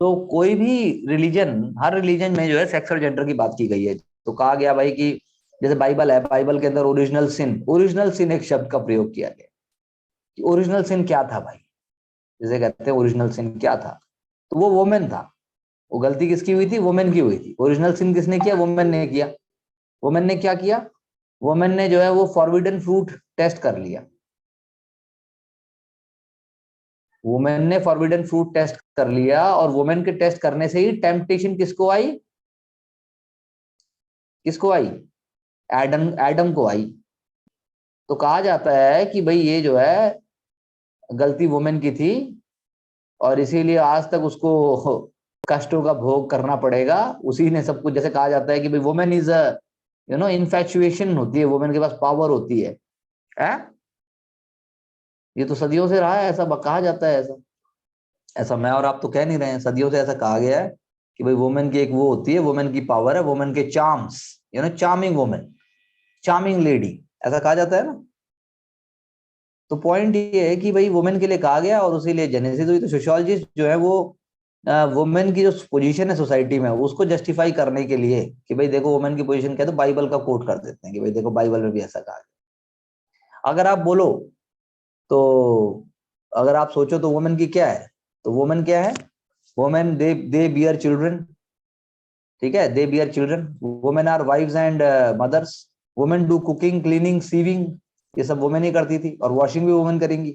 तो कोई भी रिलीजन, हर रिलीजन में जो है सेक्स और जेंडर की बात की गई है। तो कहा गया भाई कि जैसे बाइबल है, बाइबल के अंदर ओरिजिनल सिन एक शब्द का प्रयोग किया गया कि ओरिजिनल सिन क्या था भाई। जैसे कहते हैं ओरिजिनल सिन क्या था, तो वो वोमेन था। वो गलती किसकी हुई थी? वोमेन की हुई थी। ओरिजिनल सिन किसने किया? वोमेन ने किया। वोमेन ने क्या किया? वोमेन ने जो है वो फॉरबिडन फ्रूट टेस्ट कर लिया। वुमेन ने फॉरबिडन फ्रूट टेस्ट कर लिया, और वुमेन के टेस्ट करने से ही टेम्पटेशन किसको आई? किसको आई? एडम एडम को आई। तो कहा जाता है कि भाई ये जो है गलती वुमेन की थी, और इसीलिए आज तक उसको कष्टों का भोग करना पड़ेगा। उसी ने सब कुछ, जैसे कहा जाता है कि भाई वुमेन इज अ इन्फैचुएशन होती है, वुमेन के पास पावर होती है? ये तो सदियों से रहा है, ऐसा कहा जाता है। ऐसा ऐसा मैं और आप तो कह नहीं रहे हैं, सदियों से ऐसा कहा गया है कि भाई वुमेन की एक वो होती है, वुमेन की पावर है, वुमेन के charms, charming women, charming lady, ऐसा कहा जाता है ना। तो पॉइंट ये है कि भाई वुमेन के लिए कहा गया और उसी लिए जेनेसिस हुई। तो सोशियोलॉजिस्ट जो है वो वुमेन की जो पोजीशन है सोसाइटी में उसको जस्टिफाई करने के लिए कि भाई देखो वुमेन की पोजीशन क्या है, तो बाइबल का कोट कर देते हैं कि भाई देखो बाइबल में भी ऐसा कहा गया। अगर आप बोलो तो, अगर आप सोचो तो वुमेन की क्या है, तो वुमेन क्या है? Women they bear children. ठीक है, they bear children. Women are wives and mothers. Women do cooking, cleaning, sewing, ये सब वुमेन ही करती थी, और वॉशिंग भी वुमेन करेंगी।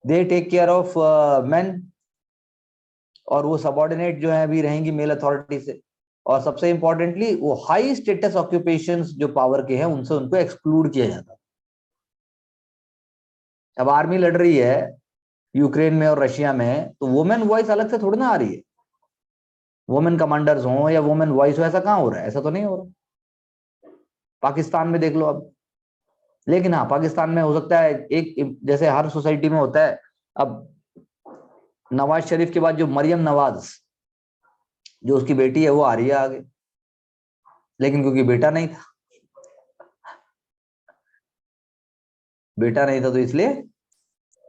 They take care of men, और वो सबॉर्डिनेट जो है भी रहेंगी मेल अथॉरिटी से। और सबसे इंपॉर्टेंटली वो हाई स्टेटस ऑक्यूपेशंस जो पावर के हैं उनसे उनको एक्सक्लूड किया जाता है। अब आर्मी लड़ रही है यूक्रेन में और रशिया में, तो वुमेन वॉइस अलग से थोड़ी ना आ रही है। वुमेन कमांडर्स हो या वुमेन वॉइस हो, ऐसा कहाँ हो रहा है? ऐसा तो नहीं हो रहा। पाकिस्तान में देख लो अब। लेकिन हाँ, पाकिस्तान में हो सकता है एक, जैसे हर सोसाइटी में होता है। अब नवाज शरीफ के बाद जो मरियम नवाज, जो उसकी बेटी है, वो आ रही है आगे। लेकिन क्योंकि बेटा नहीं था, बेटा नहीं था तो इसलिए,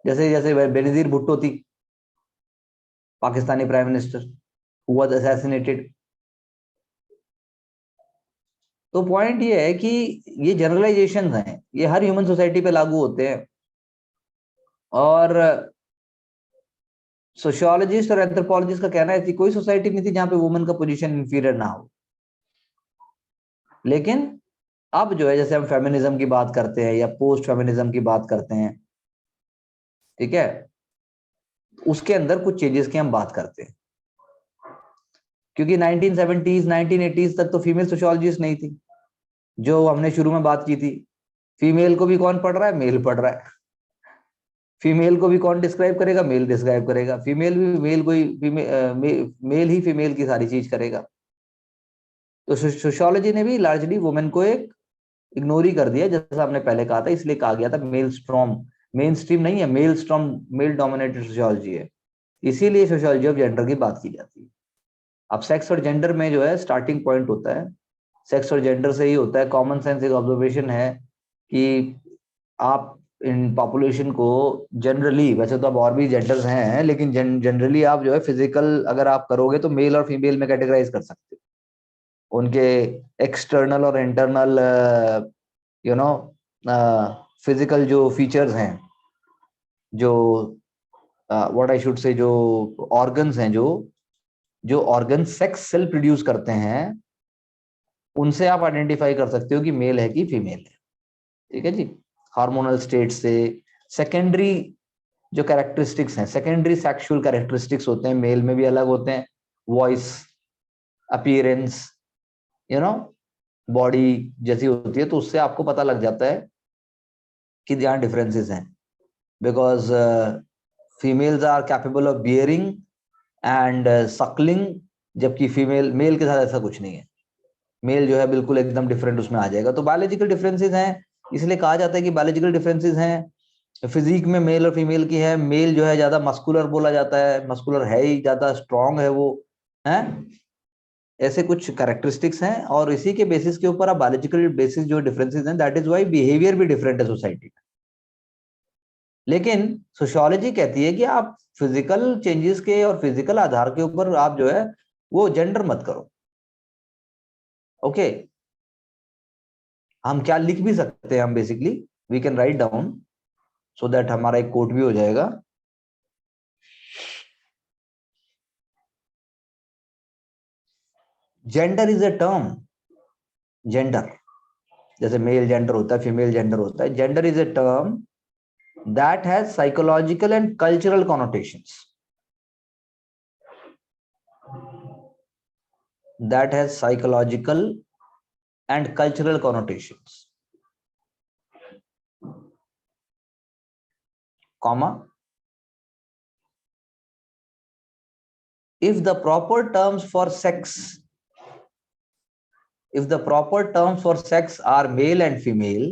जैसे जैसे बेनजीर भुट्टो थी, Pakistani prime minister, who was assassinated. तो पॉइंट ये है कि ये जनरलाइजेशन हैं, ये हर ह्यूमन सोसाइटी पे लागू होते हैं। और सोशियोलॉजिस्ट और एंथ्रोपोलॉजिस्ट का कहना है ऐसी कोई सोसाइटी नहीं थी जहां पे वुमेन का पोजीशन इंफीरियर ना हो। लेकिन अब जो है, जैसे हम फेमिनिज्म की बात करते हैं या पोस्ट फेमिनिज्म की बात करते हैं, ठीक है, उसके अंदर कुछ चेंजेस की हम बात करते हैं। क्योंकि 1970s 1980s तक तो फीमेल सोशियोलॉजिस्ट नहीं थी, जो हमने शुरू में बात की थी। फीमेल को भी कौन पढ़ रहा है? मेल पढ़ रहा है। फीमेल को भी कौन डिस्क्राइब करेगा? मेल डिस्क्राइब करेगा। फीमेल भी मेल को ही मेल ही फीमेल की सारी चीज करेगा। तो सोशियोलॉजी ने भी लार्जली वुमेन को एक इग्नोर ही कर दिया, जैसा हमने पहले कहा था। इसलिए कहा गया था मेल स्ट्रॉम, मेन स्ट्रीम नहीं है, male stream, male dominated sociology है। इसीलिए सोशियोलॉजी ऑफ जेंडर की बात की जाती है। अब सेक्स और जेंडर में जो है स्टार्टिंग पॉइंट होता है, सेक्स और जेंडर से ही होता है। कॉमन सेंस एक ऑब्जर्वेशन है कि आप इन पॉपुलेशन को जनरली, वैसे तो अब और भी जेंडर्स हैं, लेकिन जनरली आप जो है फिजिकल अगर आप करोगे तो मेल और फीमेल में कैटेगराइज कर सकते हो। उनके एक्सटर्नल और इंटरनल यू नो फिजिकल जो फीचर्स हैं, जो व्हाट आई शुड से, जो ऑर्गन्स हैं, जो जो ऑर्गन सेक्स सेल प्रोड्यूस करते हैं, उनसे आप आइडेंटिफाई कर सकते हो कि मेल है कि फीमेल है। ठीक है जी। हार्मोनल स्टेट से, सेकेंडरी जो कैरेक्टरिस्टिक्स हैं, सेकेंडरी सेक्सुअल कैरेक्टरिस्टिक्स होते हैं, मेल में भी अलग होते हैं। Voice, appearance, you know body जैसी होती है, तो उससे आपको पता लग जाता है कि यहाँ डिफरेंसेस हैं। Because females are capable of bearing and suckling, जबकि फीमेल, मेल के साथ ऐसा कुछ नहीं है। मेल जो है बिल्कुल एकदम डिफरेंट उसमें आ जाएगा। तो बायोलॉजिकल डिफरेंसेस हैं, इसलिए कहा जाता है कि बायोलॉजिकल डिफरेंसेस हैं। फिजिक में मेल और फीमेल की है। मेल जो है ज्यादा मस्कुलर बोला जाता है, मस्कुलर है ही, ज्यादा स्ट्रांग है वो, है। ऐसे कुछ कैरेक्टरिस्टिक्स हैं, और इसी के बेसिस के ऊपर आप बायोलॉजिकल बेसिस जो डिफरेंसेस हैं, दैट इज व्हाई बिहेवियर भी डिफरेंट है सोसाइटी में। लेकिन सोशियोलॉजी कहती है कि आप फिजिकल चेंजेस के और फिजिकल आधार के ऊपर आप जो है वो जेंडर मत करो। ओके, हम क्या लिख भी सकते हैं, हम basically we can write down so that हमारा एक कोट भी हो जाएगा। Gender is a term, gender जैसे मेल जेंडर होता है, फीमेल जेंडर होता है, gender is a term that has psychological and cultural connotations, that has psychological and cultural connotations, comma, if the proper terms for sex, if the proper terms for sex are male and female,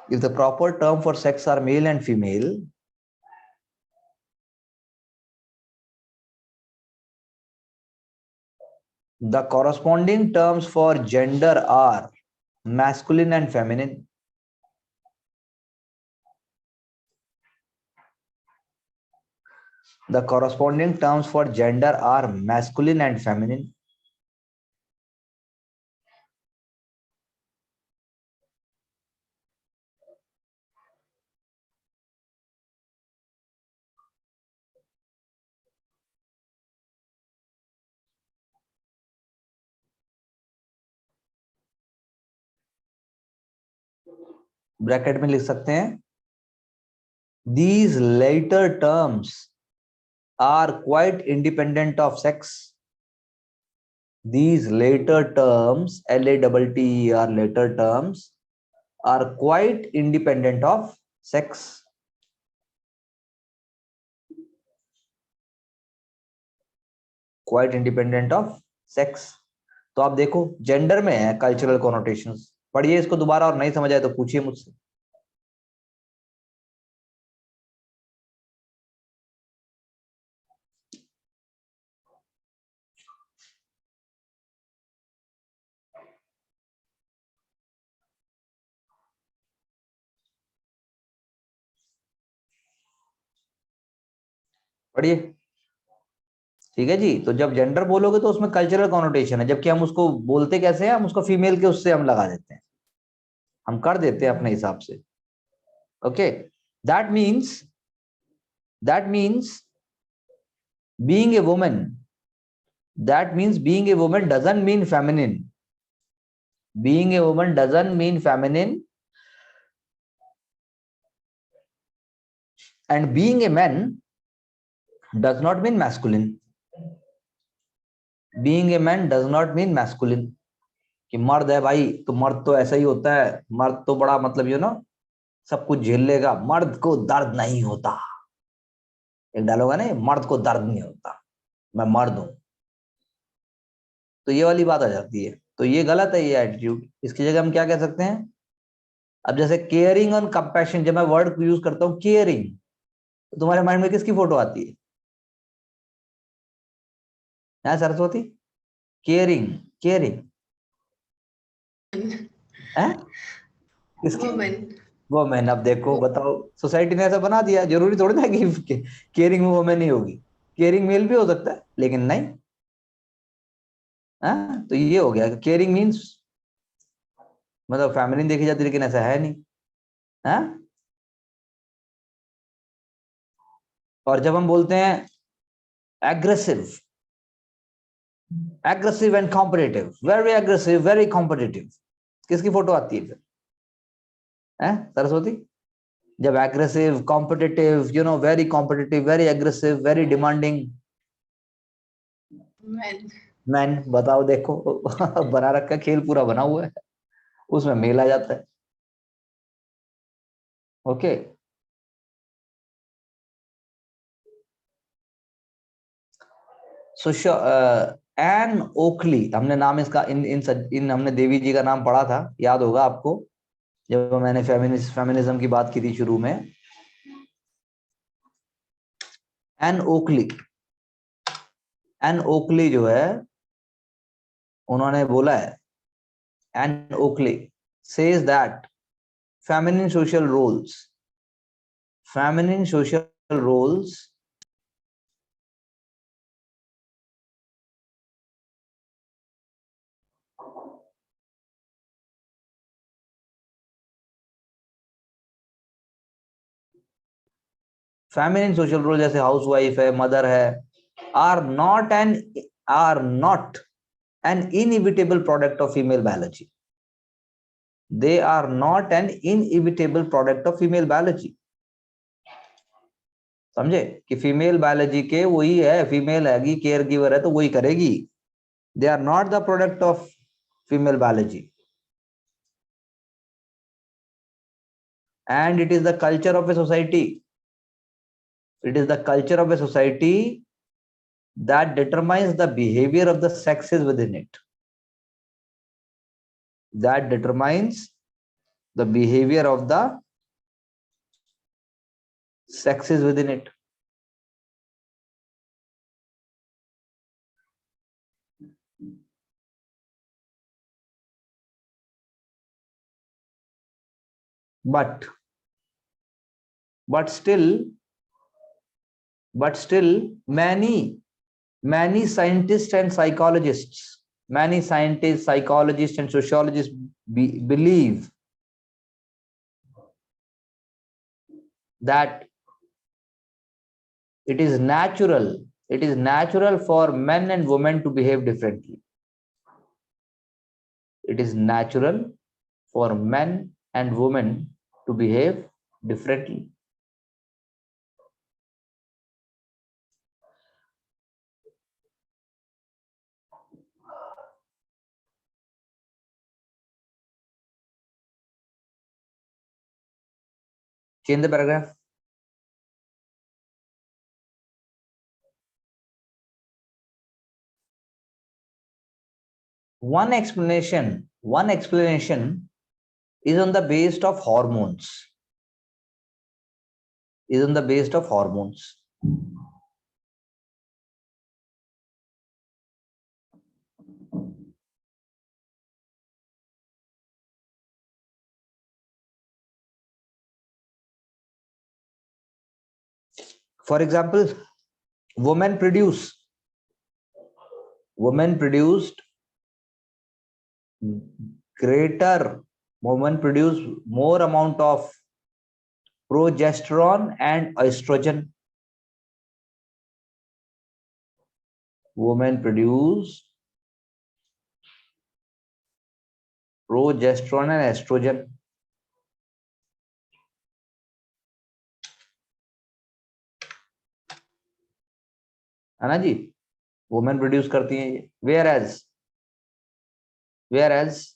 if the proper term for sex are male and female, the corresponding terms for gender are masculine and feminine. The corresponding terms for gender are masculine and feminine. Bracket में लिख सकते हैं, these later terms are quite independent of sex. These later terms, LATTER, later terms, are quite independent of sex. Quite independent of sex. तो आप देखो gender में है cultural connotations. पढ़िए इसको दोबारा और नहीं समझ आए तो पूछिए मुझसे। पढ़िए, ठीक है जी। तो जब जेंडर बोलोगे तो उसमें कल्चरल कॉनोटेशन है, जबकि हम उसको बोलते कैसे हैं, हम उसको फीमेल के उससे हम लगा देते हैं, हम कर देते हैं अपने हिसाब से। Okay, that means being a woman, that means being a woman doesn't mean feminine. Being a woman doesn't mean feminine, and being a man does not mean masculine. Being a man does not mean masculine. कि मर्द है भाई तो मर्द तो ऐसा ही होता है, मर्द तो बड़ा मतलब सब कुछ झेल लेगा, मर्द को दर्द नहीं होता। एक डायलॉग है ना, मर्द को दर्द नहीं होता, मैं मर्द हूं। तो ये वाली बात आ जाती है, तो ये गलत है ये एटीट्यूड। इसकी जगह हम क्या कह सकते हैं, अब जैसे केयरिंग और कंपैशन, जब मैं वर्ड यूज करता हूँ केयरिंग, तो तुम्हारे माइंड में किसकी फोटो आती है सरस्वती? केयरिंग, केयरिंग है किसकी? वोमेन। अब देखो बताओ, सोसाइटी ने ऐसा बना दिया, जरूरी थोड़ी ना कि केयरिंग में वोमेन ही होगी, केयरिंग मेल भी हो सकता है, लेकिन नहीं। तो ये हो गया, केयरिंग मीन्स मतलब फैमिली देखी जाती है, लेकिन ऐसा है नहीं। है? और जब हम बोलते हैं aggressive, aggressive and competitive, very aggressive very competitive, किसकी फोटो आती है फिर? सरस्वती? जब aggressive, competitive, very competitive, very aggressive, very demanding, man. बताओ देखो बना रखा खेल पूरा बना हुआ है, उसमें मेल आ जाता है। ओके, सो एन ओकली, हमने नाम इसका इन हमने देवी जी का नाम पढ़ा था, याद होगा आपको, जब मैंने फेमिनिज्म की बात की थी शुरू में। एन ओकली, एन ओकली जो है, उन्होंने बोला है, Ann Oakley says that feminine social roles जैसे हाउसवाइफ है, मदर है, are not an inevitable product of female biology. They are not an inevitable product of female biology. समझे कि फीमेल बायोलॉजी के वही है, फीमेल है, केयर गिवर है तो वही करेगी. They are not the product of female biology. And it is the culture of a society. It is the culture of a society that determines the behavior of the sexes within it. That determines the behavior of the sexes within it. But still many scientists and psychologists, psychologists and sociologists believe that it is natural for men and women to behave differently. It is natural for men and women to behave differently. Change the paragraph. One explanation is on the basis of hormones. For example, women produced more amount of progesterone and estrogen. Women produce progesterone and estrogen. है ना जी, women produce करती हैं ये. whereas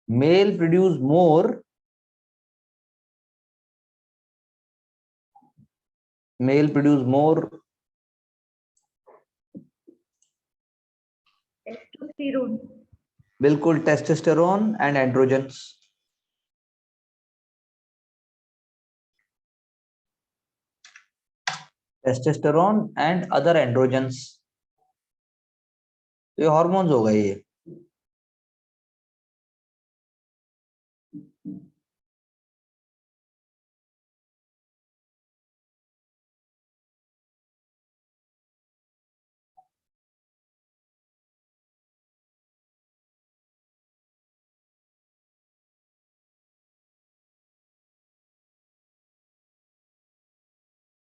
male produce more testosterone. बिल्कुल, testosterone and androgens. Testosterone and other androgens. तो ये hormones हो गए ये.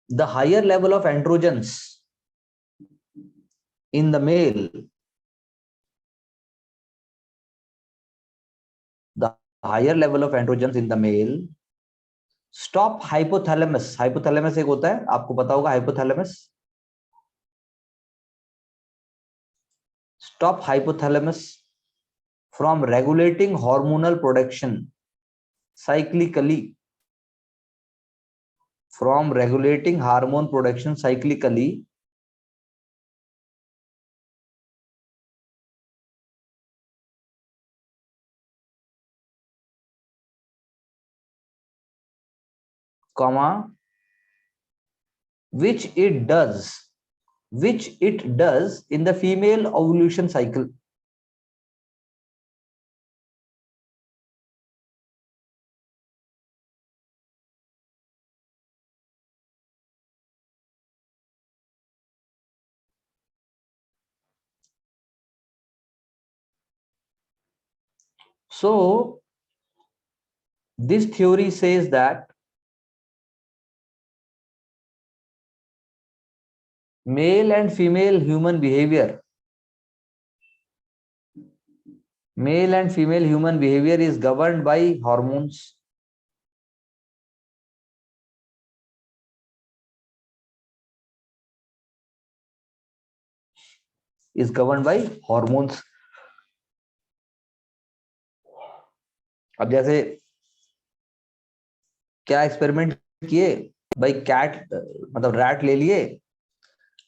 The higher level of androgens in the male, stop hypothalamus. Hypothalamus एक होता है, आपको पता होगा hypothalamus. Stop hypothalamus from regulating hormonal production cyclically. From regulating hormone production cyclically, comma, which it does in the female ovulation cycle. So this theory says that male and female human behavior is governed by hormones. Is governed by hormones. अब जैसे क्या experiment किए भाई, cat मतलब rat ले लिए,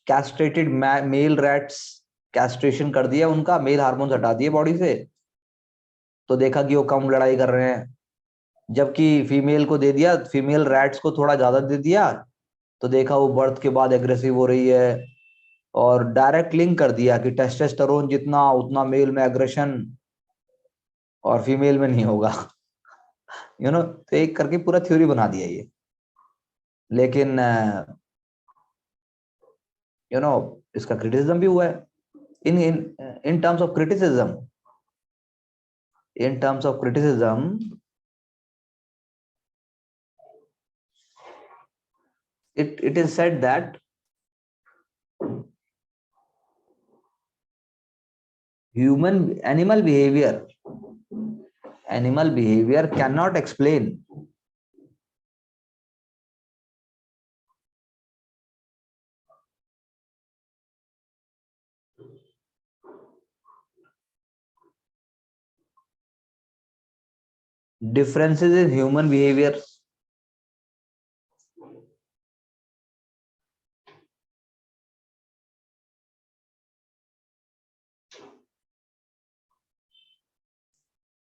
castrated mail rats, castration कर दिया उनका, मेल हार्मोन्स हटा दिए बॉडी से, तो देखा कि वो कम लड़ाई कर रहे हैं। जबकि फीमेल को दे दिया, फीमेल रैट्स को थोड़ा ज्यादा दे दिया, तो देखा वो बर्थ के बाद एग्रेसिव हो रही है। और डायरेक्ट लिंक कर दिया कि टेस्टोस्टेरोन जितना उतना मेल में एग्रेशन और फीमेल में नहीं होगा। तो एक करके पूरा थ्योरी बना दिया ये। लेकिन इसका क्रिटिसिज्म भी हुआ है। In terms of criticism, it is said that animal behavior cannot explain differences in human behavior.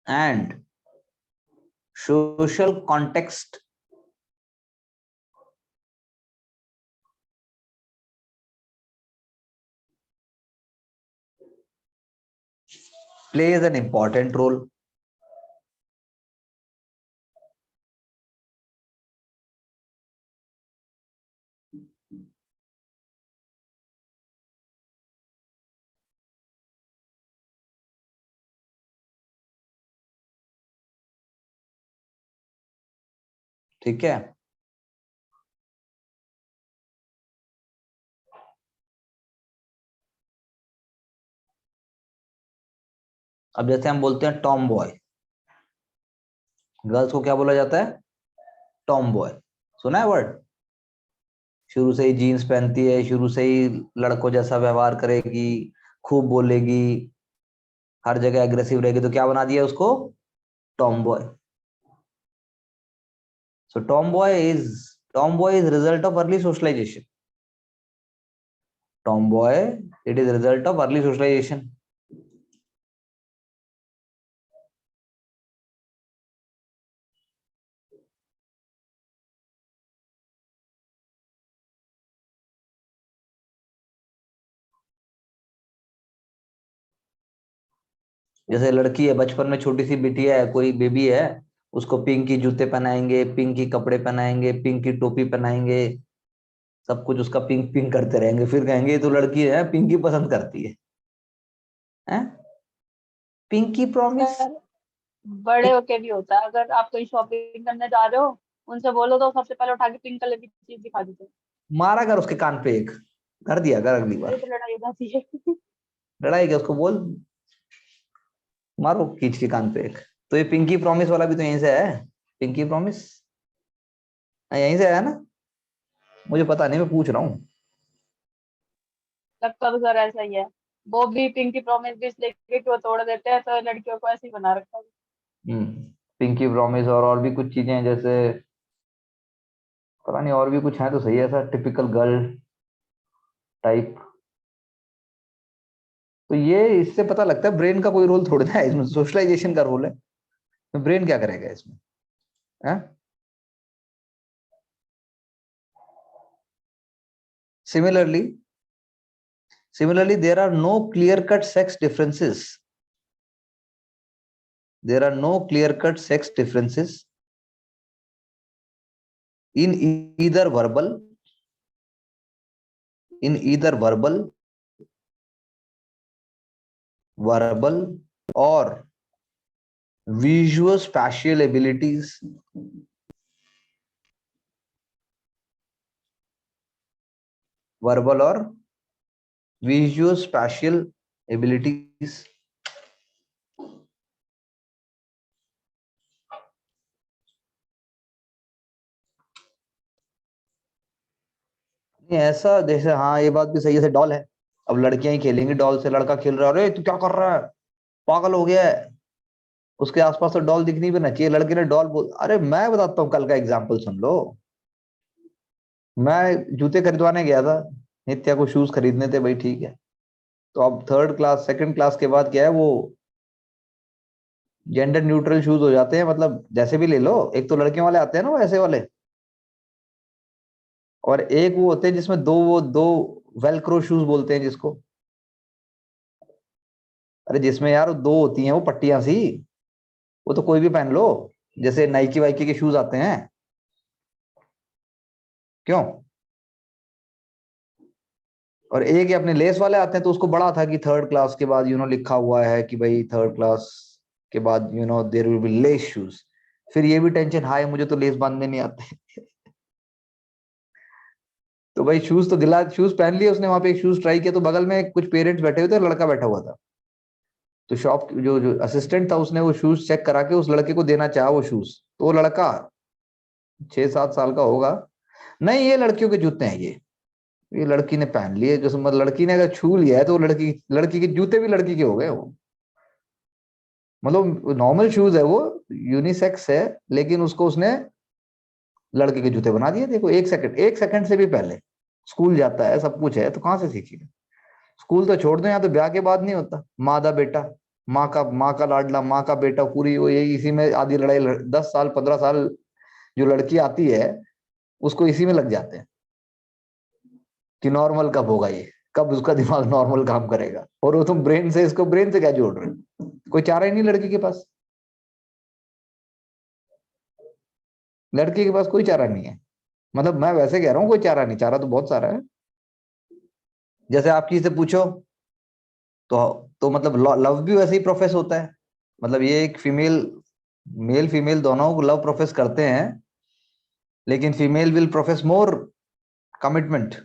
And social context plays an important role. ठीक है, अब जैसे हम बोलते हैं टॉम बॉय, गर्ल्स को क्या बोला जाता है? Tom boy. सुना है वर्ड? शुरू से ही जीन्स पहनती है, शुरू से ही लड़कों जैसा व्यवहार करेगी, खूब बोलेगी, हर जगह एग्रेसिव रहेगी, तो क्या बना दिया उसको? Tom boy. So tomboy is result of early socialization. Tomboy, it is a result of early socialization. जैसे लड़की है, बचपन में छोटी सी बिटिया है, कोई बेबी है, उसको पिंक की जूते पहनाएंगे, पिंक की कपड़े पहनाएंगे, पिंक की टोपी पहनाएंगे, सब कुछ उसका पिंक पिंक करते रहेंगे, फिर कहेंगे ये तो लड़की है, पिंकी पसंद करती है, हैं? Pinky promise. सर, बड़े होके भी होता है। अगर आप कहीं शॉपिंग करने जा रहे हो, उनसे बोलो तो सबसे पहले उठा के पिंक कलर की चीज दिखा देते हैं। मारा कर उसके कान पे एक, कर दिया कर अगली मेरी बार। तो लड़ाई हो जाती है। लड़ाई क्या, उसको बोल, मारो खींच के कान पे एक। तो ये पिंकी प्रॉमिस वाला भी तो यहीं से है, पिंकी प्रॉमिस यहीं से है ना? मुझे पता नहीं, मैं पूछ रहा हूँ। लगता तो सर ऐसा ही है। वो भी पिंकी प्रॉमिस भी लेके क्यों तोड़ देते हैं, तो लड़कियों को ऐसे ही बना रखा है। पिंकी प्रॉमिस और भी कुछ चीजें हैं, जैसे पता नहीं और भी कुछ है तो सही है, ऐसा टिपिकल गर्ल टाइप। तो ये इससे पता लगता है ब्रेन का कोई रोल थोड़ी ना है इसमें, सोशलाइजेशन का रोल है, तो ब्रेन क्या करेगा इसमें, है? Similarly there are no clear cut sex differences. There are no clear cut sex differences in either verbal verbal, or, visual spatial abilities, verbal और visual spatial abilities। नहीं ऐसा जैसे, हाँ ये बात भी सही है, जैसे डॉल है, अब लड़कियां ही खेलेंगी डॉल से, लड़का खेल रहा है, अरे तू क्या कर रहा है, पागल हो गया है, उसके आसपास तो डॉल दिखनी भी ना चाहिए, लड़के ने डॉल बोल, अरे मैं बताता हूँ कल का एग्जाम्पल सुन लो। मैं जूते खरीदवाने गया था, नित्या को शूज खरीदने थे भाई, ठीक है। तो अब थर्ड क्लास सेकंड क्लास के बाद क्या है, वो जेंडर न्यूट्रल शूज हो जाते हैं, मतलब जैसे भी ले लो, एक तो लड़कियों वाले आते हैं ना वो ऐसे वाले, और एक वो होते हैं जिसमें दो वेलक्रो शूज बोलते हैं जिसको, अरे जिसमें यार दो होती हैं वो पट्टियां सी, वो तो कोई भी पहन लो, जैसे नाइकी वाइकी के शूज आते हैं, क्यों। और एक ये अपने लेस वाले आते हैं, तो उसको बड़ा था कि थर्ड क्लास के बाद लिखा हुआ है कि भाई थर्ड क्लास के बाद there will be less shoes. फिर ये भी टेंशन, हाय मुझे तो लेस बांधने नहीं आते। तो भाई शूज तो दिला, शूज पहन लिए उसने, वहां पे एक शूज ट्राई किया, तो बगल में कुछ पेरेंट्स बैठे हुए थे, लड़का बैठा हुआ था, तो शॉप जो जो असिस्टेंट था उसने वो शूज चेक करा के उस लड़के को देना चाहा वो शूज, तो वो लड़का 6-7 साल का होगा, नहीं ये लड़कियों के जूते हैं ये लड़की ने पहन लिए, जो मतलब लड़की ने अगर छू लिया है तो वो लड़की लड़की के जूते भी लड़की के हो गए वो, मतलब नॉर्मल शूज है वो, यूनिसेक्स है, लेकिन उसको उसने लड़के के जूते बना दिए। देखो 1 सेकंड से भी पहले, स्कूल जाता है सब कुछ है, तो कहाँ से सीखेगा। स्कूल तो छोड़ दो, यहाँ तो ब्याह के बाद नहीं होता, माँ दा बेटा, माँ का लाडला, माँ का बेटा, पूरी वो यही इसी में आधी लड़ाई 10 साल 15 साल जो लड़की आती है उसको इसी में लग जाते हैं कि नॉर्मल कब होगा, ये कब उसका दिमाग नॉर्मल काम करेगा, और वो तुम ब्रेन से, इसको ब्रेन से क्या जोड़ रहे हो, कोई चारा ही नहीं लड़की के पास, लड़की के पास कोई चारा नहीं है, मतलब मैं वैसे कह रहा हूँ कोई चारा नहीं, चारा तो बहुत सारा है। जैसे आप किसी से पूछो तो मतलब लव भी वैसे ही प्रोफेस होता है, मतलब ये एक फीमेल, मेल फीमेल दोनों लव प्रोफेस करते हैं, लेकिन female will profess more commitment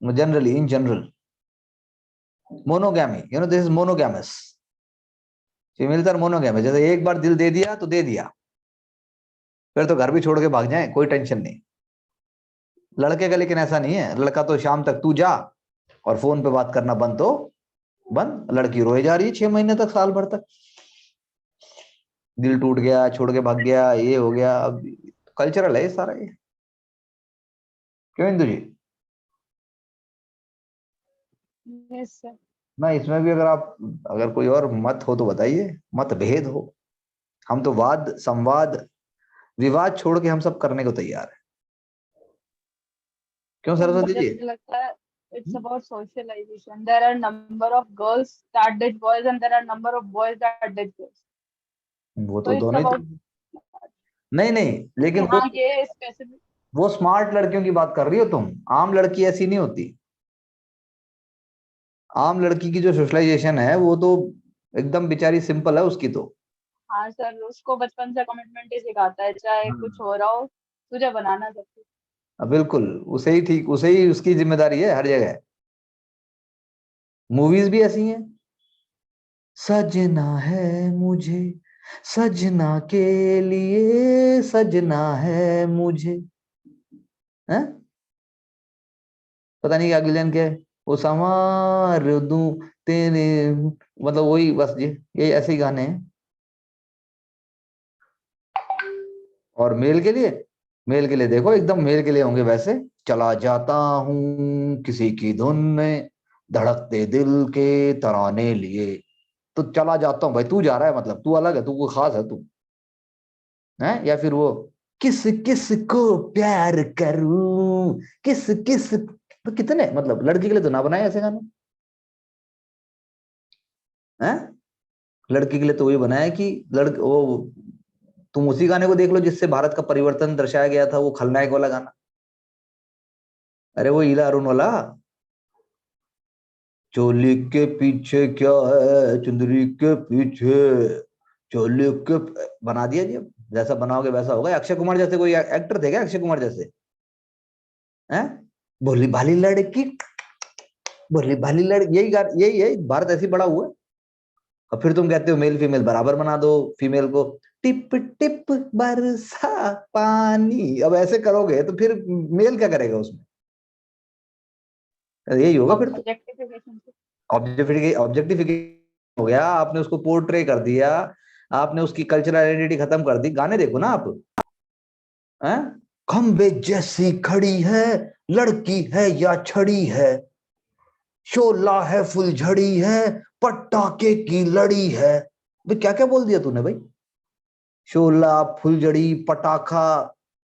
generally, in general, monogamy, this is monogamous, female तर मोनोगैमस, जैसे एक बार दिल दे दिया तो दे दिया, फिर तो घर भी छोड़ के भाग जाए कोई टेंशन नहीं। लड़के का लेकिन ऐसा नहीं है, लड़का तो शाम तक तू जा, और फोन पे बात करना बंद तो बंद, लड़की रोए जा रही है 6 महीने तक, साल भर तक, दिल टूट गया, छोड़ के भाग गया, ये हो गया, अब कल्चरल है ये सारा ये, क्यों इंदु जी। Yes sir. ना इसमें भी अगर आप, अगर कोई और मत हो तो बताइए, मत भेद हो, हम तो वाद संवाद विवाद छोड़ के हम सब करने को तैयार है, क्यों तो सरस्वती मुझे जी। लगता है it's about socialisation, there are number of girls that date boys and there are number of boys that date girls. वो तो तो इट्स दोनों ही अबाउट तरफ, नहीं नहीं, कि लेकिन वो हाँ ये स्पेसिफिक। वो स्मार्ट लड़कियों की बात कर रही हो तुम, आम लड़की ऐसी नहीं होती, आम लड़की की जो सोशलाइजेशन है वो तो एकदम बेचारी सिंपल है उसकी तो। हाँ सर, उसको बचपन से कमिटमेंट ही सिखाता है, चाहे कुछ हाँ हो रहा हो तुझे बनाना सब कुछ। बिल्कुल, उसे ही ठीक, उसे ही उसकी जिम्मेदारी है हर जगह, मूवीज भी ऐसी हैं, सजना है मुझे, सजना के लिए सजना है मुझे, है, पता नहीं क्या गिलन के, वो संवार दूं तेरे, मतलब वही बस ये ऐसे ही गाने हैं। और मेल के लिए देखो, एकदम मेल के लिए होंगे वैसे, चला जाता हूँ किसी की धुन में, धड़कते दिल के तराने लिए, तो चला जाता हूँ भाई, तू जा रहा है मतलब तू अलग है, तू कोई खास है तू, है, या फिर वो किस किस को प्यार करूं, किस किस, तो कितने मतलब लड़की के लिए तो ना बनाए ऐसे गाने, हैं, लड़की के लिए तो वही बनाया कि वो, तुम उसी गाने को देख लो जिससे भारत का परिवर्तन दर्शाया गया था, वो खलनायक वाला गाना, अरे वो ईला अरुण वाला, चोली के पीछे क्या है चुंदरी के पीछे, जो लिख के बना दिया जी, जैसा बनाओगे वैसा होगा। अक्षय कुमार जैसे कोई एक्टर थे क्या अक्षय कुमार जैसे? हैं? भोली भाली लड़की, भोली भाली लड़की, यही है भारत, ऐसी बड़ा हुआ। और फिर तुम कहते हो मेल फीमेल बराबर बना दो, फीमेल को टिप टिप बरसा पानी, अब ऐसे करोगे तो फिर मेल क्या करेगा उसमें? यही होगा फिर तो। ऑब्जेक्टिफिकेशन से। ऑब्जेक्टिफिकेशन हो गया, आपने उसको पोर्ट्रे कर दिया, आपने उसकी कल्चरल आइडेंटिटी खत्म कर दी। गाने देखो ना आप, हैं? खंबे जैसी खड़ी है, लड़की है या छड़ी है, शोला है फुलझड़ी है, पटाखे की लड़ी है। भाई क्या क्या बोल दिया तूने भाई? शोला, फुलझड़ी, पटाखा,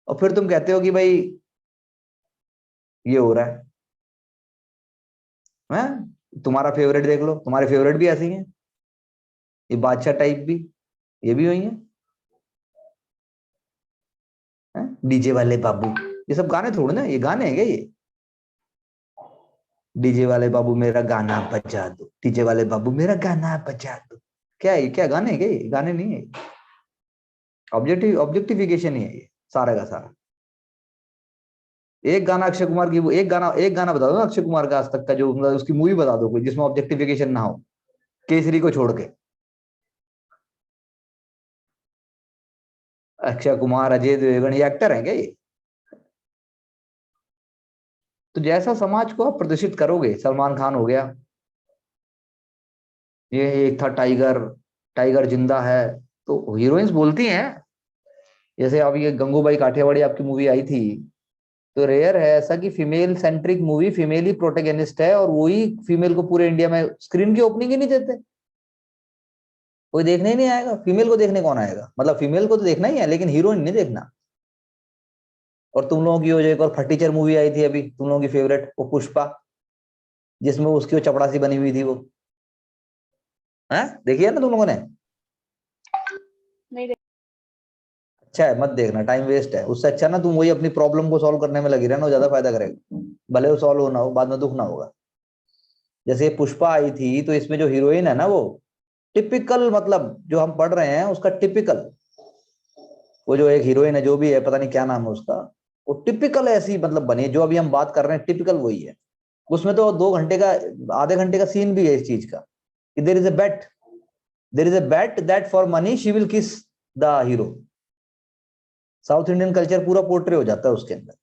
और फिर तुम कहते हो कि भाई ये हो रहा है? तुम्हारा फेवरेट देख लो, तुम्हारे फेवरेट भी ऐसे ही हैं, ये बादशाह टाइप भी, ये भी वही है? डीजे वाले बाबू, ये सब गाने थोड़े ना, ये गाने हैं क्या ये? डीजे वाले बाबू मेरा गाना बजा दो, डीजे वाले बाबू मेरा गाना बजा दो, क्या है? क्या गाने हैं क्या ये? गाने नहीं है, ऑब्जेक्टिफिकेशन ही है ये सारा का सारा। एक गाना अक्षय कुमार की, एक गाना बता दो ना अक्षय कुमार का आज तक का, जो मतलब उसकी मूवी बता दो कोई जिसमें ऑब्जेक्टिफिकेशन ना हो, केसरी को छोड़ के। अक्षय कुमार, अजय देवगन, ये एक्टर हैं क्या ये? तो जैसा समाज को आप प्रदर्शित करोगे, सलमान खान हो गया, ये एक था टाइगर, टाइगर जिंदा है, तो हीरोइंस बोलती हैं। जैसे अब ये गंगूबाई काठियावाड़ी आपकी मूवी आई थी, तो रेयर है ऐसा कि फीमेल सेंट्रिक मूवी, फीमेल ही प्रोटेगनिस्ट है और वही फीमेल को पूरे इंडिया में स्क्रीन की ओपनिंग ही नहीं देते। कोई देखने ही नहीं आएगा, फीमेल को देखने कौन आएगा? मतलब फीमेल को तो देखना ही है लेकिन हीरोइन नहीं देखना। और तुम लोगों की वो जो एक और फटीचर मूवी आई थी अभी, तुम लोगों की फेवरेट, वो पुष्पा, जिसमें उसकी वो चपड़ासी बनी हुई थी वो, है देखी है ना तुम लोगों ने? नहीं देख। अच्छा है, मत देखना, टाइम वेस्ट है। उससे अच्छा ना तुम वही अपनी प्रॉब्लम को सॉल्व करने में लगी रहना, वो ज्यादा फायदा करेगा। भले वो सॉल्व होना हो, बाद में दुख ना होगा। जैसे ये पुष्पा आई थी, तो इसमें जो हीरोइन है ना, वो टिपिकल, मतलब जो हम पढ़ रहे हैं उसका टिपिकल, वो जो एक हीरोइन है जो भी है, पता नहीं क्या नाम है उसका, वो टिपिकल ऐसी मतलब बनी है, जो अभी हम बात कर रहे हैं टिपिकल वही है। उसमें तो 2 घंटे का, आधे घंटे का सीन भी है इस चीज का, कि there is a bet, there is a bet that for money she will kiss the hero. South Indian culture पूरा पोर्ट्रे हो जाता है उसके अंदर।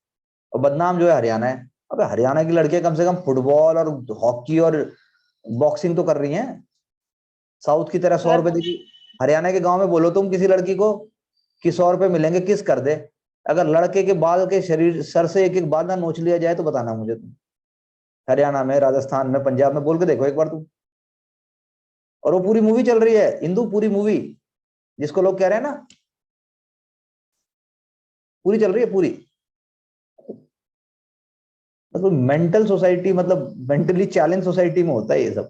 और बदनाम जो है हरियाणा है। अबे हरियाणा की लड़कियां कम से कम फुटबॉल और हॉकी और बॉक्सिंग तो कर रही हैं। साउथ की तरह 100 रुपए गलत। देखिए, हरियाणा के गांव में बोलो तुम किसी लड़की को कि 100 रुपए मिलेंगे, किस कर दे, अगर लड़के के बाल के शरीर सर से एक एक बाल ना नोच लिया जाए तो बताना मुझे तुम। हरियाणा में, राजस्थान में, पंजाब में बोल के देखो एक बार तुम। और वो पूरी मूवी चल रही है हिंदू, पूरी मूवी, जिसको लोग कह रहे हैं ना, पूरी चल रही है पूरी। मतलब मेंटल सोसाइटी, मतलब मेंटली चैलेंज सोसाइटी में होता है ये सब।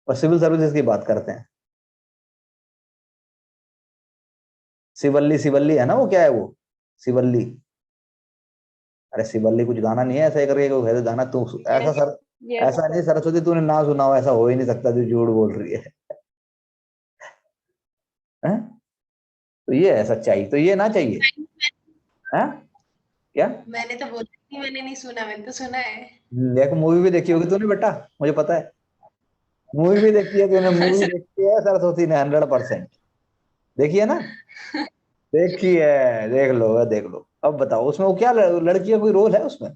और सिविल सर्विसेज की बात करते हैं, शिवल्ली, शिवल्ली है ना वो, क्या है वो, शिवल्ली। अरे शिवल्ली कुछ गाना नहीं है ऐसा करके कोई है तो गाना, तू ऐसा यस। Sir, yes. ऐसा नहीं सरस्वती तूने ना सुना हो, ऐसा हो ही नहीं सकता जो झूठ बोल रही है? तो ये है सच्चाई, तो ये ना चाहिए है क्या? मैंने तो बोला कि मैंने नहीं सुना, मैंने तो सुना है। देखो मूवी भी देखी होगी तूने बेटा, मुझे पता है, मूवी भी देखी है तूने, मूवी सर, देखी है सरस्वती ने 100%, देखी है ना? देखी है, देख लो, देख लो। अब बताओ उसमें वो क्या लड़की का कोई रोल है उसमें?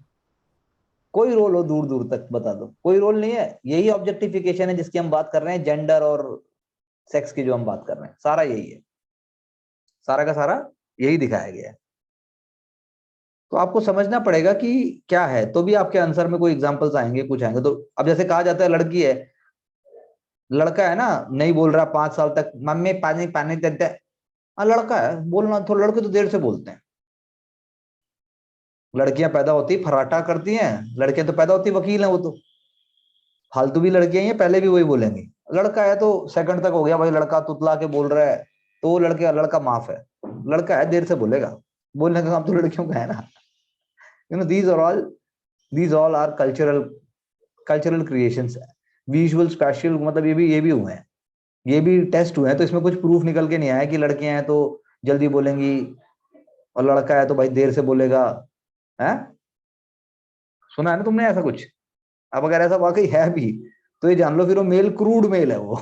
कोई रोल हो दूर दूर तक बता दो, कोई रोल नहीं है। यही ऑब्जेक्टिफिकेशन है जिसकी हम बात कर रहे हैं, जेंडर और सेक्स की जो हम बात कर रहे हैं, सारा यही है, सारा का सारा यही दिखाया गया है। तो आपको समझना पड़ेगा कि क्या है, तो भी आपके आंसर में कोई एग्जांपल्स आएंगे, कुछ आएंगे। तो अब जैसे कहा जाता है लड़की है, लड़का है ना, नहीं बोल रहा 5 साल तक, मम्मी पानी पानी देते। हाँ लड़का है, बोलना तो, लड़के तो देर से बोलते हैं। लड़कियां पैदा होती फर्राटा करती हैं, लड़के तो पैदा होती वकील हैं वो तो। फालतू भी लड़कियां हैं, पहले भी वही बोलेंगे। लड़का है तो सेकंड तक हो गया भाई, लड़का तुतला के बोल रहा है तो वो लड़के, लड़का माफ है। लड़का है देर से बोलेगा, बोलने का काम तो लड़कियों का है ना। These are all, these all are cultural, cultural creations. Visual special, मतलब ये भी हुए हैं। ये भी टेस्ट हुए हैं, तो इसमें कुछ प्रूफ निकल के नहीं आया कि लड़कियां हैं तो जल्दी बोलेंगी और लड़का है तो भाई देर से बोलेगा, है? सुना है ना तुमने ऐसा कुछ? अब अगर ऐसा वाकई है भी तो ये जान लो फिर वो मेल क्रूड मेल है वो।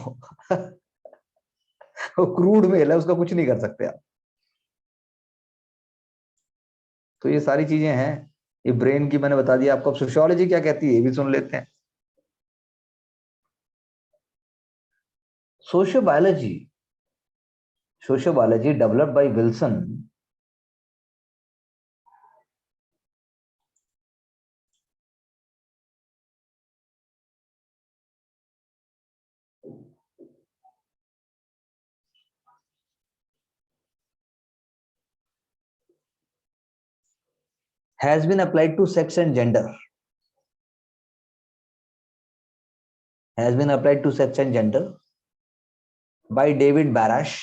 वो क्रूड मेल है, उसका कुछ नहीं कर सकते आप। तो ये सारी चीजें हैं, ये ब्रेन की मैंने बता दिया आपको। अब सोशियोलॉजी क्या कहती है ये भी सुन लेते हैं। Sociobiology, sociobiology developed by Wilson has been applied to sex and gender, has been applied to sex and gender by David Barash,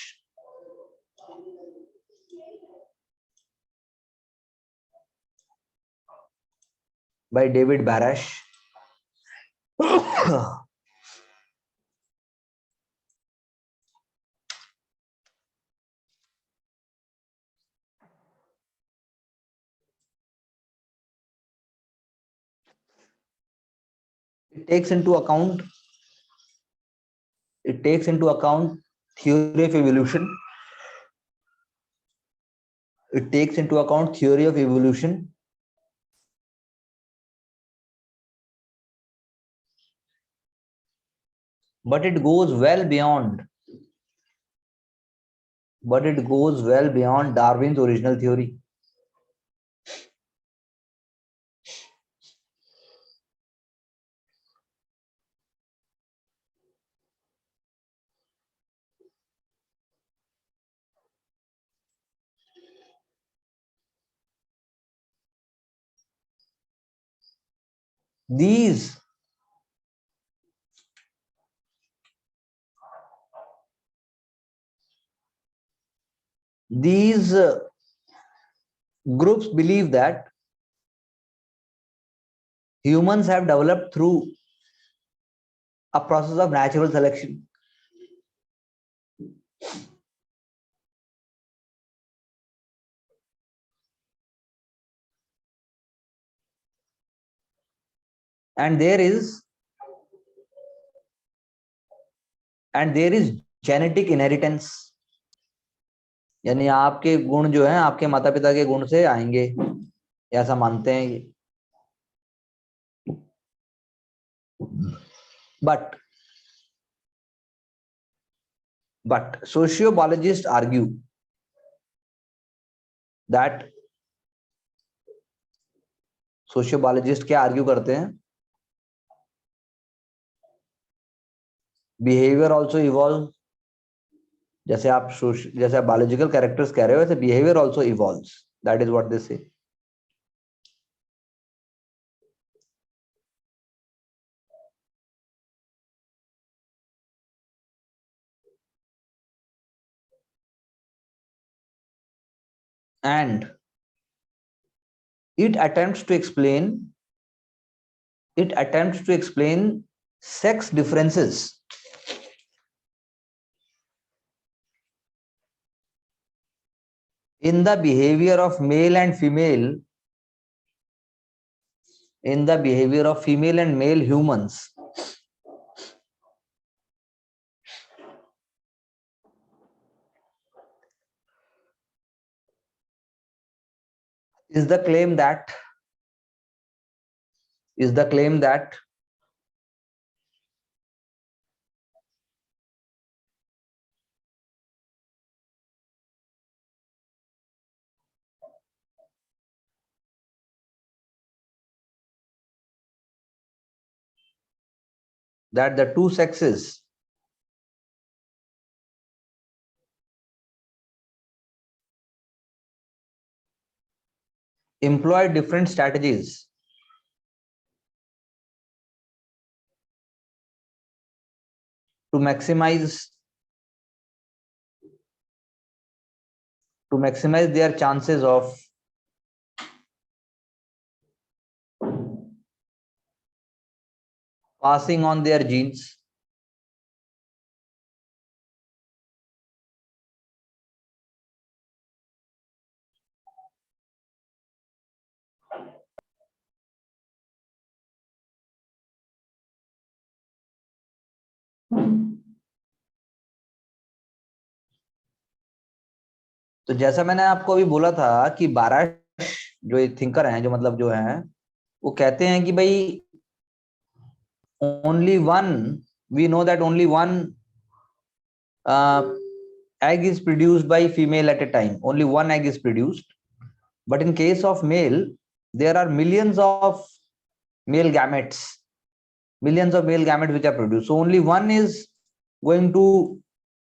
by David Barash. It takes into account, it takes into account theory of evolution. It takes into account theory of evolution, but it goes well beyond, but it goes well beyond Darwin's original theory. These groups believe that humans have developed through a process of natural selection. And there is genetic inheritance, यानी आपके गुण जो है आपके माता पिता के गुण से आएंगे, ऐसा मानते हैं ये। But sociobiologists argue that, sociobiologists क्या आर्ग्यू करते हैं? बिहेवियर ऑल्सो इवॉल्व, जैसे आप बायोलॉजिकल कैरेक्टर्स कह रहे हो वैसे behaviour also evolves, that is what they से। And it attempts to explain sex differences in the behavior of male and female, in the behavior of female and male humans is the claim that the two sexes employ different strategies to maximize their chances of passing on their genes तो जैसा मैंने आपको अभी बोला था कि 12 जो thinker हैं, जो मतलब जो हैं, वो कहते हैं कि भाई only one, we know that only one egg is produced by female at a time. Only one egg is produced. But in case of male, there are millions of male gametes, which are produced. So only one is going to,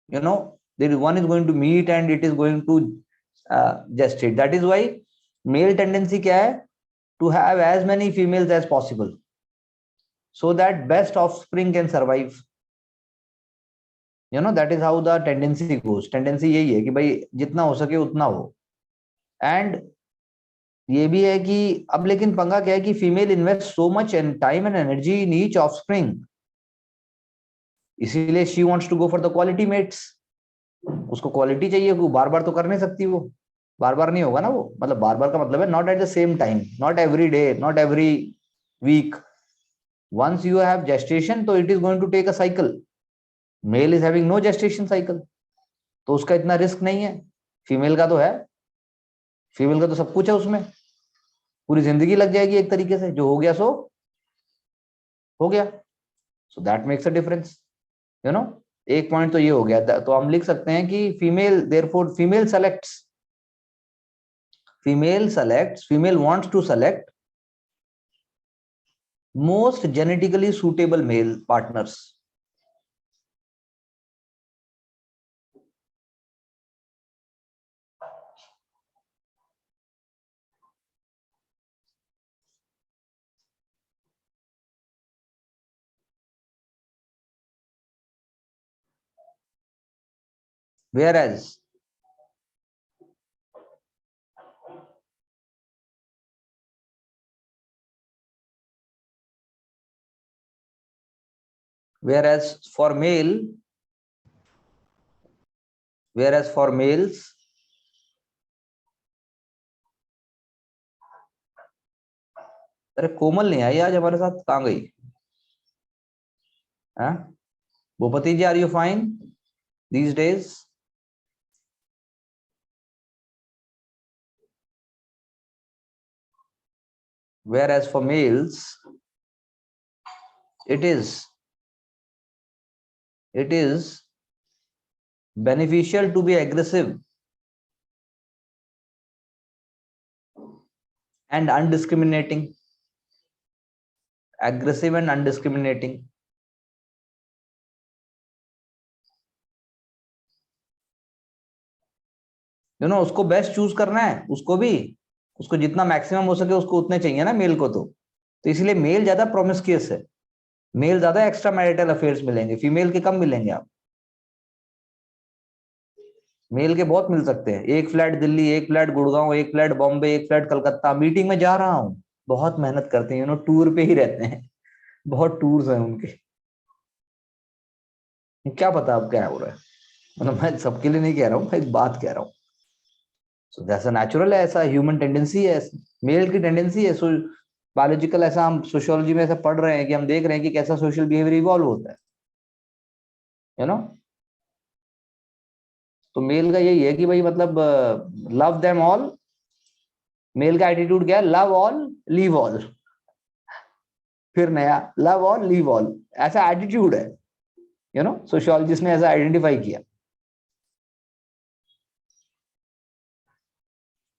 there is one is going to meet and it is going to gestate. That is why male tendency क्या है? To have as many females as possible, so that best offspring can survive. That is how the tendency goes. Tendency यही है कि भाई जितना हो सके उतना हो. एंड ये भी है कि अब लेकिन पंगा क्या है कि female invest so much and time and energy in each offspring, इसीलिए she wants to go for the quality mates. उसको क्वालिटी चाहिए, वो बार बार तो कर नहीं सकती, वो बार बार नहीं होगा ना. वो मतलब बार बार का मतलब है not at the same time, not every day, not every week. Once you have gestation तो it is going to take a cycle. Male is having no gestation cycle, तो उसका इतना रिस्क नहीं है. फीमेल का तो है. फीमेल का तो सब कुछ है, उसमें पूरी जिंदगी लग जाएगी एक तरीके से. जो हो गया सो हो गया. So that makes a difference. एक पॉइंट तो ये हो गया. तो हम लिख सकते हैं कि female, therefore female wants to select most genetically suitable male partners. Whereas for males, अरे कोमल नहीं आई आज हमारे साथ, कहाँ गई? Bhupati ji, are you fine these days? Whereas for males, it is beneficial to be aggressive and undiscriminating. उसको बेस्ट चूज करना है. उसको जितना मैक्सिमम हो सके उसको उतने चाहिए ना मेल को. तो इसलिए मेल ज्यादा प्रोमिस्क्यूअस है. मेल ज्यादा एक्स्ट्रा मैरिटल अफेयर्स मिलेंगे, फीमेल के कम मिलेंगे. आप मेल के बहुत मिल सकते हैं. एक फ्लैट दिल्ली, एक फ्लैट गुड़गांव, एक फ्लैट बॉम्बे, एक फ्लैट कलकत्ता. मीटिंग में जा रहा हूँ, बहुत मेहनत करते हैं, टूर पे ही रहते हैं. बहुत टूर्स हैं उनके. क्या पता अब क्या हो रहा है. मतलब मैं सबके लिए नहीं कह रहा हूँ, मैं एक बात कह रहा हूँ. सो जैसा नेचुरल है, ऐसा ह्यूमन टेंडेंसी है, मेल की टेंडेंसी है. सो बायोलॉजिकल, ऐसा हम सोशियोलॉजी में ऐसा पढ़ रहे हैं कि हम देख रहे हैं कि कैसा सोशल बिहेवियर इवॉल्व होता है. तो मेल का यही है कि भाई मतलब लव देम ऑल. मेल का एटीट्यूड क्या है? Love all, leave all. फिर नया लव ऑल, लीव ऑल, ऐसा एटीट्यूड है. सोशियोलॉजिस्ट ने ऐसा आइडेंटिफाई किया.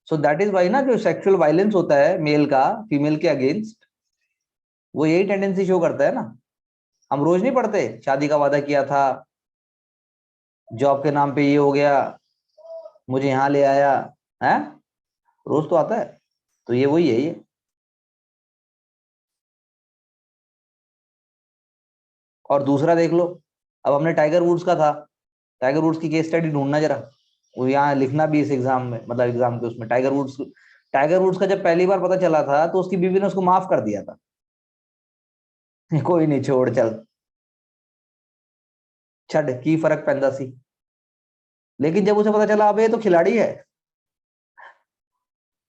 सो दैट इज वाई ना, जो सेक्सुअल वायलेंस होता है मेल का फीमेल के अगेंस्ट, वो यही टेंडेंसी शो करता है ना. हम रोज नहीं पढ़ते, शादी का वादा किया था, जॉब के नाम पे ये हो गया, मुझे यहाँ ले आया है, रोज तो आता है. तो ये वही है. ये और दूसरा देख लो, अब हमने टाइगर वुड्स का था, टाइगर वुड्स की केस स्टडी ढूंढना जरा. वो यहाँ लिखना भी इस एग्जाम में, मतलब एग्जाम के उसमें. टाइगर वुड्स का जब पहली बार पता चला था तो उसकी बीवी ने उसको माफ कर दिया था. कोई नहीं, छोड़, चल छड़ की फर्क पैंदा सी. लेकिन जब उसे पता चला अबे ये तो खिलाड़ी है,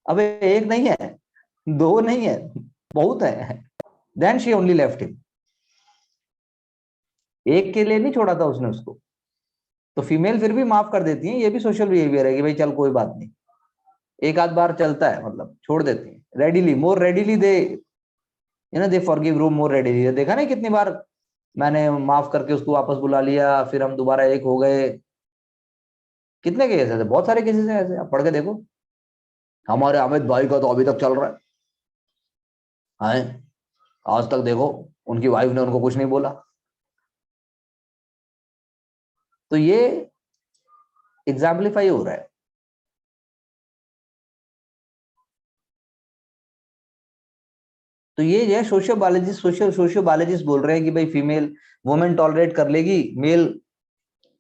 अबे एक नहीं है, दो नहीं है, बहुत है, then she only left him. एक के लिए नहीं छोड़ा था उसने उसको। तो फीमेल फिर भी माफ कर देती है, ये भी सोशल बिहेवियर है कि भाई चल कोई बात नहीं, एक आध बार चलता है, मतलब छोड़ देती है readily, more readily they, you know, they forgive रो मोर रेडिली। देखा नहीं कितनी बार मैंने माफ करके उसको वापस बुला लिया, फिर हम दोबारा एक हो गए। कितने केस ऐसे, बहुत सारे केसेस हैं ऐसे, आप पढ़ के देखो। हमारे अमित भाई का तो अभी तक चल रहा है, आज तक देखो उनकी वाइफ ने उनको कुछ नहीं बोला। तो ये एग्जाम्पलीफाई हो रहा है। तो ये जो है सोशियोबायोलॉजिस्ट बोल रहे हैं कि भाई फीमेल वुमेन टॉलरेट कर लेगी, मेल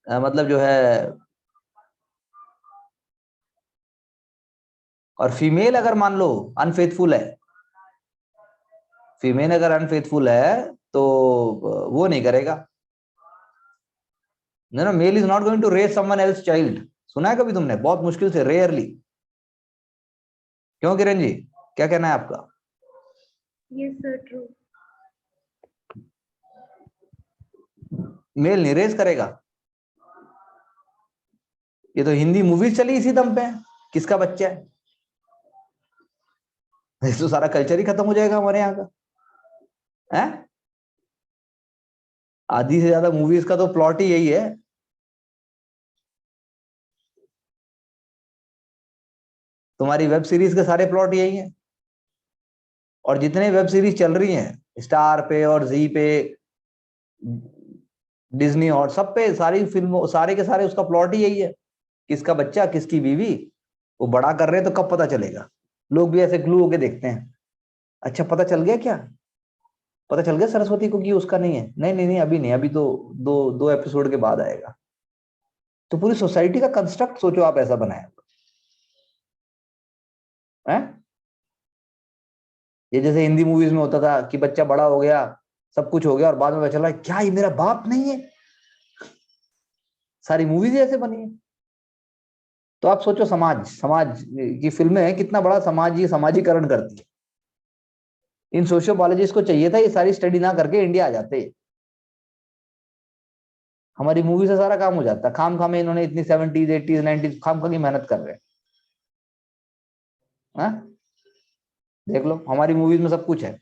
मतलब जो है, और फीमेल अगर मान लो अनफेथफुल है, फीमेल अगर अनफेथफुल है तो वो नहीं करेगा। No, male is not going to raise someone else child. सुना है कभी तुमने? बहुत मुश्किल से, रेयरली। क्यों किरण जी, क्या कहना है आपका? Yes sir, true. मेल नहीं रेज करेगा। ये तो हिंदी मूवीज चली इसी दम पे है, किसका बच्चा है, इस तो सारा कल्चर ही खत्म हो जाएगा हमारे यहाँ का है। आधी से ज्यादा मूवीज का तो प्लॉट ही यही है। तुम्हारी वेब सीरीज के सारे प्लॉट यही हैं, और जितने वेब सीरीज चल रही हैं स्टार पे और जी पे, डिज्नी और सब पे, सारी फिल्मों सारे के सारे उसका प्लॉट ही यही है। किसका बच्चा, किसकी बीवी, वो बड़ा कर रहे हैं तो कब पता चलेगा। लोग भी ऐसे ग्लू होके देखते हैं, अच्छा पता चल गया क्या, पता चल गया सरस्वती को कि उसका नहीं है, नहीं नहीं नहीं अभी नहीं, अभी तो दो दो एपिसोड के बाद आएगा। तो पूरी सोसाइटी का कंस्ट्रक्ट सोचो आप ऐसा बनाया है। ये जैसे हिंदी मूवीज में होता था कि बच्चा बड़ा हो गया, सब कुछ हो गया, और बाद में पता चला क्या ये मेरा बाप नहीं है। सारी मूवीज ऐसे बनी है। तो आप सोचो, समाज समाज की फिल्में हैं, कितना बड़ा समाज ये समाजीकरण करती है। इन सोशियोलॉजिस्ट को चाहिए था ये सारी स्टडी ना करके इंडिया आ जाते, हमारी मूवी से सारा काम हो जाता। खाम खा में इन्होंने इतनी 70s 80s 90s खाम खा की मेहनत कर रहे हैं। हाँ? देख लो हमारी मूवीज में सब कुछ है।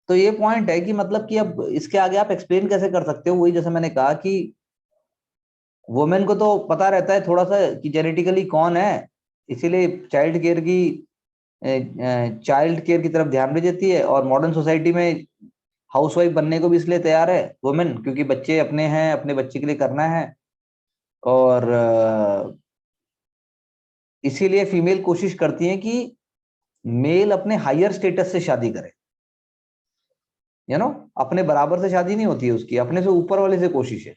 तो ये पॉइंट है कि मतलब कि अब इसके आगे आप एक्सप्लेन कैसे कर सकते हो, वही जैसे मैंने कहा कि वुमेन को तो पता रहता है थोड़ा सा कि जेनेटिकली कौन है, इसीलिए चाइल्ड केयर की तरफ ध्यान भी देती है, और मॉडर्न सोसाइटी में हाउसवाइफ बनने को भी इसलिए तैयार है वुमेन, क्योंकि बच्चे अपने हैं, अपने बच्चे के लिए करना है। और इसीलिए फीमेल कोशिश करती है कि मेल अपने हायर स्टेटस से शादी करे, यू नो, अपने बराबर से शादी नहीं होती है उसकी, अपने से ऊपर वाले से कोशिश है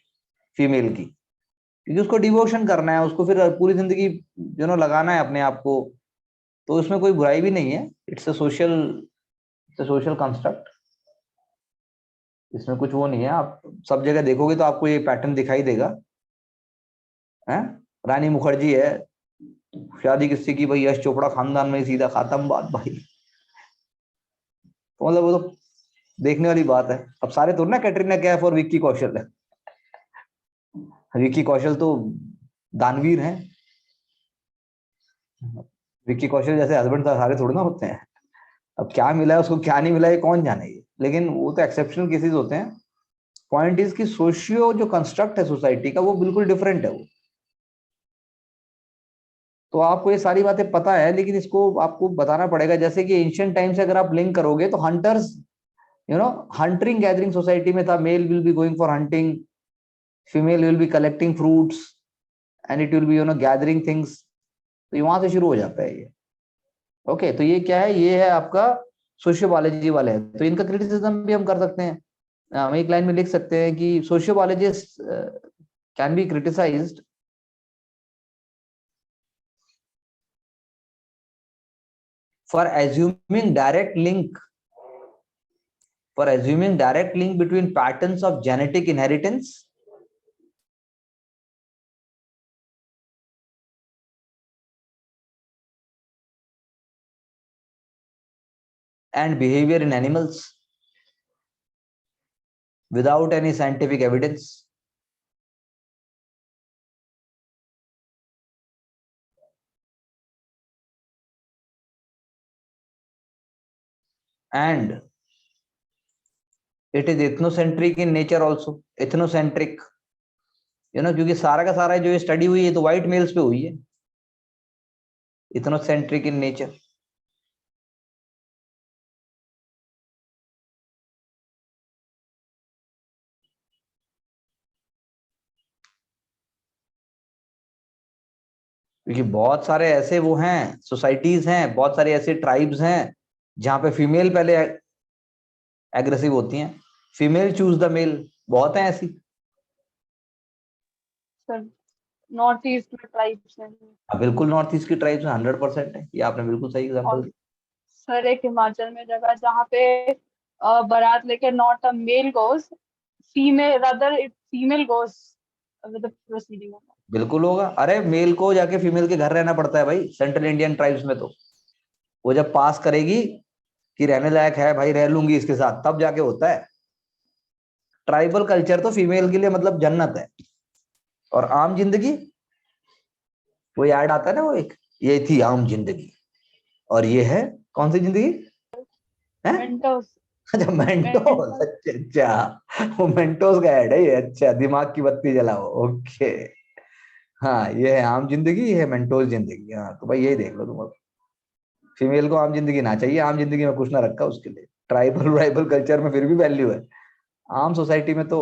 फीमेल की, क्योंकि उसको डिवोशन करना है, उसको फिर पूरी जिंदगी लगाना है अपने आप को। तो उसमें कोई बुराई भी नहीं है, इट्स अ सोशल कंस्ट्रक्ट। इसमें कुछ वो नहीं है, आप सब जगह देखोगे तो आपको ये पैटर्न दिखाई देगा है। रानी मुखर्जी है, शादी किससे की भाई, यश चोपड़ा खानदान में, सीधा खत्म बात भाई। तो मतलब वो तो देखने वाली बात है। अब सारे तो ना कैटरीना कैफ और विक्की कौशल है, विक्की कौशल तो दानवीर हैं, विक्की कौशल जैसे हस्बैंड तो सारे थोड़ी ना होते हैं। अब क्या मिला है उसको, क्या नहीं मिला है, कौन जाने, लेकिन वो तो एक्सेप्शनल केसेस होते हैं। पॉइंट इज कि सोशियो जो कंस्ट्रक्ट है सोसाइटी का वो बिल्कुल डिफरेंट है वो। तो आपको ये सारी बातें पता है, लेकिन इसको आपको बताना पड़ेगा। जैसे कि एंशियंट टाइम से अगर आप लिंक करोगे तो हंटर्स, हंटिंग गैदरिंग सोसाइटी में था, male will be going for hunting, female will be collecting fruits, and it will be gathering things. तो ये वहां से शुरू हो जाता है ये। ओके, तो ये क्या है, ये है आपका सोशियोलॉजी वाले है। तो इनका क्रिटिसिज्म भी हम कर सकते हैं, हम एक लाइन में लिख सकते हैं कि sociologist can be criticised for assuming direct link between patterns of genetic inheritance and behavior in animals. without any scientific evidence. And it is ethnocentric in nature also. Ethnocentric, क्योंकि सारा का सारा जो स्टडी हुई है तो व्हाइट मेल्स पे हुई है. Ethnocentric in nature. क्योंकि बहुत सारे ऐसे वो हैं, सोसाइटीज हैं, बहुत सारे ऐसे ट्राइब्स हैं जहां पे फीमेल पहले एग्रेसिव होती हैं. Female choose the male. बहुत हैं ऐसी. सर नॉर्थ ईस्ट में ट्राइब्स हैं. बिल्कुल नॉर्थ ईस्ट की ट्राइब्स 100% है. ये आपने बिल्कुल सही एग्जांपल और दी. सर एक हिमाचल में जगह जहाँ पे बारात लेके not a male goes, female rather it female goes with the proceeding. बिल्कुल होगा. अरे मेल को जाके फीमेल के घर रहना पड़ता है भाई, सेंट्रल इंडियन ट्राइब्स में. तो वो जब पास करेगी कि रहने लायक है भाई, रह लूंगी इसके साथ, तब जाके होता है. ट्राइबल कल्चर तो फीमेल के लिए मतलब जन्नत है. और आम जिंदगी, वो याद आता है ना, वो एक ये थी आम जिंदगी और ये है कौन सी जिंदगी है. मेंटोस. अच्छा मेंटोस. अच्छा अच्छा, वो मेंटोस का ऐड है ये. अच्छा, दिमाग की बत्ती जलाओ. ओके. हाँ, ये है आम जिंदगी, ये है मेंटोस जिंदगी. हाँ, तो भाई यही देख लो तुम. अब फीमेल को आम जिंदगी ना चाहिए, आम जिंदगी में कुछ ना रखा उसके लिए. ट्राइबल वाइबल कल्चर में फिर भी वैल्यू है. आम सोसाइटी में तो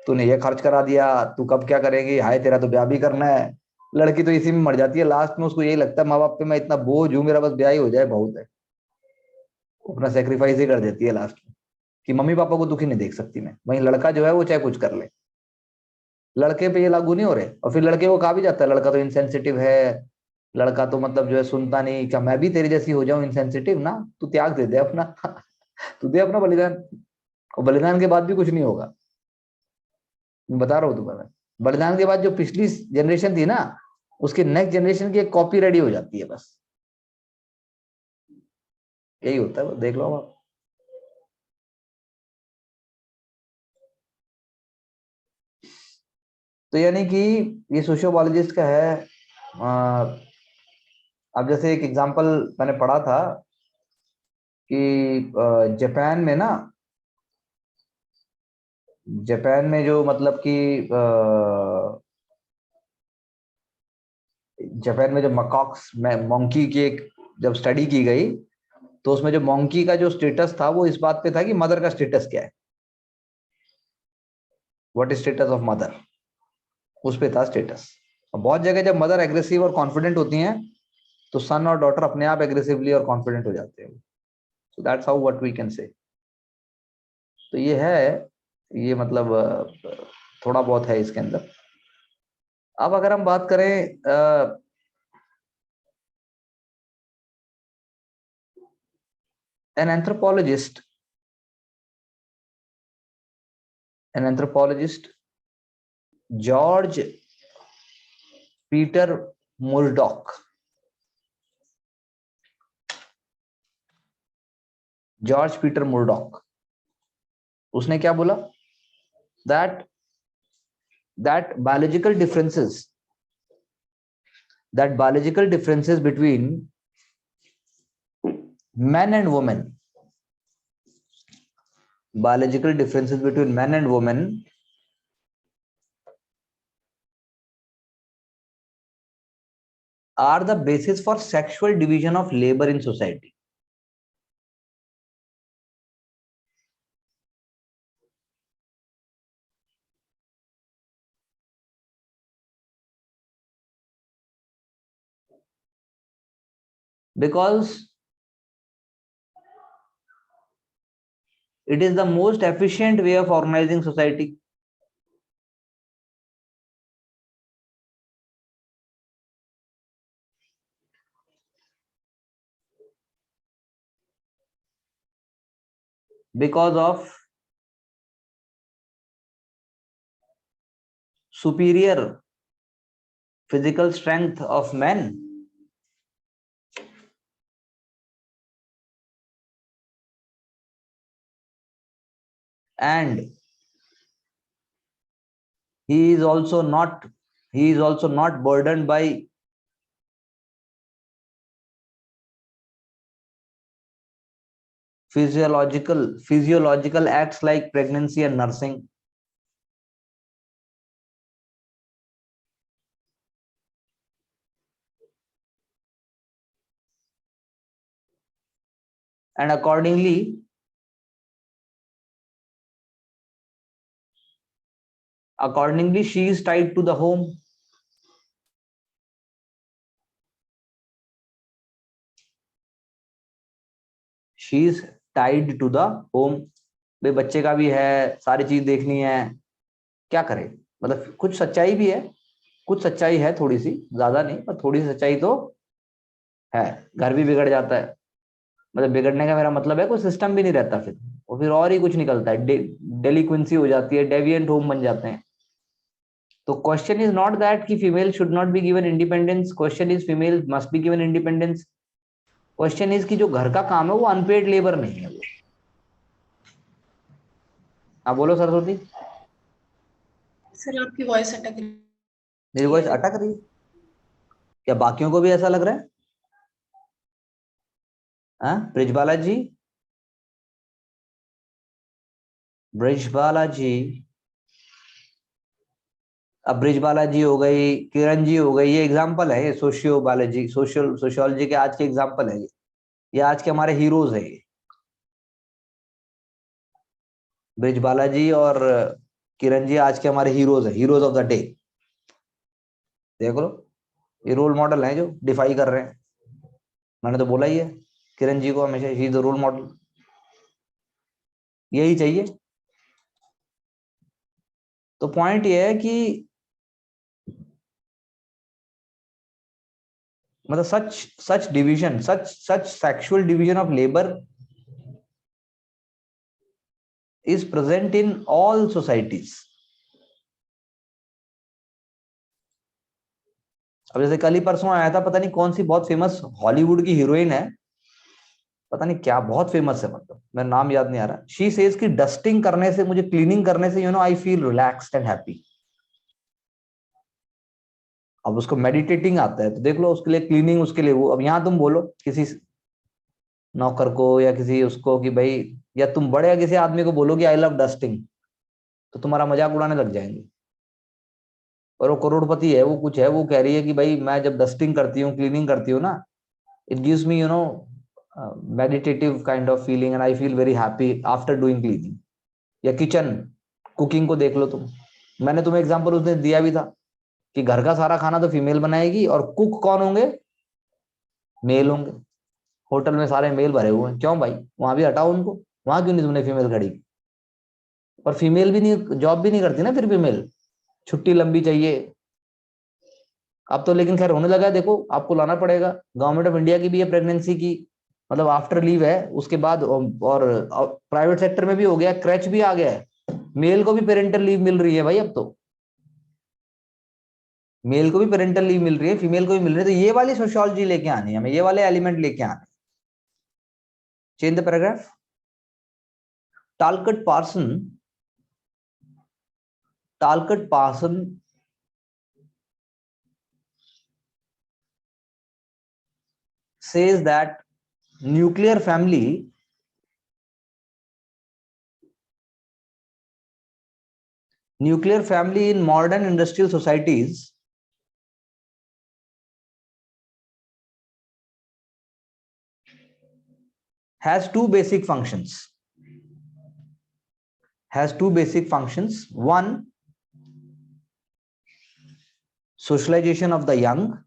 तूने ये खर्च करा दिया, तू कब क्या करेगी, हाय तेरा तो ब्याह भी करना है. लड़की तो इसी में मर जाती है लास्ट में. उसको यही लगता है माँ बाप पे मैं इतना बोझ हूँ, मेरा बस ब्याह ही हो जाए बहुत है. वो अपना सेक्रीफाइस ही कर देती है लास्ट में कि मम्मी पापा को दुखी नहीं देख सकती मैं. वहीं लड़का जो है वो चाहे कुछ कर ले, लड़के पे ये लागू नहीं हो रहे. और फिर लड़के को कहा भी जाता है लड़का तो इनसेंसिटिव है, लड़का तो मतलब जो है सुनता नहीं. क्या मैं भी तेरी जैसी हो जाऊं इनसेंसिटिव? ना, तू त्याग दे दे अपना. तू दे अपना बलिदान. और बलिदान के बाद भी कुछ नहीं होगा. मैं बता रहा हूँ तुम्हें मैं. बलिदान के बाद जो पिछली जनरेशन थी ना, उसके नेक्स्ट जनरेशन की एक कॉपी रेडी हो जाती है बस. यही होता है, देख लो आप. तो यानी कि ये सोशियोलॉजिस्ट का है. अब जैसे एक एग्जांपल मैंने पढ़ा था कि जापान में जो मतलब कि जापान में जो मकॉक्स में मंकी की एक जब स्टडी की गई, तो उसमें जो मंकी का जो स्टेटस था वो इस बात पे था कि मदर का स्टेटस क्या है. What is status of mother, उस पे था स्टेटस. और बहुत जगह जब मदर एग्रेसिव और कॉन्फिडेंट होती हैं तो सन और डॉटर अपने आप एग्रेसिवली और कॉन्फिडेंट हो जाते हैं. So that's how what we can say. तो ये है, ये मतलब थोड़ा बहुत है इसके अंदर. अब अगर हम बात करें an anthropologist George Peter Murdock. George Peter Murdock, उसने क्या बोला? That that biological differences between men and women, are the basis for sexual division of labor in society. Because it is the most efficient way of organizing society. Because of superior physical strength of men and he is also not burdened by physiological acts like pregnancy and nursing. And accordingly, she is tied to the home. She is tied to the home. भाई बच्चे का भी है, सारी चीज देखनी है, क्या करे, मतलब कुछ सच्चाई भी है, कुछ सच्चाई है, थोड़ी सी, ज्यादा नहीं पर थोड़ी सी सच्चाई तो है। घर भी बिगड़ जाता है, मतलब बिगड़ने का मेरा मतलब है कोई सिस्टम भी नहीं रहता फिर, और फिर और ही कुछ निकलता है, डेलिक्वेंसी हो जाती है, डेविएंट होम बन जाते हैं। तो क्वेश्चन इज नॉट दैट कि female should not be given independence, question is female must be given independence. Question is कि जो घर का काम है वो अनपेड लेबर नहीं है वो। आप बोलो सरस्वती। सर आपकी वॉइस अटक रही है। मेरी वॉइस अटक रही है क्या? बाकियों को भी ऐसा लग रहा है? ब्रिजबाला जी, ब्रिजबाला जी, अब ब्रिजबाला जी हो गई, किरण जी हो गई, ये एग्जाम्पल है, ये सोशियोलॉजी के आज के एग्जाम्पल है, ये आज के हमारे हीरोज है। ये ब्रिजबाला जी और किरण जी आज के हमारे हीरोज है, हीरोज ऑफ द डे। देख लो, ये रोल मॉडल हैं जो डिफाई कर रहे हैं। मैंने तो बोला ही है, किरण जी को हमेशा ही द रोल मॉडल, यही चाहिए। तो पॉइंट ये है कि मतलब such division, such sexual division of labour is present in all societies. अब जैसे कल ही परसों आया था, पता नहीं कौन सी बहुत फेमस हॉलीवुड की हीरोइन है, पता नहीं क्या, बहुत फेमस है, मतलब मेरा नाम याद नहीं आ रहा। शी सेज कि डस्टिंग करने से, मुझे क्लीनिंग करने से I feel relaxed and happy. अब उसको मेडिटेटिंग आता है तो देख लो, उसके लिए क्लीनिंग, उसके लिए वो। अब यहाँ तुम बोलो किसी नौकर को या किसी उसको कि भाई, या तुम बड़े या किसी आदमी को बोलो कि आई लव डस्टिंग, तो तुम्हारा मजाक उड़ाने लग जाएंगे। और वो करोड़पति है, वो कुछ है, वो कह रही है कि भाई मैं जब डस्टिंग करती हूँ, क्लीनिंग करती हूँ ना, it gives me meditative kind of feeling and I feel very happy after doing cleaning। या किचन कुकिंग को देख लो तुम, मैंने तुम्हें एग्जांपल उसने दिया भी था कि घर का सारा खाना तो फीमेल बनाएगी और कुक कौन होंगे? मेल होंगे। होटल में सारे मेल भरे हुए हैं, क्यों भाई? वहां भी हटाओ उनको, वहां क्यों नहीं तुमने फीमेल खड़ी? और फीमेल भी नहीं, जॉब भी नहीं करती ना फिर फीमेल, छुट्टी लंबी चाहिए। अब तो लेकिन खैर होने लगा है, देखो आपको लाना पड़ेगा, गवर्नमेंट ऑफ इंडिया की भी है प्रेगनेंसी की, मतलब आफ्टर लीव है उसके बाद, और प्राइवेट सेक्टर में भी हो गया, क्रैच भी आ गया है, मेल को भी पेरेंटल लीव मिल रही है भाई। अब तो मेल को भी पेरेंटल लीव मिल रही है, फीमेल को भी मिल रही है। तो ये वाली सोशियोलॉजी लेके आनी है हमें, ये वाले एलिमेंट लेके आने। Change the paragraph. Talcott Parson says that nuclear family in modern industrial societies has two basic functions. One, socialization of the young,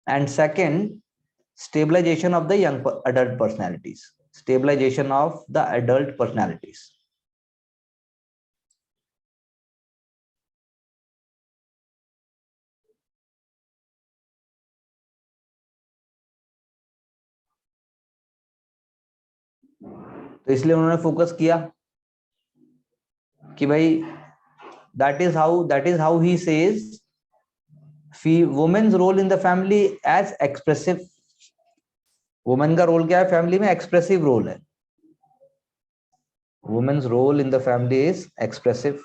and second, stabilization of the young adult personalities. तो इसलिए उन्होंने focus किया कि भाई that is how he says women's role in the family as expressive। Women का role क्या है family में? एक्सप्रेसिव रोल है। Women's role in the family is expressive.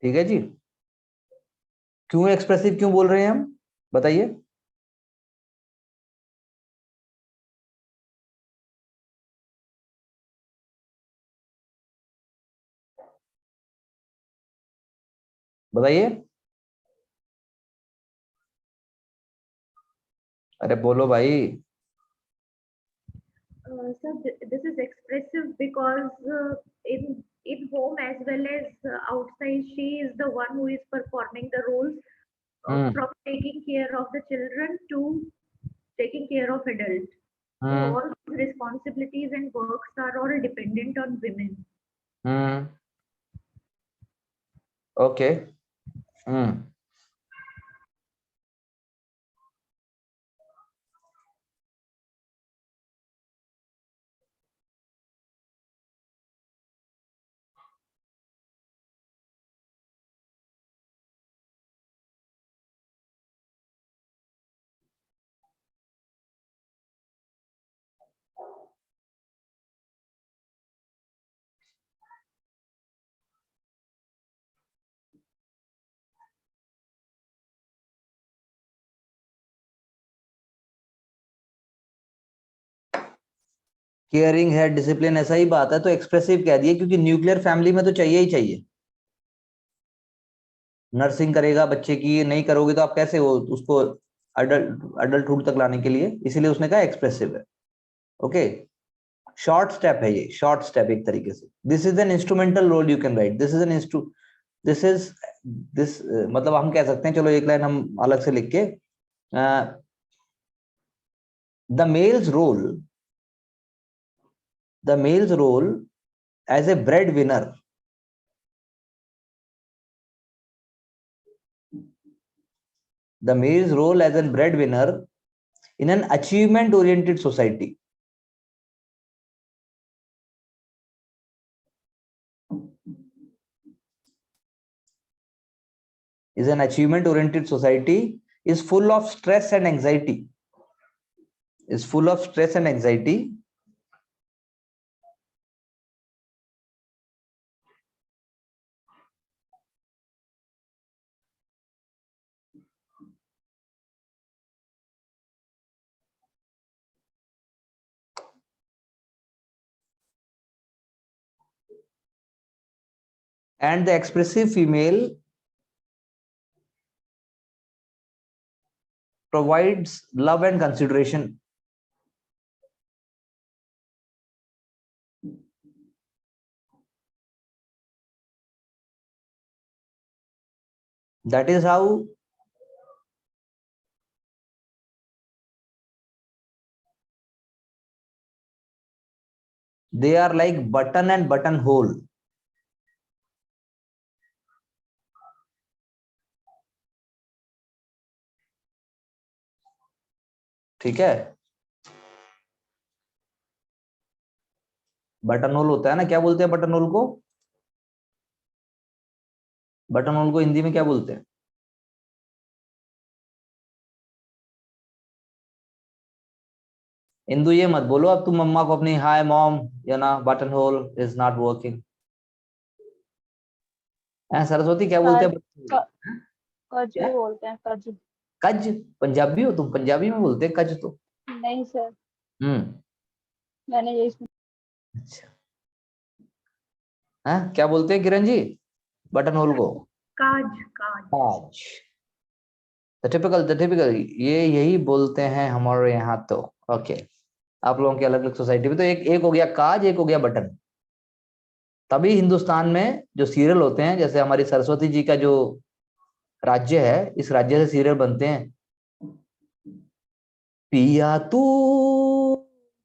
ठीक है जी। क्यों एक्सप्रेसिव क्यों बोल रहे हैं हम, बताइए। बताइए, अरे बोलो भाई। So this is expressive because in home as well as outside, she is the one who is performing the roles from taking care of the children to taking care of adults. So all these responsibilities and works are all dependent on women. Okay. Caring है, discipline है, सही बात है। तो expressive कह दिए क्योंकि nuclear family में तो चाहिए ही चाहिए। नर्सिंग करेगा बच्चे की, नहीं करोगे तो आप कैसे हो उसको अडल्टहुड तक लाने के लिए, इसीलिए उसने कहा एक्सप्रेसिव है। ओके, शॉर्ट स्टेप है ये, शॉर्ट स्टेप एक तरीके से। This is an instrumental role you can write, this is an this मतलब हम कह सकते हैं, चलो एक लाइन हम अलग से लिख के, the male's role as a breadwinner, the male's role as a breadwinner in an achievement oriented society is full of stress and anxiety, and the expressive female provides love and consideration. That is how they are like button and buttonhole. ठीक है, button whole होता है ना, क्या बोलते हैं button whole को? Button whole को हिंदी में क्या बोलते हैं? इंदु ये मत बोलो अब तुम मम्मा को अपनी, हाय मॉम, या ना button whole is not working. Saraswati क्या बोलते हैं? कजू बोलते हैं, कजू। कज? पंजाबी हो तुम? पंजाबी में बोलते हैं कज तो। नहीं सर, मैंने यही सुना। अच्छा, हाँ क्या बोलते हैं किरण जी बटन होल को? काज। टिपिकल ये यही बोलते हैं हमारे यहाँ तो। ओके, आप लोगों की अलग अलग सोसाइटी में तो एक हो गया काज, एक हो गया बटन। तभी हिंदुस्तान में जो सीरियल होते हैं, जैसे हमारी सरस्वती जी का जो राज्य है, इस राज्य से सीरियल बनते हैं। पिया तू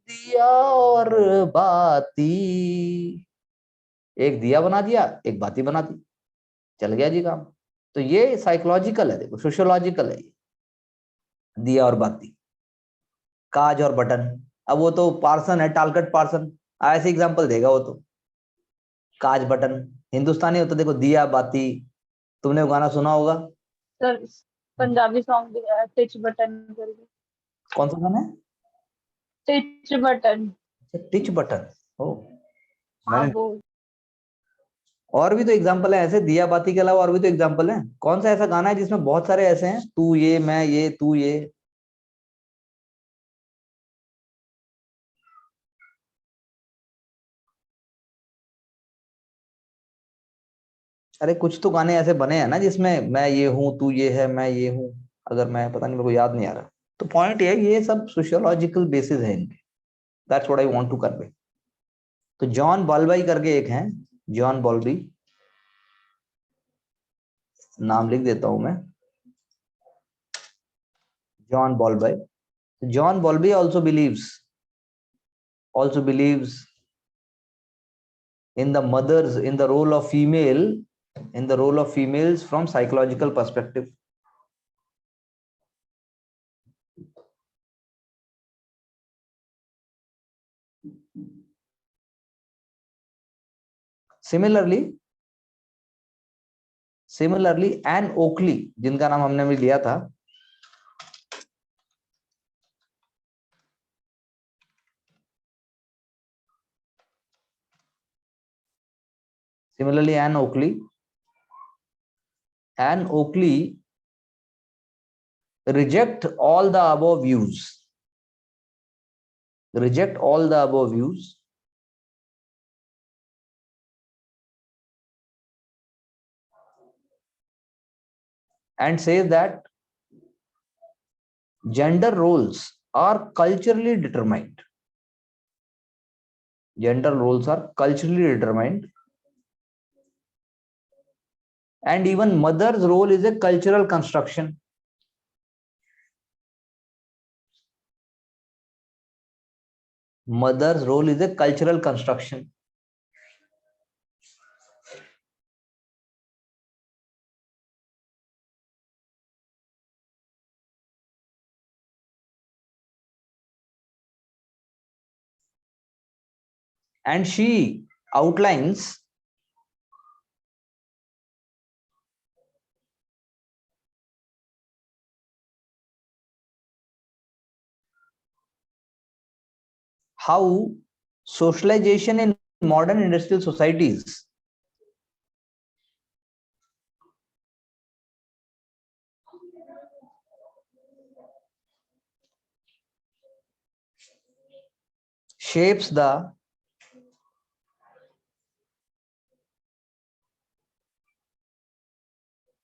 दिया और बाती, एक दिया बना दिया, एक बाती बना दी, चल गया जी काम। तो ये साइकोलॉजिकल है, देखो सोशियोलॉजिकल है ये, दिया और बाती, काज और बटन। अब वो तो पार्सन है, टालकट पार्सन ऐसे एग्जांपल देगा वो तो। काज बटन हिंदुस्तानी होता, देखो दिया बाती। तुमने वो गाना सुना होगा सर, पंजाबी सॉन्ग भी है, टिच बटन करके। कौन सा गाना है? टिच बटन। टिच बटन। ओ, हाँ मैंने वो। और भी तो एग्जाम्पल है ऐसे, दिया बाती के अलावा और भी तो एग्जाम्पल है। कौन सा ऐसा गाना है जिसमें बहुत सारे ऐसे हैं, तू ये मैं ये तू ये? अरे कुछ तो गाने ऐसे बने हैं ना जिसमें मैं ये हूं तू ये है मैं ये हूं, अगर मैं पता नहीं, मेरे को याद नहीं आ रहा। तो पॉइंट ये है कि ये सब सोशियोलॉजिकल बेसिस है इनके। That's what I want to convey. तो जॉन बॉल्बी करके एक हैं, जॉन बॉल्बी, नाम लिख देता हूं मैं, John Bowlby. John Bowlby also believes in the mothers, in the role of female, in the role of females from psychological perspective. Similarly Anne Oakley, जिनका नाम हमने भी लिया था, Anne Oakley reject all the above views, and says that gender roles are culturally determined. And even mother's role is a cultural construction. Mother's role is a cultural construction. And she outlines how socialization in modern industrial societies shapes the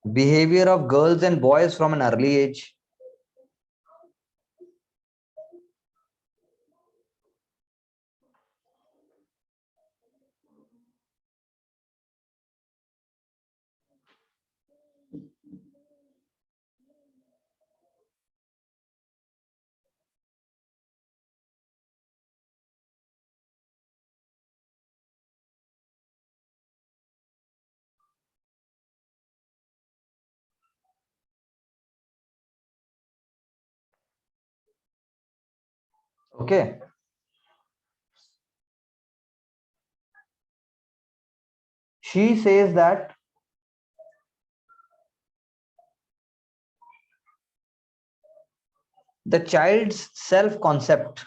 behavior of girls and boys from an early age. Okay. She says that the child's self-concept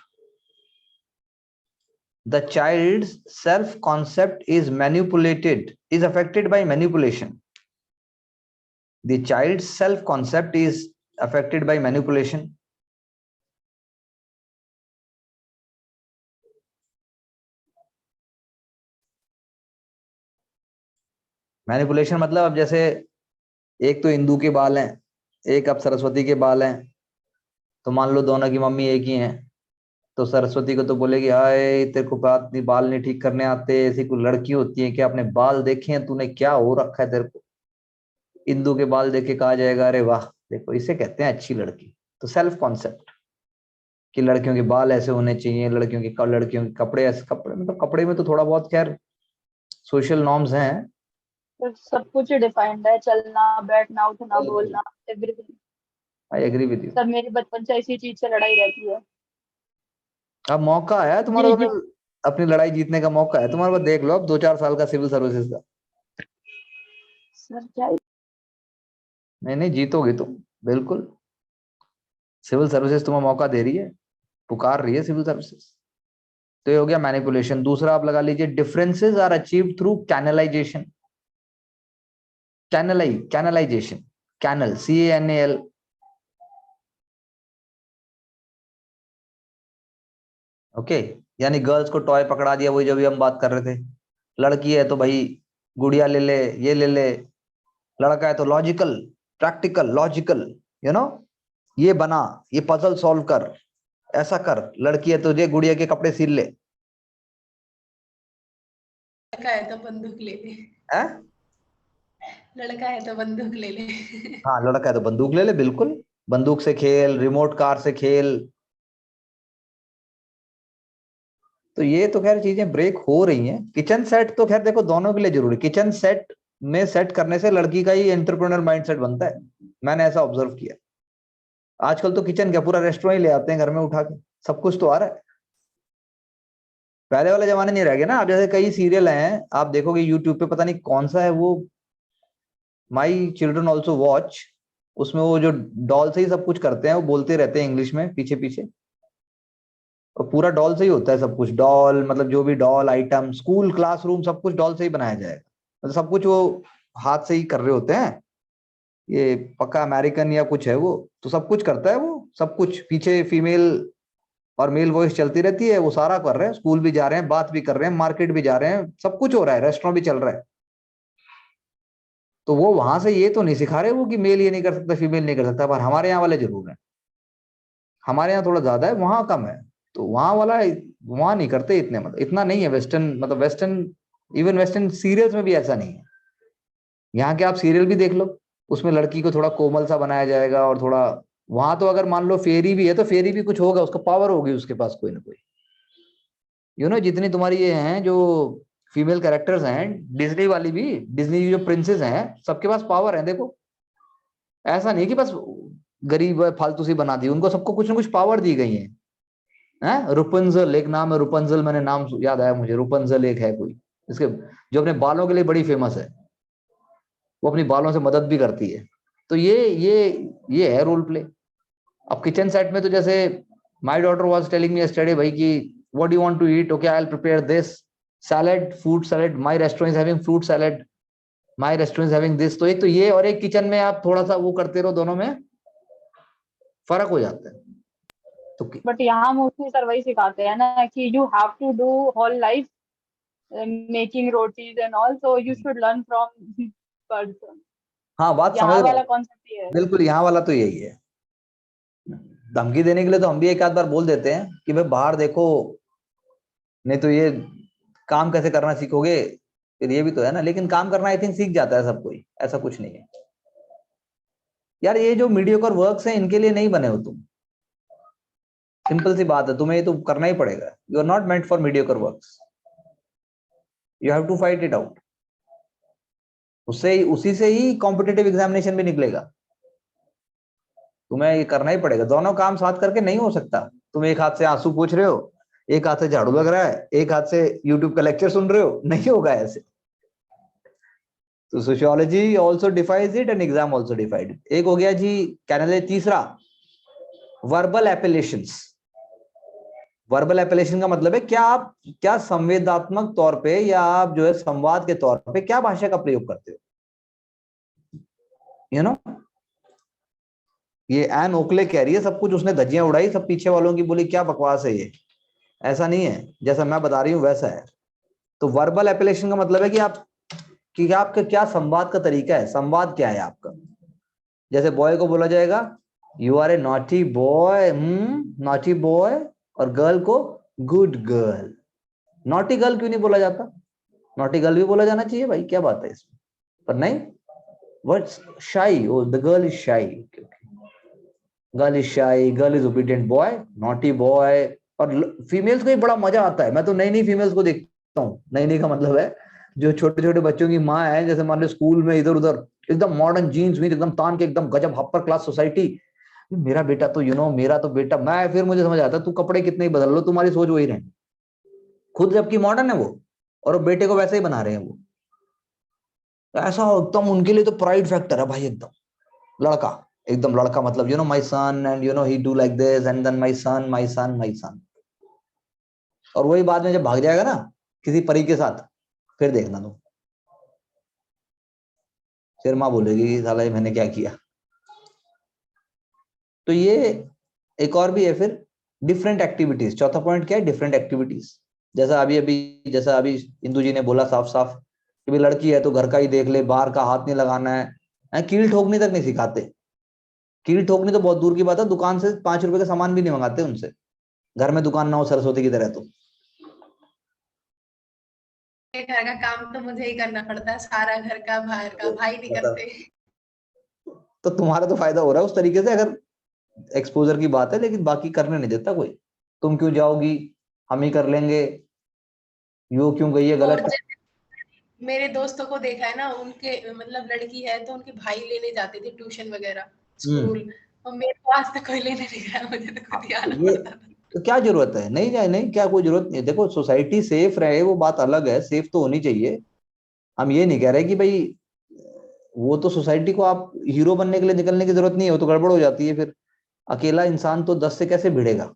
is affected by manipulation. The child's self-concept is affected by manipulation. Manipulation मतलब, अब जैसे एक तो इंदू के बाल हैं, एक अब सरस्वती के बाल हैं, तो मान लो दोनों की मम्मी एक ही हैं, तो सरस्वती को तो बोलेगी हाय तेरे को बात नहीं, बाल नहीं ठीक करने आते, ऐसी कोई लड़की होती है क्या, अपने बाल देखे हैं तूने, क्या हो रखा है तेरे को? इंदू के बाल देख के कहा जाएगा अरे वाह देखो, इसे कहते हैं अच्छी लड़की। तो सेल्फ कॉन्सेप्ट कि लड़कियों के बाल ऐसे होने चाहिए, लड़कियों के कपड़े ऐसे, कपड़े मतलब कपड़े में तो थोड़ा बहुत खैर सोशल नॉर्म्स हैं, तो सब कुछ डिफाइंड है, चलना बैठना उठना बोलना everything. I agree with you. सब मेरी बचपन से इसी चीज से लड़ाई रहती है। अब मौका आया तुम्हारे जी, पास, अपनी लड़ाई जीतने का मौका है तुम्हारे पास, देख लो अब 2-4 साल का सिविल सर्विसेज का। सर क्या नहीं जीतोगे तुम बिल्कुल, सिविल सर्विसेज तुम्हें मौका दे रही है, पुकार रही है सिविल सर्विसेज। तो ये हो गया मैनिपुलेशन। दूसरा आप लगा लीजिए, differences are achieved through channelisation. Canalisation, canal, CANAL। Okay, यानी गर्ल्स को टॉय पकड़ा दिया, वही जो भी हम बात कर रहे थे। लड़की है तो भाई गुड़िया ले ले, ये ले ले। लड़का है तो logical, practical, logical, you know, ये बना, ये पजल सॉल्व कर, ऐसा कर। लड़की है तो ये गुड़िया के कपड़े सिल ले। लड़का है तो बंदूक ले ले। हैं? लड़का है तो बंदूक ले ले। हाँ, लड़का है तो बंदूक ले ले, बिल्कुल। बंदूक से खेल, रिमोट कार से खेल। तो ये तो खैर चीजें ब्रेक हो रही हैं। किचन सेट तो खैर देखो दोनों के लिए जरूरी। किचन सेट में सेट करने से लड़की का ही एंटरप्रेन्योर माइंडसेट बनता है, मैंने ऐसा ऑब्जर्व किया। आजकल तो किचन क्या, पूरा रेस्टोरेंट ही ले आते हैं घर में उठा के, सब कुछ तो आ रहा है। पहले वाले जमाने नहीं रह गए ना। अब जैसे कई सीरियल हैं, आप देखोगे यूट्यूब पे, पता नहीं कौन सा है वो, माई चिल्ड्रन ऑल्सो वॉच, उसमें वो जो डॉल से ही सब कुछ करते हैं, वो बोलते रहते हैं इंग्लिश में पीछे पीछे, और पूरा डॉल से ही होता है सब कुछ। डॉल मतलब जो भी डॉल आइटम, स्कूल क्लासरूम सब कुछ डॉल से ही बनाया जाएगा, मतलब सब कुछ वो हाथ से ही कर रहे होते हैं। ये पक्का अमेरिकन या कुछ है वो, तो सब कुछ करता है वो, सब कुछ पीछे फीमेल और मेल वॉइस चलती रहती है, वो सारा कर रहे हैं। स्कूल भी जा रहे हैं, बात भी कर रहे हैं, मार्केट भी जा रहे हैं, सब कुछ हो रहा है, रेस्टोरेंट भी चल रहा है। तो वो वहां से ये तो नहीं सिखा रहे वो कि मेल ये नहीं कर सकता, फीमेल नहीं कर सकता, पर हमारे यहाँ वाले जरूर है। हमारे यहाँ थोड़ा ज्यादा है, वहां कम है। तो वहां वाला, वहां नहीं करते इतने, मतलब इतना नहीं है। वेस्टर्न मतलब वेस्टर्न, इवन वेस्टर्न सीरियल्स में भी ऐसा नहीं है। यहाँ के आप सीरियल भी देख लो, उसमें लड़की को थोड़ा कोमल सा बनाया जाएगा, और थोड़ा, वहां तो अगर मान लो फेरी भी है तो फेरी भी कुछ होगा, उसका पावर होगी उसके पास कोई ना कोई। जितनी तुम्हारी ये हैं जो फीमेल कैरेक्टर्स हैं, डिज्नी वाली भी, डिज्नी की जो प्रिंसेस हैं, सबके पास पावर है। देखो, ऐसा नहीं कि बस गरीब फालतू सी बना दी, उनको सबको कुछ ना कुछ पावर दी गई है। रुपंजल एक नाम है, रुपंजल, मैंने नाम याद आया मुझे, रुपंजल एक है कोई, इसके जो अपने बालों के लिए बड़ी फेमस है, वो अपनी बालों से मदद भी करती है। तो ये है रोल प्ले। अब किचन सेट में तो जैसे my daughter was telling me yesterday भाई कि what do you want to eat, okay I will prepare this salad, fruit salad, my restaurant is having fruit salad, my restaurant is having this. तो एक तो ये, और एक kitchen में आप थोड़ा सा वो करते रहो, दोनों में फर्क हो जाता है। तो बट यहाँ मोस्टली सर वही सिखाते हैं ना कि you have to do whole life making rotis and all, so you should learn from person. हाँ, बात समझ यहाँ रहा वाला हूँ, कॉन्सेप्ट ये है। बिल्कुल यहाँ वाला तो यही है। धमकी देने के लिए तो हम भी एक आध बार बोल देते हैं कि भाई बाहर देखो, नहीं तो ये काम कैसे करना सीखोगे, फिर ये भी तो है ना। लेकिन काम करना आई थिंक सीख जाता है सब कोई, ऐसा कुछ नहीं है यार। ये जो मीडियोकर वर्क्स हैं, इनके लिए नहीं बने हो तुम। सिंपल सी बात है, तुम्हें ये तो करना ही पड़ेगा। You are not meant for mediocre works, you have to fight it out. उससे उसी से ही कॉम्पिटिटिव एग्जामिनेशन भी निकलेगा। तुम्हें ये करना ही पड़ेगा, दोनों काम साथ करके नहीं हो सकता। तुम एक हाथ से आंसू पोंछ रहे हो, एक हाथ से झाड़ू लग रहा है, एक हाथ से यूट्यूब का लेक्चर सुन रहे हो, नहीं होगा ऐसे। तो sociology also defies it and exam also defied. एक हो गया जी कैनल। तीसरा, वर्बल एपेलेशंस। वर्बल एपेलेशन का मतलब है क्या संवेदनात्मक तौर पे, या आप जो है संवाद के तौर पे क्या भाषा का प्रयोग करते हो। यू नो, ये एन ओकले कह रही है, सब कुछ उसने धज्जियां उड़ाई, सब पीछे वालों की बोली क्या बकवास है ये। ऐसा नहीं है, जैसा मैं बता रही हूं वैसा है। तो वर्बल एपेलेशन का मतलब है कि आपका क्या संवाद का तरीका है, संवाद क्या है आपका। जैसे बॉय को बोला जाएगा you are a naughty boy, naughty boy, और गर्ल को गुड गर्ल। नॉटी गर्ल क्यों नहीं बोला जाता, नॉटी गर्ल भी बोला जाना चाहिए भाई, क्या बात है इसमें। पर नहीं, व्हाट्स शाई, ओ द गर्ल इज शाई, गर्ल इज शाई, girl is obedient boy, naughty boy. और फीमेल्स को ही बड़ा मजा आता है, मैं तो नई नई फीमेल्स को देखता हूँ। नई नई का मतलब है जो छोटे छोटे बच्चों की माँ है, जैसे मान लो स्कूल में इधर उधर एकदम मॉडर्न जीन्स में एकदम तान के, एकदम गजब अपर क्लास सोसाइटी। मेरा बेटा तो मेरा तो बेटा, मैं फिर मुझे समझ आता है तू कपड़े कितने ही बदल लो, तुम्हारी सोच वही रहे। खुद जबकि मॉडर्न है वो, और वो बेटे को वैसे ही बना रहे हैं वो। ऐसा एकदम उनके लिए तो प्राइड फैक्टर है भाई, एकदम लड़का, एकदम लड़का, मतलब my son, and he do like this, and then my son, my son, my son. और वही बाद में जब भाग जाएगा ना किसी परी के साथ, फिर देखना तुम। फिर माँ बोलेगी कि साला ये मैंने क्या किया। तो ये एक और भी है फिर डिफरेंट एक्टिविटीज। चौथा पॉइंट क्या है? Different activities. जैसा अभी इंदु जी ने बोला साफ साफ कि भाई लड़की है तो घर का ही देख ले, बाहर का हाथ नहीं लगाना है। कील ठोकनी तक नहीं सिखाते। कील ठोकनी तो बहुत दूर की बात है, दुकान से 5 रुपए का सामान भी नहीं मंगाते उनसे, घर में दुकान ना हो सरस्वती की तरह। तो घर का काम तो मुझे ही करना पड़ता है, सारा घर का बाहर का भाई नहीं बताओ। करते। तो तुम्हारा तो फायदा हो रहा है उस तरीके से, अगर एक्सपोजर की बात है, लेकिन बाकी करने नहीं देता कोई। तुम क्यों जाओगी, हम ही कर लेंगे, यो क्यों गई है और गलत। मेरे दोस्तों को देखा है ना, उनके मतलब लड़की है तो उनके भाई लेने जाते थे ट्यूशन वगैरह हम्म। स्कूल, और मेरे को आज तक कोई लेने नहीं गया, मुझे तो खुद ही आना ये पड़ता था। तो क्या जरूरत है? नहीं जाए, नहीं क्या कोई जरूरत नहीं है। देखो सोसाइटी सेफ रहे वो बात अलग है, सेफ तो होनी चाहिए। हम ये नहीं कह रहे कि भाई वो तो सोसाइटी को आप हीरो बनने के लिए निकलने की जरूरत नहीं है, वो तो गड़बड़ हो जाती है फिर। अकेला इंसान तो 10 से कैसे भिड़ेगा?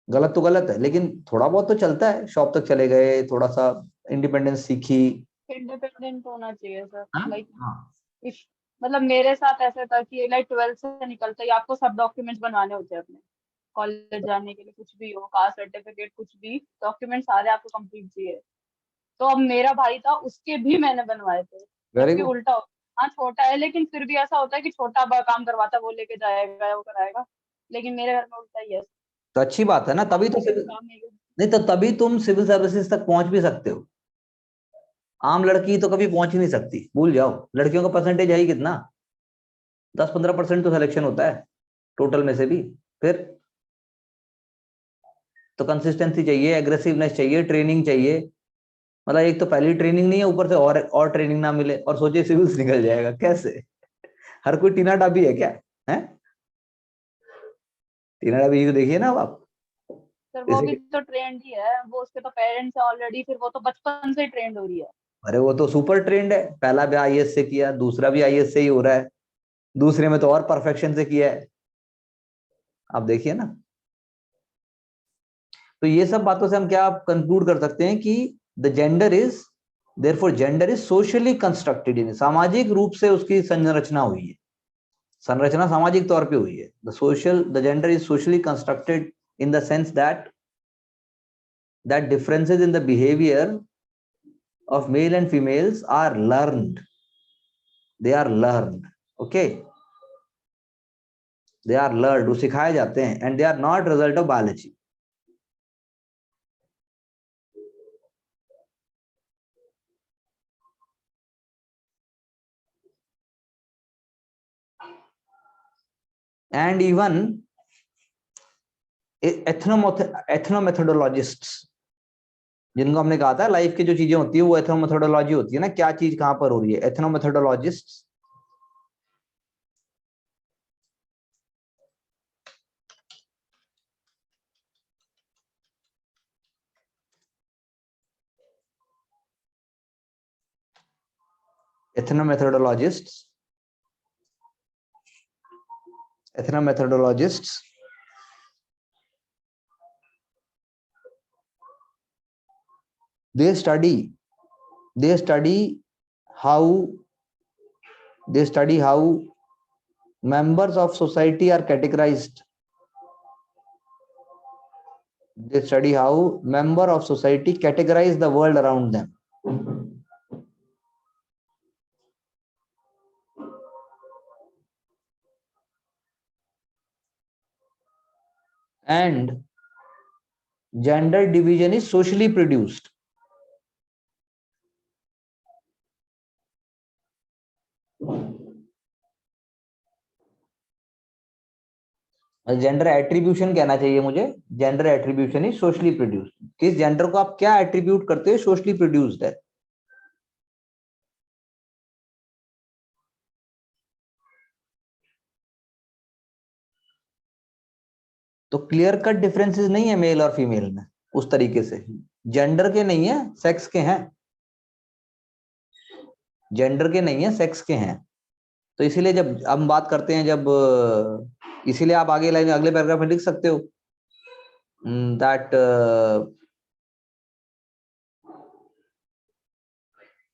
गलत तो गलत है, लेकिन थोड़ा बहुत तो चलता है। शॉप तक चले गए, थोड़ा सा इंडिपेंडेंस सीखी। इंडिपेंडेंट होना चाहिए सर। हाँ लाइक हाँ। इफ मतलब मेरे साथ ऐसा था कि लाइक 12th से निकलते ही आपको सब डॉक्यूमेंट्स बनवाने होते हैं अपने कॉलेज जाने के लिए, कुछ भी हो, कास्ट सर्टिफिकेट, कुछ भी डॉक्यूमेंट सारे आपको कंप्लीट चाहिए। तो अब मेरा भाई था, उसके भी मैंने बनवाए थे, वेरी जबकि गुड। उल्टा होता है। हाँ छोटा है, लेकिन फिर भी ऐसा होता है कि छोटा बड़ा काम करवाता है, वो लेके जाएगा वो कराएगा, लेकिन मेरे घर में उल्टा ही है। तो अच्छी बात है ना, तभी तो आपका कोई सिविल, काम नहीं है। नहीं तो तभी तुम सिविल सर्विसेज तक पहुंच भी सकते हो। आम लड़की तो कभी पहुंच ही नहीं सकती, भूल जाओ। लड़कियों का परसेंटेज है ही कितना, 10-15% तो सिलेक्शन होता है टोटल में से भी। फिर तो कंसिस्टेंसी चाहिए, एग्रेसिवनेस चाहिए, ट्रेनिंग चाहिए। मतलब एक तो पहली ट्रेनिंग नहीं है, ऊपर से और ट्रेनिंग ना मिले और सोचिए सिविल्स निकल जाएगा कैसे? हर कोई टीना डाबी है क्या? है टीना डाबी को देखिए ना अब आप। सर वो भी जैसे तो ट्रेंड ही है, वो उसके तो पेरेंट्स है ऑलरेडी, फिर वो तो बचपन से ही ट्रेंड हो रही है। अरे वो तो सुपर ट्रेंड है, पहला भी आईएएस से किया, दूसरा भी आईएएस से ही हो रहा है, दूसरे में तो और परफेक्शन से किया है। आप देखिए ना। तो ये सब बातों से हम क्या कंक्लूड कर सकते हैं कि the gender is, therefore gender is socially constructed, इन सामाजिक रूप से उसकी संरचना हुई है, संरचना सामाजिक तौर पे हुई है। The gender is socially constructed in the sense that differences in the behavior of male and females are learned. They are learned. Okay, they are learned, वो सिखाए जाते हैं, and they are not result of biology. And even एथनोमेथोडोलॉजिस्ट्स, जिनको हमने कहा था life की जो चीजें होती है वो एथनोमेथोडोलॉजी होती है ना, क्या चीज कहां पर हो रही है, एथनोमेथोडोलॉजिस्ट्स। एथनोमेथोडोलॉजिस्ट्स एथनोमेथोडोलॉजिस्ट्स they study they study how they study how members of society are categorized. They study how member of society categorize the world around them. And gender division is socially produced. Gender attribution कहना चाहिए मुझे, gender attribution is socially produced. किस gender को आप क्या attribute करते हो, socially produced है। तो क्लियर कट डिफरेंसेस नहीं है मेल और फीमेल में उस तरीके से, जेंडर के नहीं है, सेक्स के हैं। जेंडर के नहीं है, सेक्स के हैं। तो इसीलिए जब हम बात करते हैं, जब इसीलिए आप आगे लाइन अगले पैराग्राफ में लिख सकते हो that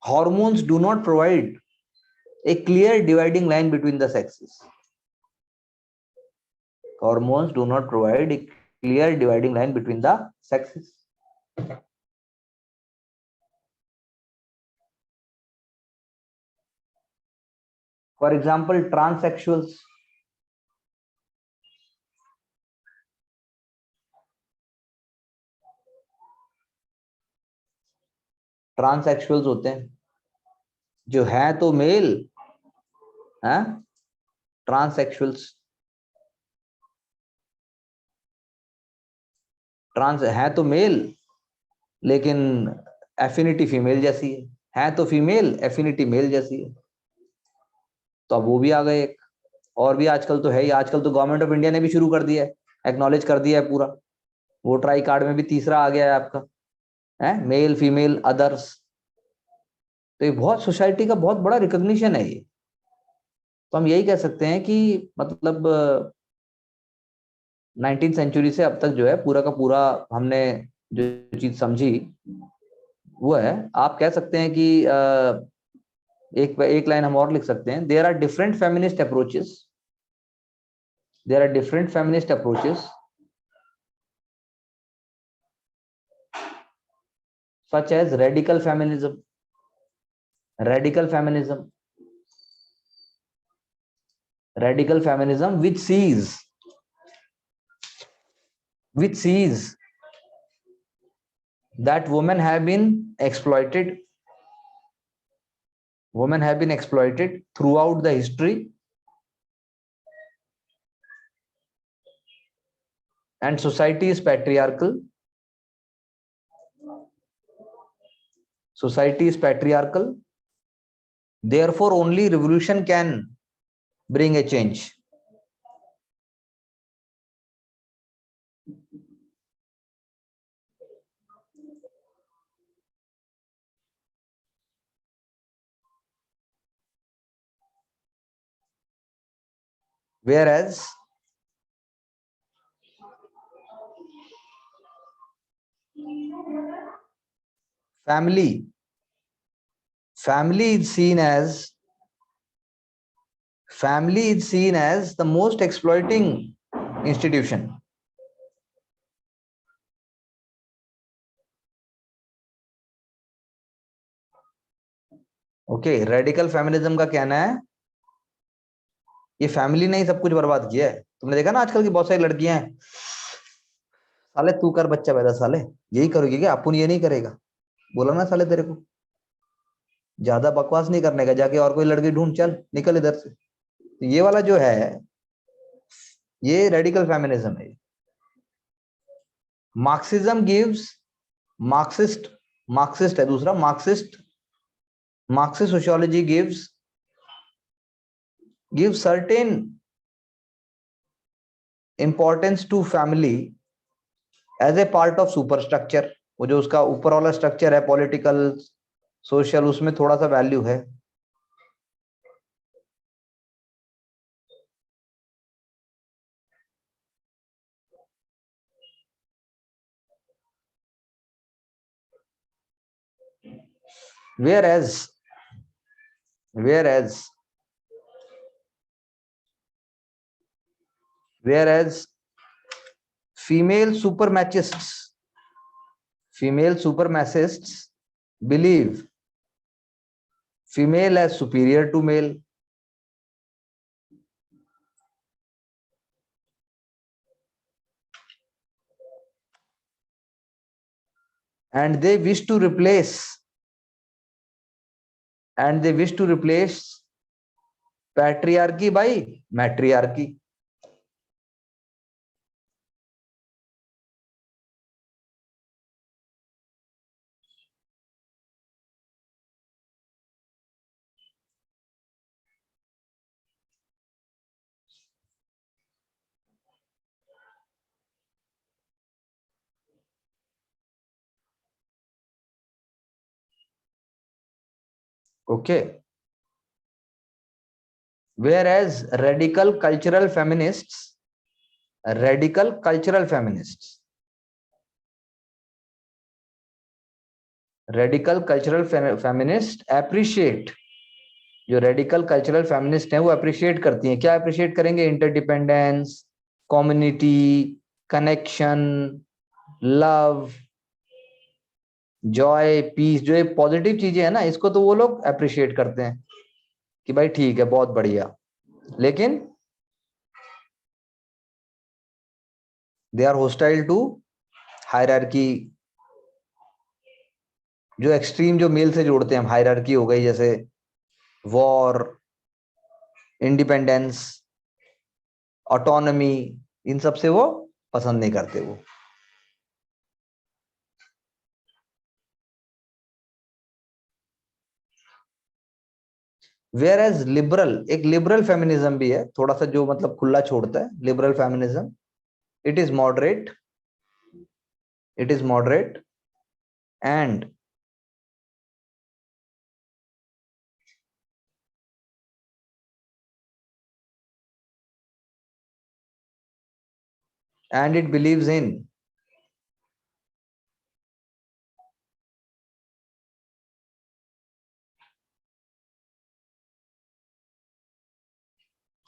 hormones do not provide a clear dividing line between the sexes. Hormones do not provide a clear dividing line between the sexes. For example, transsexuals. ट्रांससेक्सुअल्स होते हैं जो है तो मेल है, ट्रांससेक्सुअल्स ट्रांस है तो मेल लेकिन एफिनिटी फीमेल जैसी है तो फीमेल एफिनिटी मेल जैसी है। तो अब वो भी आ गए एक, और भी आजकल तो है ही, आजकल तो गवर्नमेंट ऑफ इंडिया ने भी शुरू कर दिया है, एक्नॉलेज कर दिया है पूरा, वोटर आई कार्ड में भी तीसरा आ गया है आपका, है मेल फीमेल अदर्स। तो ये बहुत सोसाइटी का बहुत बड़ा रिकॉग्निशन है ये। तो हम यही कह सकते हैं कि मतलब 19वीं सेंचुरी से अब तक जो है पूरा का पूरा हमने जो चीज समझी वो है, आप कह सकते हैं कि एक लाइन हम और लिख सकते हैं, there are different feminist approaches, there are different feminist approaches such as radical feminism, radical feminism which sees that women have been exploited throughout the history, and society is patriarchal. Therefore only revolution can bring a change. Whereas family is seen as the most exploiting institution. Okay, radical feminism का कहना है ये family ने ही सब कुछ बर्बाद किया है। तुमने देखा ना आजकल की बहुत सारी लड़कियां हैं, साले तू कर बच्चा पैदा, साले यही करोगी क्या, अपन ये नहीं करेगा, बोला ना साले तेरे को, ज्यादा बकवास नहीं करने का, जाके और कोई लड़की ढूंढ, चल निकल इधर से। तो ये वाला जो है ये रेडिकल फेमिनिज्म है। मार्क्सिज्म गिव्स, मार्क्सिस्ट है दूसरा, Marxist sociology gives certain importance to family as a part of superstructure। वो जो उसका ऊपर वाला स्ट्रक्चर है पॉलिटिकल सोशल, उसमें थोड़ा सा वैल्यू है। whereas female supremacists believe female as superior to male, and they wish to replace patriarchy by matriarchy। Okay, whereas radical cultural feminists appreciate जो रेडिकल कल्चरल फेमिनिस्ट हैं वो अप्रिशिएट करती हैं। क्या अप्रिशिएट करेंगे? Interdependence, community, connection, love, joy, peace, जो ये positive चीजें हैं ना, इसको तो वो लोग अप्रिशिएट करते हैं कि भाई ठीक है, बहुत बढ़िया। लेकिन they are hostile to hierarchy, जो एक्सट्रीम जो मेल से जोड़ते हैं हम, हायरार्की हो गई, जैसे वॉर, इंडिपेंडेंस, ऑटोनॉमी, इन सब से वो पसंद नहीं करते वो। वेयर एज लिबरल, एक लिबरल फेमिनिज्म भी है, थोड़ा सा जो मतलब खुला छोड़ता है, liberal feminism, it is moderate, it is moderate and it believes in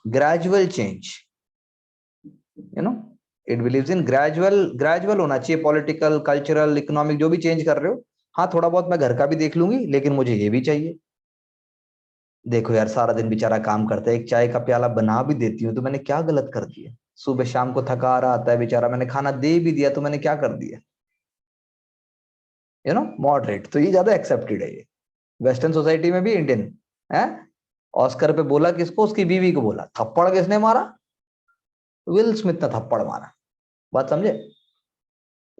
gradual change, you know, it believes in gradual होना चाहिए, पॉलिटिकल, कल्चरल, इकोनॉमिक, जो भी चेंज कर रहे हो। हाँ, थोड़ा बहुत मैं घर का भी देख लूंगी, लेकिन मुझे ये भी चाहिए। देखो यार, सारा दिन बेचारा काम करता है, एक चाय का प्याला बना भी देती हूँ तो मैंने क्या गलत कर दिया? सुबह शाम को थका आ रहा आता है बेचारा, मैंने खाना दे भी दिया तो मैंने क्या कर दिया? You know, moderate. तो ये ज्यादा एक्सेप्टेड है, ये वेस्टर्न सोसाइटी में भी। इंडियन है, ऑस्कर पे बोला किसको? उसकी बीवी को बोला। थप्पड़ किसने मारा? विल स्मिथ ने थप्पड़ मारा। बात समझे?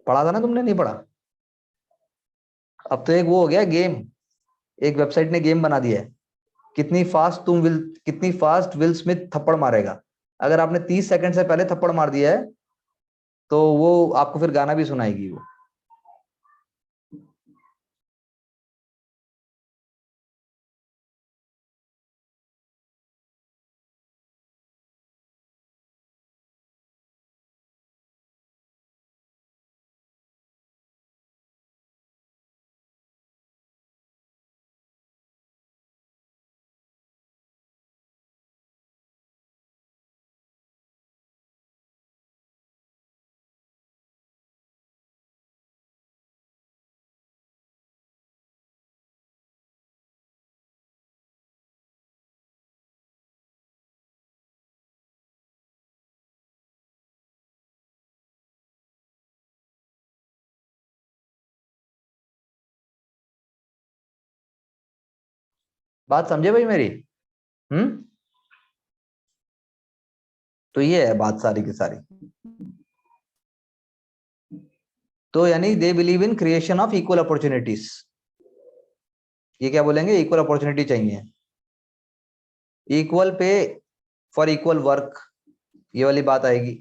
पढ़ा था ना तुमने? नहीं पढ़ा? अब तो एक वो हो गया गेम, एक वेबसाइट ने गेम बना दिया है, कितनी फास्ट विल स्मिथ थप्पड़ मारेगा। अगर आपने 30 सेकंड से पहले थप्पड़ मार दिया है तो वो आपको फिर गाना भी सुनाएगी वो। बात समझे भाई मेरी? तो ये है बात सारी की सारी। तो यानी they believe in creation of equal opportunities. ये क्या बोलेंगे? इक्वल अपॉर्चुनिटी चाहिए, equal pay for equal work, ये वाली बात आएगी।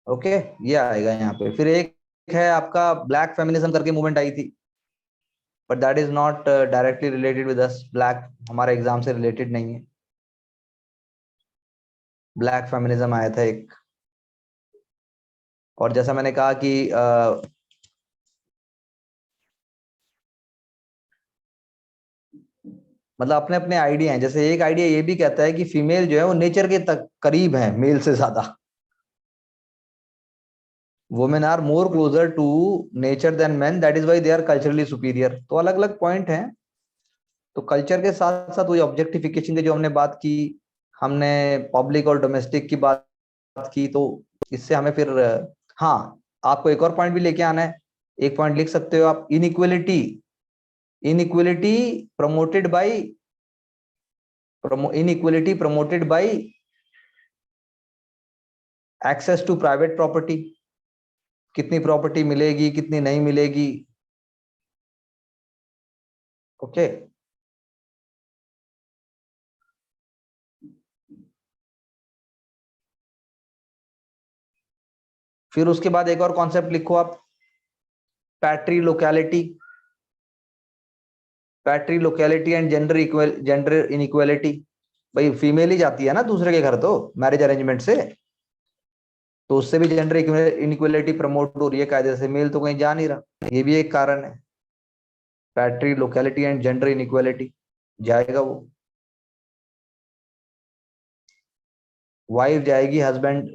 ओके, ये आएगा यहाँ पे। फिर एक है आपका ब्लैक फेमिनिज्म करके मूवमेंट आई थी, but that is not directly related with us. Black हमारे एग्जाम से रिलेटेड नहीं है। ब्लैक फेमिनिज्म आया था एक, और जैसा मैंने कहा कि मतलब अपने अपने आइडिया हैं। जैसे एक आइडिया ये भी कहता है कि फीमेल जो है वो नेचर के तक करीब है मेल से ज्यादा। Women are more closer to nature than men, that is why they are culturally superior. तो अलग अलग पॉइंट हैं। तो कल्चर के साथ साथ वही ऑब्जेक्टिफिकेशन की जो हमने बात की, हमने पब्लिक और डोमेस्टिक की बात की, तो इससे हमें फिर हाँ, आपको एक और पॉइंट भी लेके आना है। एक पॉइंट लिख सकते हो आप, inequality, inequality promoted by inequality promoted by access to private property. कितनी प्रॉपर्टी मिलेगी, कितनी नहीं मिलेगी। ओके, फिर उसके बाद एक और कॉन्सेप्ट लिखो आप, patrilocality. Patrilocality and gender inequality. भाई फीमेल ही जाती है ना दूसरे के घर तो मैरिज अरेंजमेंट से, तो उससे भी जेंडर इनइक्वालिटी प्रमोट हो रही है कायदे से। मेल तो कहीं जा नहीं रहा, ये भी एक कारण है। पैट्री लोकैलिटी एंड जेंडर इनइक्वालिटी, जाएगा वो, वाइफ जाएगी, हस्बैंड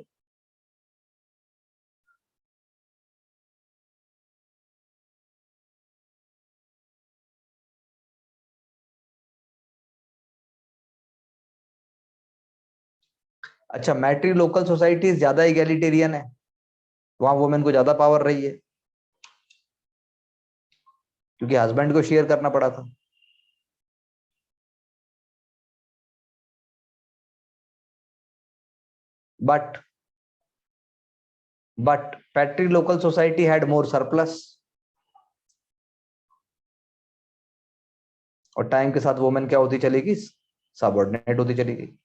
अच्छा मैट्री लोकल सोसाइटी ज्यादा इगैलिटेरियन है, वहां वुमेन को ज्यादा पावर रही है क्योंकि हस्बैंड को शेयर करना पड़ा था। But patrilocal society had more surplus, और टाइम के साथ वुमेन क्या होती चली गई, सबऑर्डिनेट होती चली गई।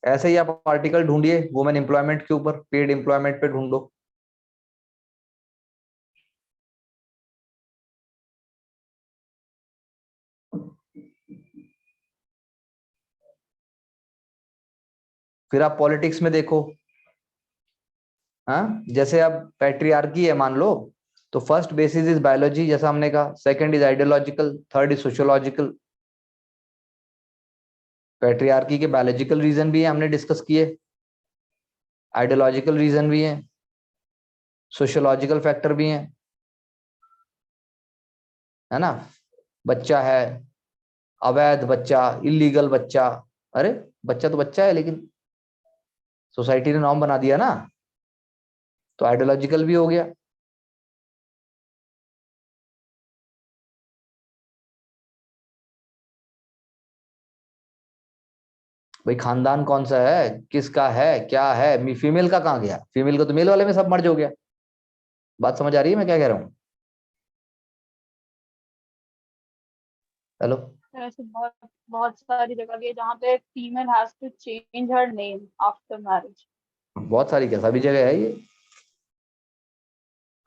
ऐसे ही आप आर्टिकल ढूंढिए वुमेन एम्प्लॉयमेंट के ऊपर, पेड एम्प्लॉयमेंट पे ढूंढो, फिर आप पॉलिटिक्स में देखो। हाँ जैसे अब पैट्रियार्की है मान लो, तो फर्स्ट बेसिस इज बायोलॉजी जैसा हमने कहा, second is ideological, third is sociological. Patriarchy के बायोलॉजिकल रीजन भी है, हमने डिस्कस किए, आइडियोलॉजिकल रीजन भी है, सोशियोलॉजिकल फैक्टर भी है ना। बच्चा है, अवैध बच्चा, इलीगल बच्चा, अरे बच्चा तो बच्चा है लेकिन सोसाइटी ने नॉर्म बना दिया ना, तो आइडियोलॉजिकल भी हो गया। भाई खानदान कौन सा है, किसका है, क्या है, फीमेल का कहाँ गया, फीमेल का तो मेल वाले में सब मर्ज हो गया। बात समझ आ रही है मैं क्या कह रहा हूँ? हेलो। ऐसे बहुत बहुत सारी जगह भी है जहाँ पे female has to change her name after marriage. बहुत सारी, क्या सभी जगह है ये।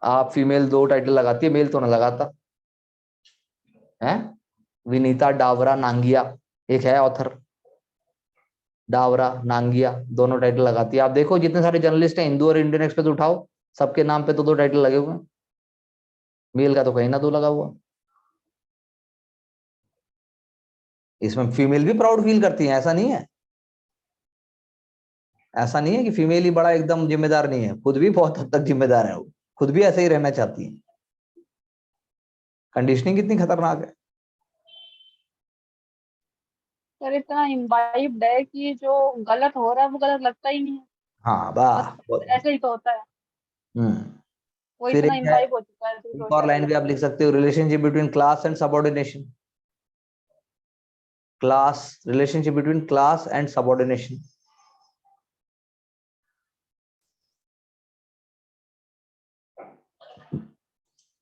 आप फीमेल दो टाइटल लगाती है, मेल तो ना लगाता है। विनीता डावरा नांगिया एक है ऑथर, डावरा नांगिया दोनों टाइटल लगाती है। आप देखो जितने सारे जर्नलिस्ट हैं हिंदू और इंडियन एक्सप्रेस उठाओ, सबके नाम पे तो दो टाइटल लगे हुए हैं, मेल का तो कहीं ना दो लगा हुआ। इसमें फीमेल भी प्राउड फील करती है, ऐसा नहीं है, ऐसा नहीं है कि फीमेल ही बड़ा एकदम जिम्मेदार नहीं है, खुद भी बहुत हद तक जिम्मेदार है वो, खुद भी ऐसे ही रहना चाहती है। कंडीशनिंग कितनी खतरनाक है। पर इतना इम्बाइब्ड है कि जो गलत हो रहा है वो गलत लगता ही नहीं है। हाँ बस वाह। ऐसे ही तो होता है। हम्म। वो फिर इतना एक है, इम्बाइब हो चुका है एक और लाइन सोशल। भी आप लिख सकते हो, relationship between class and subordination, class, relationship between class and subordination.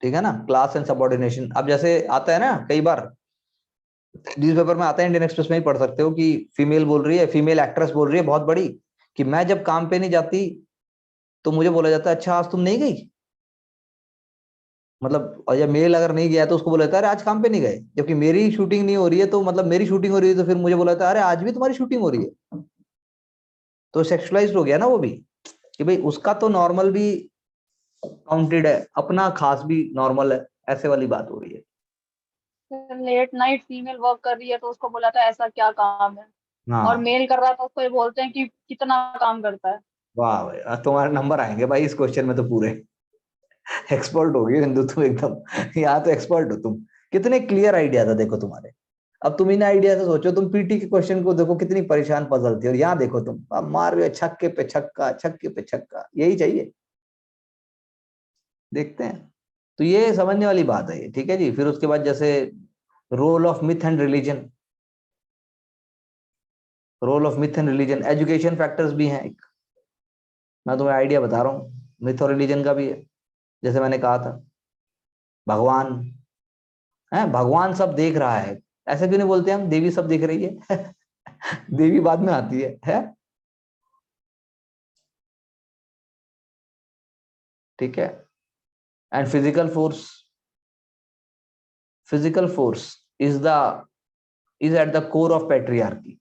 ठीक है ना, क्लास एंड सबऑर्डिनेशन। अब जैसे आता है ना कई बार न्यूज़पेपर में आता है, इंडियन एक्सप्रेस में ही पढ़ सकते हो कि फीमेल बोल रही है, फीमेल एक्ट्रेस बोल रही है बहुत बड़ी, कि मैं जब काम पे नहीं जाती तो मुझे बोला जाता है अच्छा आज तुम नहीं गई, मतलब, और जब मेल अगर नहीं गया तो उसको बोला जाता है अरे आज काम पे नहीं गए, जबकि मेरी शूटिंग नहीं हो रही है, तो मतलब मेरी शूटिंग हो रही है तो फिर मुझे बोला जाता है अरे आज भी तुम्हारी शूटिंग हो रही है। तो सेक्सुअलाइज्ड हो गया ना वो भी, कि भाई उसका तो नॉर्मल भी काउंटेड है, अपना खास भी नॉर्मल है, ऐसे वाली बात हो रही है। लेट नाइट फीमेल वर्क कर रही है तो उसको बोला था ऐसा क्या काम है। और हाँ मेल कर रहा था उसको ये बोलते हैं कि कितना काम करता है। वाह भाई, आज तुम्हारे नंबर आएंगे भाई इस क्वेश्चन में तो पूरे। एक्सपर्ट हो गए हिंदू तुम एकदम, यहाँ तो एक्सपर्ट हो तुम। कितने क्लियर आइडिया था देखो तुम्हारे। अब तुम इन आइडिया से सोचो, तुम पीटी के क्वेश्चन को देखो कितनी परेशान पजल थी, और यहाँ देखो तुम अब मार रहे हो छक्के पे छक्का, छक्के पे छक्का, यही चाहिए। देखते हैं, तो ये समझने वाली बात है ये, ठीक है जी। फिर उसके बाद जैसे role of myth and religion, role of myth and religion, education factors भी हैं एक, मैं तुम्हें आइडिया बता रहा हूँ, मिथ और रिलीजन का भी है। जैसे मैंने कहा था भगवान है, भगवान सब देख रहा है, ऐसे क्यों नहीं बोलते हम देवी सब देख रही है। देवी बाद में आती है, ठीक है। And physical force is the is at the core of patriarchy.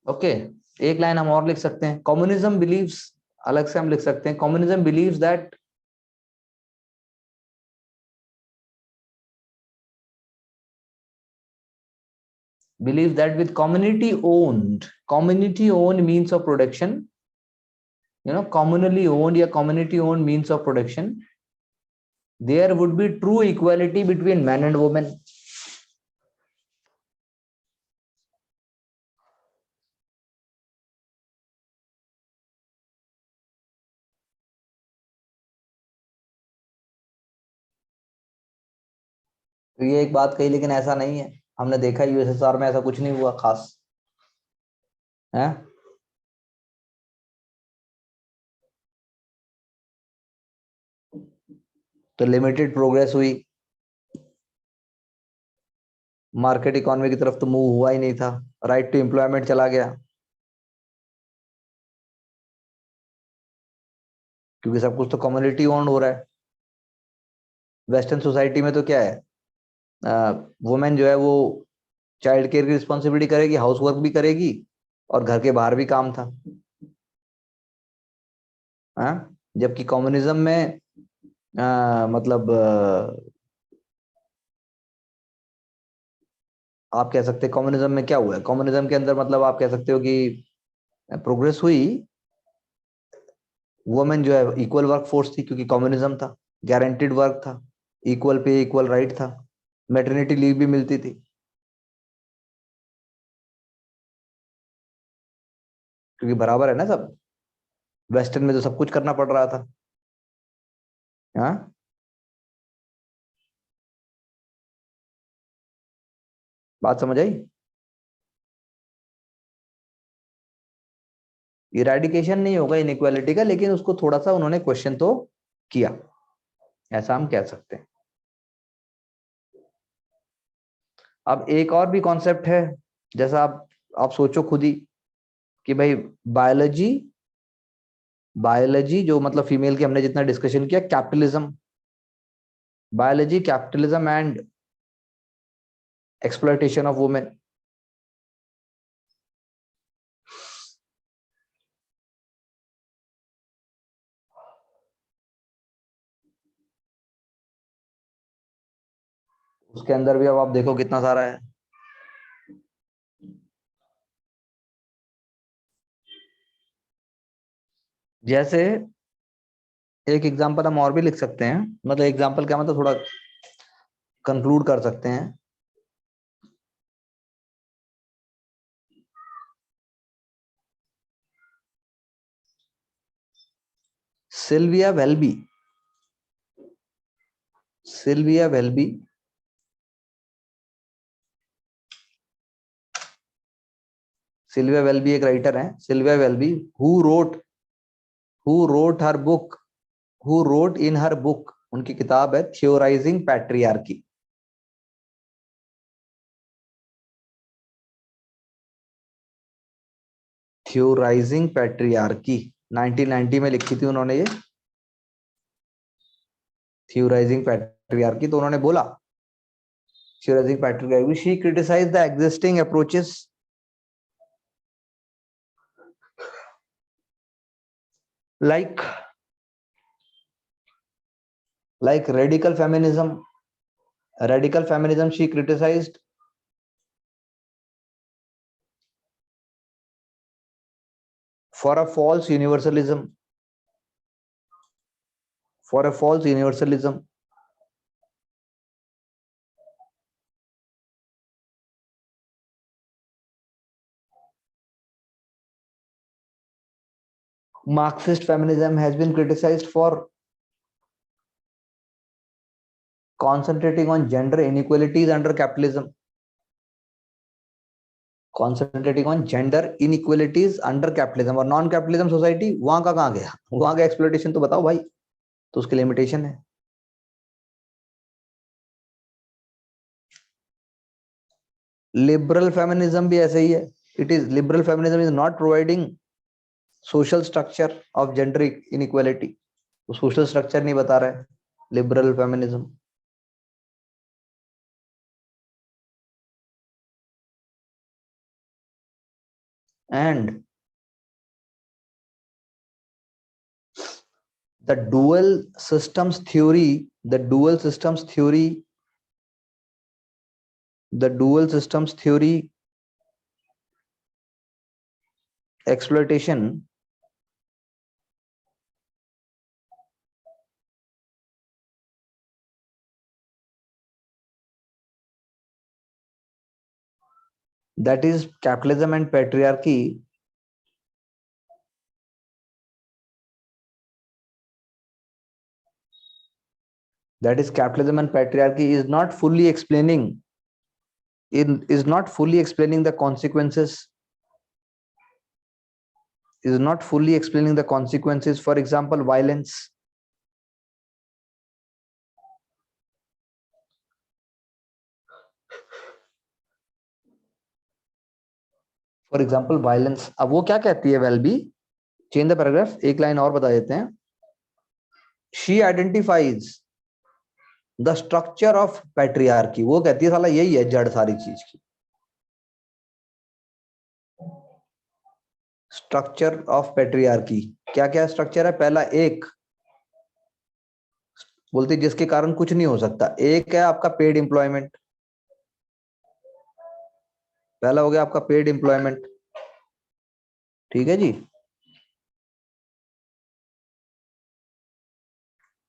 Okay एक लाइन हम और लिख सकते हैं, कम्युनिज्म बिलीव्स, अलग से हम लिख सकते हैं, communism believes that with community owned means of production, communally owned या community owned means of production, there would be true equality between men and women. तो ये एक बात कही, लेकिन ऐसा नहीं है, हमने देखा यूएसएसआर में ऐसा कुछ नहीं हुआ खास है। तो लिमिटेड प्रोग्रेस हुई, मार्केट इकोनॉमी की तरफ तो मूव हुआ ही नहीं था, राइट टू एम्प्लॉयमेंट चला गया, क्योंकि सब कुछ तो कम्युनिटी ओन्ड हो रहा है। वेस्टर्न सोसाइटी में तो क्या है, वुमेन जो है वो चाइल्ड केयर की रिस्पॉन्सिबिलिटी करेगी, हाउस वर्क भी करेगी, और घर के बाहर भी काम था। जबकि कम्युनिज्म में मतलब आप कह सकते हैं कम्युनिज्म में क्या हुआ है, कम्युनिज्म के अंदर मतलब आप कह सकते हो कि प्रोग्रेस हुई, वुमेन जो है इक्वल वर्क फोर्स थी, क्योंकि कम्युनिज्म था, गारंटीड वर्क था, इक्वल पे इक्वल राइट था, मैटरनिटी लीव भी मिलती थी, क्योंकि बराबर है ना सब। वेस्टर्न में तो सब कुछ करना पड़ रहा था। हाँ, बात समझ आई? इरेडिकेशन नहीं होगा इनइक्वालिटी का, लेकिन उसको थोड़ा सा उन्होंने क्वेश्चन तो किया, ऐसा हम कह सकते हैं। अब एक और भी कॉन्सेप्ट है, जैसा आप सोचो खुद ही कि भाई बायोलॉजी, जो मतलब फीमेल की हमने जितना डिस्कशन किया, capitalism, biology, capitalism and exploitation of women. उसके अंदर भी अब आप देखो कितना सारा है। जैसे एक एग्जांपल हम और भी लिख सकते हैं, मतलब एग्जांपल क्या मतलब, थोड़ा कंक्लूड कर सकते हैं। Sylvia Welby, Sylvia Welby Sylvia Welby एक राइटर है, Sylvia Welby, who wrote in her book, उनकी किताब है थियोराइजिंग पैट्रियार्की। थियोराइजिंग पैट्रियार्की 1990 में लिखी थी उन्होंने ये थियोराइजिंग पैट्रियार्की। तो उन्होंने बोला theorising patriarchy, she criticise the existing approaches like radical feminism she criticized, for a false universalism, Marxist feminism has been criticized for concentrating on gender inequalities under capitalism, और non capitalism society वहां का कहां गया, वहां का exploitation तो बताओ भाई, तो उसकी लिमिटेशन है। लिबरल फेमिनिज्म भी ऐसे ही है, liberal feminism is not providing social structure of gender inequality, तो सोशल स्ट्रक्चर नहीं बता रहा है liberal feminism. And the dual systems theory, the dual systems theory exploitation that is capitalism and patriarchy is not fully explaining the consequences, for example violence. अब वो क्या कहती है, वेलबी, चेंज द पैराग्राफ, एक लाइन और बता देते हैं। She identifies the structure of patriarchy, वो कहती है साला यही है जड़ सारी चीज की। स्ट्रक्चर ऑफ पैट्रियार्की क्या क्या स्ट्रक्चर है? पहला, एक बोलती जिसके कारण कुछ नहीं हो सकता, एक है आपका पेड एम्प्लॉयमेंट। पहला हो गया आपका पेड एम्प्लॉयमेंट, ठीक है जी,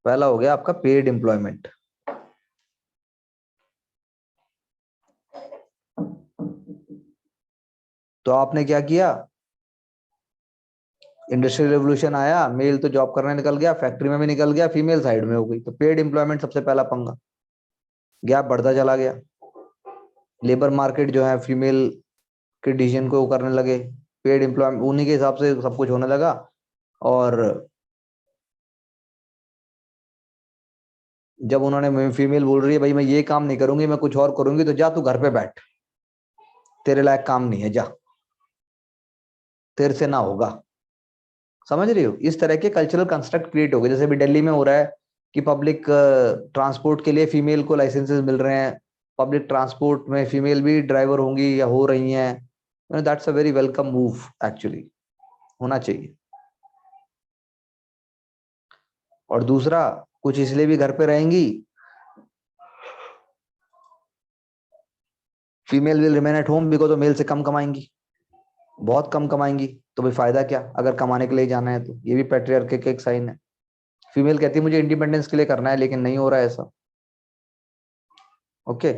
पहला हो गया आपका पेड एम्प्लॉयमेंट। तो आपने क्या किया, इंडस्ट्रियल रेवोल्यूशन आया, मेल तो जॉब करने निकल गया, फैक्ट्री में भी निकल गया, फीमेल साइड में हो गई, तो पेड एम्प्लॉयमेंट सबसे पहला पंगा, गैप बढ़ता चला गया। लेबर मार्केट जो है फीमेल के डिसीजन को करने लगे, पेड एम्प्लॉयमेंट उन्हीं के हिसाब से सब कुछ होने लगा। और जब उन्होंने, फीमेल बोल रही है भाई मैं ये काम नहीं करूंगी, मैं कुछ और करूंगी, तो जा तू घर पे बैठ, तेरे लायक काम नहीं है, जा, तेरे से ना होगा। समझ रही हो? इस तरह के कल्चरल कंस्ट्रक्ट क्रिएट हो गए। जैसे भी दिल्ली में हो रहा है कि पब्लिक ट्रांसपोर्ट के लिए फीमेल को लाइसेंसेस मिल रहे हैं, पब्लिक ट्रांसपोर्ट में फीमेल भी ड्राइवर होंगी या हो रही हैं। That's a very welcome move, actually होना चाहिए। और दूसरा, कुछ इसलिए भी घर पे रहेंगी, female will remain at home because वो मेल से कम कमाएंगी, बहुत कम कमाएंगी, तो भाई फायदा क्या अगर कमाने के लिए जाना है तो। ये भी पैट्रियार्की का एक साइन है। फीमेल कहती है मुझे इंडिपेंडेंस के लिए करना है, लेकिन नहीं हो रहा है ऐसा। ओके,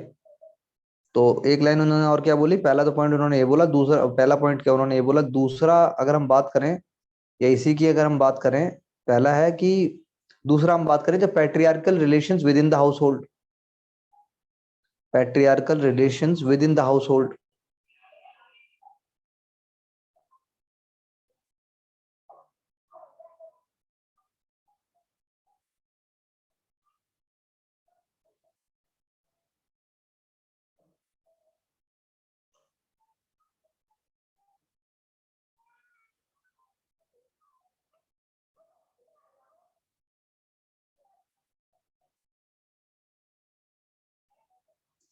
तो एक लाइन उन्होंने और क्या बोली, पहला तो पॉइंट उन्होंने ये बोला, दूसरा, पहला पॉइंट क्या उन्होंने ये बोला, दूसरा अगर हम बात करें या इसी की अगर हम बात करें, पहला है कि दूसरा हम बात करें जब patriarchal relations with in the house hold, patriarchal relations with in the house hold.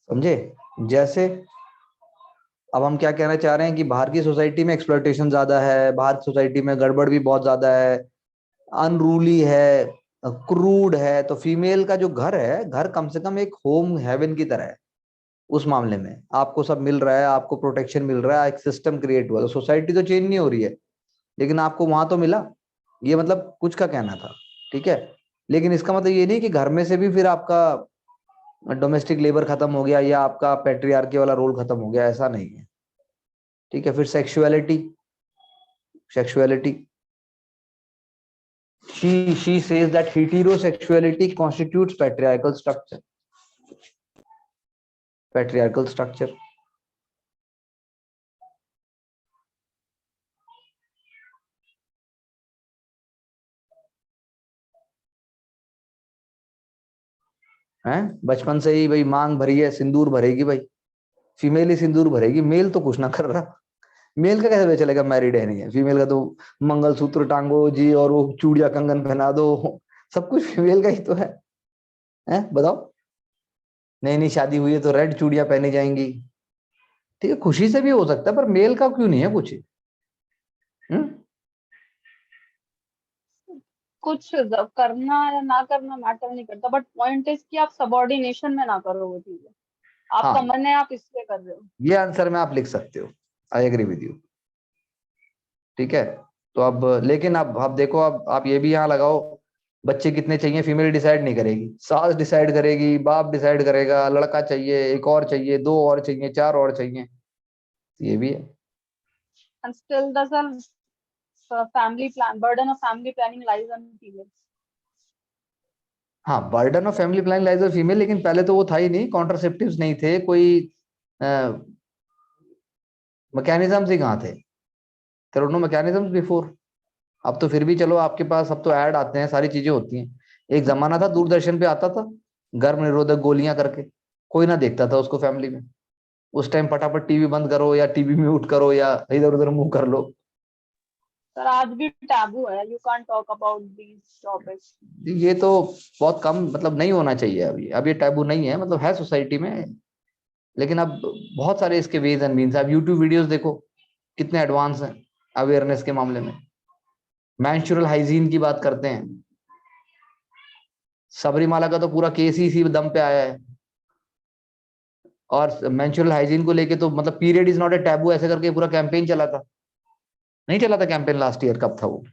समझे? जैसे अब हम क्या कहना चाह रहे हैं कि बाहर की सोसाइटी में एक्सप्लॉयटेशन ज्यादा है, बाहर की सोसाइटी में गड़बड़ भी बहुत ज्यादा है, अनरूली है, क्रूड है, तो फीमेल का जो घर है, घर कम से कम एक होम हेवन की तरह है। उस मामले में आपको सब मिल रहा है, आपको प्रोटेक्शन मिल रहा है, एक सिस्टम क्रिएट हुआ। तो सोसाइटी तो चेंज नहीं हो रही है, लेकिन आपको वहां तो मिला। ये मतलब कुछ का कहना था, ठीक है। लेकिन इसका मतलब ये नहीं कि घर में से भी फिर आपका डोमेस्टिक लेबर खत्म हो गया या आपका पैट्रियार्की वाला रोल खत्म हो गया, ऐसा नहीं है, ठीक है। फिर sexuality, she says that heterosexuality constitutes patriarchal structure, हैं। बचपन से ही भाई मांग भरी है, सिंदूर भरेगी भाई, फीमेल ही सिंदूर भरेगी, मेल तो कुछ ना कर रहा। मेल का कैसे पता चलेगा मैरिड है नहीं है? फीमेल का तो मंगलसूत्र टांगो जी और वो चूड़िया कंगन पहना दो, सब कुछ फीमेल का ही तो है, हैं? बताओ, नई नई शादी हुई है तो रेड चूड़िया पहनी जाएंगी, ठीक है, खुशी से भी हो सकता है, पर मेल का क्यों नहीं है कुछ? कुछ करना या ना करना मैटर नहीं करता, बट पॉइंट इज कि आप सबऑर्डिनेशन में ना करो वो चीजें। आपका हाँ, मन है, आप इसलिए कर रहे हो। ये आंसर में आप लिख सकते हो, आई एग्री विद यू। ठीक है, तो अब लेकिन अब देखो, अब आप ये भी यहाँ लगाओ, बच्चे कितने चाहिए फीमेल डिसाइड नहीं करेगी, सास डिसाइड करेगी, बाप डिसाइड करेगा, लड़का चाहिए, एक और चाहिए, दो और चाहिए, चार और चाहिए, ये भी है। And still the family plan burden of family planning lies on females. हाँ, burden of family planning lies on female, लेकिन पहले तो वो था ही नहीं, कॉन्ट्रासेप्टिव्स नहीं थे, कोई मैकेनिज्म्स ही कहाँ थे, there were no mechanisms before. अब तो फिर भी चलो आपके पास, अब तो ऐड आते हैं, सारी चीजें होती हैं। एक जमाना था दूरदर्शन पे आता था गर्भ निरोधक गोलियां करके, कोई ना देखता था उसको फैमिली में। उस टाइम फटाफट टीवी बंद करो या टीवी म्यूट करो या इधर उधर मुंह कर लो। सर आज भी टैबू है, you can't talk about these topics. ये तो बहुत कम, मतलब नहीं होना चाहिए अभी, अब ये टैबू नहीं है, मतलब है सोसाइटी में, लेकिन अब बहुत सारे इसके वेज एंड मीन्स। आप यूट्यूब वीडियोस देखो कितने एडवांस हैं अवेयरनेस के मामले में। मेंस्ट्रुअल हाइजीन की बात करते हैं, सबरीमाला का तो पूरा केस ही इसी दम पे आया है। और मेंस्ट्रुअल हाइजीन को लेके तो मतलब period is not a taboo ऐसे करके पूरा कैंपेन चला था, नहीं चला था कैंपेन लास्ट ईयर, कब था वो?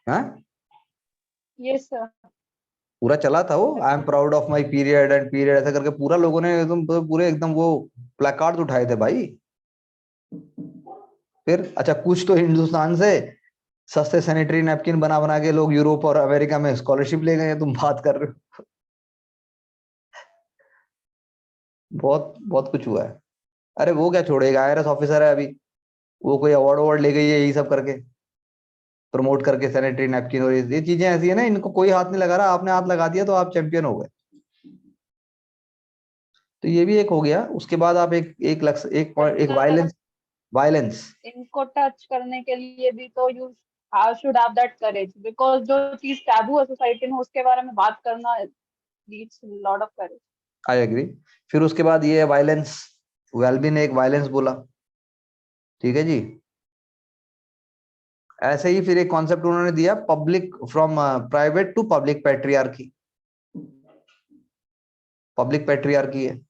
हाँ, यस सर। पूरा चला था वो, I am proud of my period and period ऐसा करके पूरा लोगों ने एकदम पूरे एकदम वो प्लेकार्ड उठाए थे भाई। फिर अच्छा, कुछ तो हिंदुस्तान से सस्ते सैनिटरी नैपकिन बना बना के लोग यूरोप और अमेरिका में स्कॉलरशिप ले गए हैं, तुम बात कर रहे हो। बहुत बहुत कुछ हुआ है। अरे वो क्या छोड़ेगा, आईआरएस ऑफिसर है अभी, वो कोई अवार्ड अवार्ड ले गई है यही सब करके, प्रमोट करके सैनिटरी नैपकिन, और ये चीजें ऐसी है ना, इनको कोई हाथ नहीं लगा रहा, आपने हाथ लगा दिया तो आप चैंपियन हो गए। तो ये भी एक हो गया। उसके बाद आप एक लक्ष्य, एक वायलेंस, वायलेंस। इनको टच करने के लिए भी तो you should have that courage, because जो चीज टैबू है सोसाइटी में उसके बारे में बात करना needs lot of courage. I agree. फिर उसके बाद ये है वायलेंस, वेलबी ने एक वायलेंस बोला, ठीक है जी। ऐसे ही फिर एक कॉन्सेप्ट उन्होंने दिया, public from private to public patriarchy. Public patriarchy है,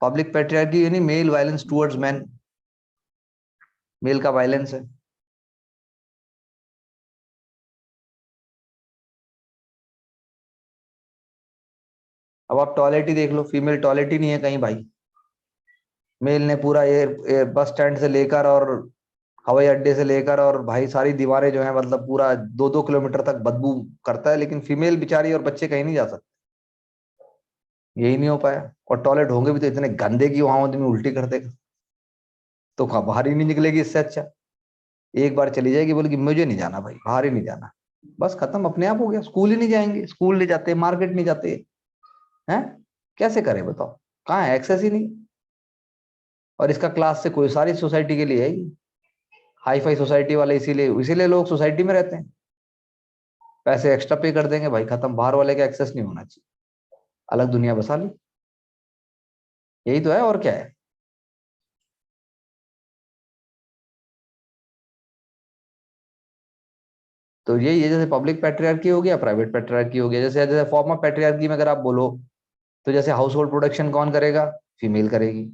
पब्लिक पैट्रियार्की यानी male violence towards man, male का वायलेंस है। अब आप टॉयलेट ही देख लो, फीमेल टॉयलेट ही नहीं है कहीं भाई। मेल ने पूरा एयर बस स्टैंड से लेकर और हवाई अड्डे से लेकर और भाई सारी दीवारें जो है, मतलब पूरा 2-2 किलोमीटर तक बदबू करता है, लेकिन फीमेल बेचारी और बच्चे कहीं नहीं जा सकते, यही नहीं हो पाया। और टॉयलेट होंगे भी तो इतने गंदे की वहां आदमी उल्टी कर देगा, तो बाहर ही नहीं निकलेगी इससे अच्छा। एक बार चली जाएगी, बोलेगी मुझे नहीं जाना भाई, बाहर ही नहीं जाना, बस खत्म, अपने आप हो गया। स्कूल ही नहीं जाएंगे, स्कूल नहीं जाते, मार्केट नहीं जाते हैं, कैसे करें बताओ, कहाँ है, एक्सेस ही नहीं। और इसका क्लास से कोई, सारी सोसाइटी के लिए है ये, हाई फाई सोसाइटी वाले, इसीलिए इसीलिए लोग सोसाइटी में रहते हैं, पैसे एक्स्ट्रा पे कर देंगे भाई, खत्म, बाहर वाले का एक्सेस नहीं होना चाहिए, अलग दुनिया बसा ली, यही तो है और क्या है। तो यही है, जैसे पब्लिक पैट्रियार्की हो गया, प्राइवेट पैट्रियार्की हो गया। जैसे जैसे फॉर्म ऑफ पैट्रियार्की में अगर आप बोलो, तो जैसे हाउस होल्ड प्रोडक्शन कौन करेगा, फीमेल करेगी।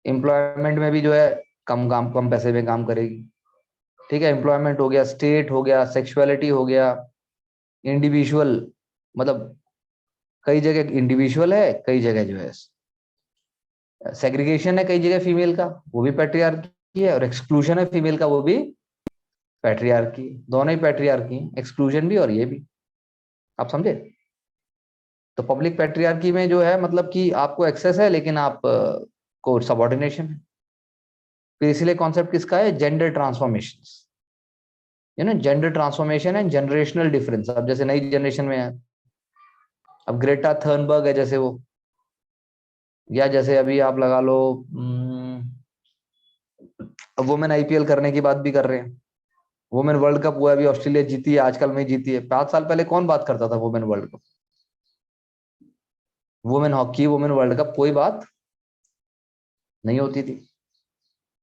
एम्प्लॉयमेंट में भी जो है कम पैसे में काम करेगी, ठीक है। एम्प्लॉयमेंट हो गया, स्टेट हो गया, सेक्सुअलिटी हो गया, इंडिविजुअल, मतलब कई जगह इंडिविजुअल है, कई जगह जो है सेग्रीगेशन है, कई जगह फीमेल का, वो भी पैट्रियार्की है, और एक्सक्लूजन है फीमेल का, वो भी पैट्रियार्की। दोनों ही पैट्रियार्की हैं, एक्सक्लूजन भी और ये भी, आप समझे। तो पब्लिक पैट्रियार्की में जो है मतलब कि आपको एक्सेस है, लेकिन आप को सबऑर्डिनेशन है। फिर इसलिए कॉन्सेप्ट किसका है, gender transformation, you know, gender transformation and generational difference. अब जैसे नई जनरेशन में है, अब ग्रेटा थर्नबर्ग है जैसे वो, या जैसे अभी आप लगा लो वुमेन आईपीएल करने की बात भी कर रहे हैं। वुमेन वर्ल्ड कप हुआ, अभी ऑस्ट्रेलिया जीती है, आजकल में जीती है। 5 साल पहले कौन बात करता था women world cup, women hockey, women world cup, कोई बात नहीं होती थी।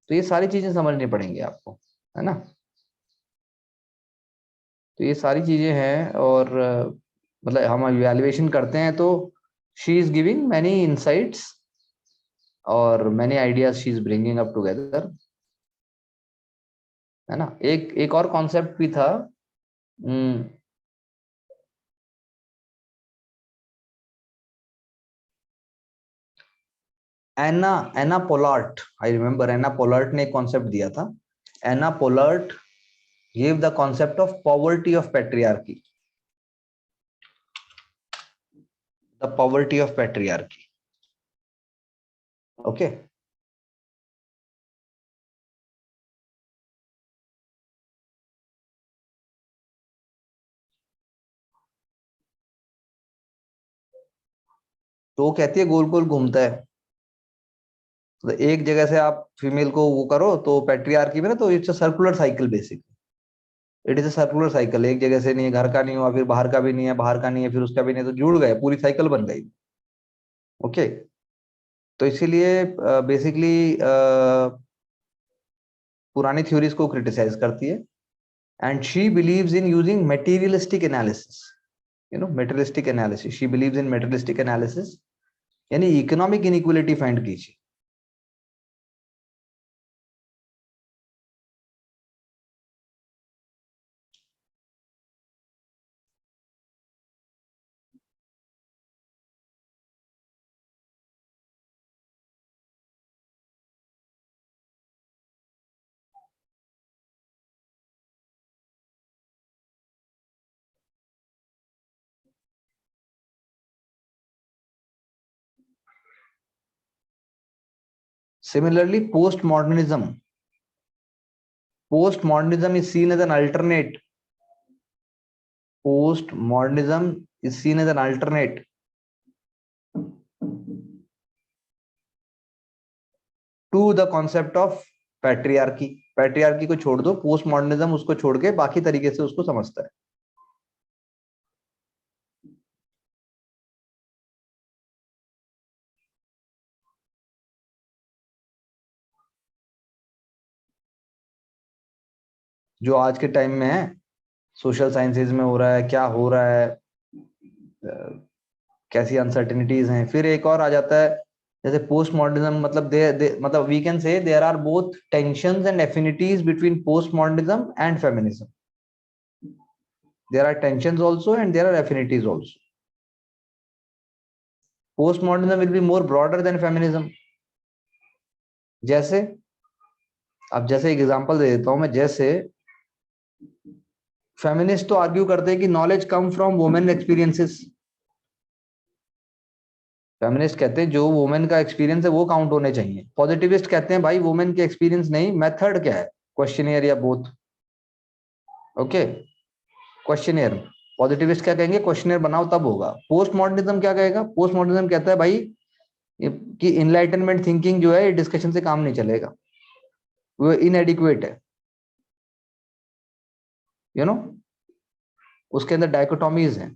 तो ये सारी चीजें समझनी पड़ेंगी आपको, है ना। तो ये सारी चीजें हैं, और मतलब हम इवैल्यूएशन करते हैं तो she is giving many insights और many ideas she is bringing up together, है ना। एक एक और कॉन्सेप्ट भी था, एना एना पोलार्ट, आई रिमेम्बर एना पोलार्ट ने एक कॉन्सेप्ट दिया था। एना पोलार्ट gave the concept of poverty of patriarchy, the poverty of patriarchy. Okay. तो वो कहती है गोल गोल घूमता है, तो एक जगह से आप फीमेल को वो करो तो पैट्रियार्की में ना, तो it's a circular cycle basically, it is a circular cycle. एक जगह से नहीं है, घर का नहीं हुआ, फिर बाहर का भी नहीं है, बाहर का नहीं है, फिर उसका भी नहीं है, तो जुड़ गए, पूरी साइकिल बन गई। ओके। तो इसीलिए बेसिकली पुरानी थ्योरीज को क्रिटिसाइज करती है, and she believes in using materialistic analysis, you know, materialistic analysis, she believes in materialistic analysis, यानी इकोनॉमिक इनइक्वालिटी फाइंड कीजिए। Similarly, postmodernism is seen as an alternate. Postmodernism is seen as an alternate to the concept of patriarchy. Patriarchy को छोड़ दो, post modernism उसको छोड़ के बाकी तरीके से उसको समझता है। जो आज के टाइम में है, सोशल साइंसेज में हो रहा है, क्या हो रहा है, कैसी अनसर्टेनिटीज हैं। फिर एक और आ जाता है, जैसे पोस्ट मॉडर्निज्म, मतलब मतलब we can say there are both tensions and affinities between post modernism and feminism. There are tensions also and there are affinities also. Post modernism will be more broader than feminism. जैसे, अब जैसे example दे देता हूं मैं, जैसे feminist तो argue करते हैं कि knowledge come from women experiences. Feminist कहते हैं जो वुमेन का एक्सपीरियंस है वो काउंट होने चाहिए। पॉजिटिविस्ट कहते हैं भाई वुमेन के एक्सपीरियंस नहीं, मेथड क्या है, क्वेश्चनियर या बोथ। Okay, questionnaire. पॉजिटिविस्ट क्या कहेंगे, क्वेश्चनियर बनाओ तब होगा। पोस्ट मॉडर्निज्म क्या कहेगा, पोस्ट मॉडर्निज्म कहता है भाई कि इनलाइटनमेंट थिंकिंग जो है डिस्कशन से काम नहीं चलेगा, वो इनएडिक्वेट है, यू नो, उसके अंदर डायकोटॉमीज हैं।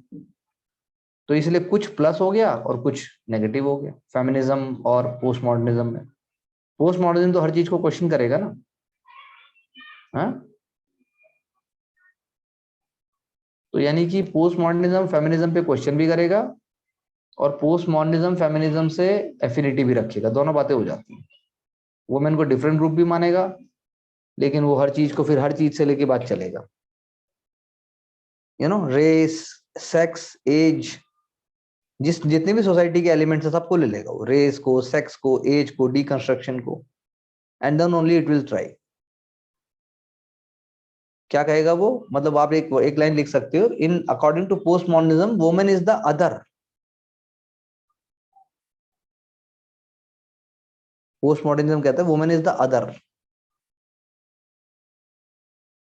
तो इसलिए कुछ प्लस हो गया और कुछ नेगेटिव हो गया फेमिनिज्म और पोस्ट मॉडर्निज्म में। पोस्ट मॉडर्निज्म तो हर चीज को क्वेश्चन करेगा ना, हाँ। तो यानी कि पोस्ट मॉडर्निज्म फेमिनिज्म पे क्वेश्चन भी करेगा और पोस्ट मॉडर्निज्म फेमिनिज्म से एफिनिटी भी रखेगा, दोनों बातें हो जाती हैं। वुमेन को डिफरेंट ग्रुप भी मानेगा, लेकिन वो हर चीज को फिर हर चीज से लेके बात चलेगा, you know, race, sex, age, जितने भी सोसाइटी के एलिमेंट्स है सबको ले लेगा वो, रेस को, सेक्स को, एज को, डीकंस्ट्रक्शन को, and then only it will try. क्या कहेगा वो, मतलब आप एक लाइन लिख सकते हो, in according to post modernism women is the other. Post modernism कहता है वुमेन इज द अदर।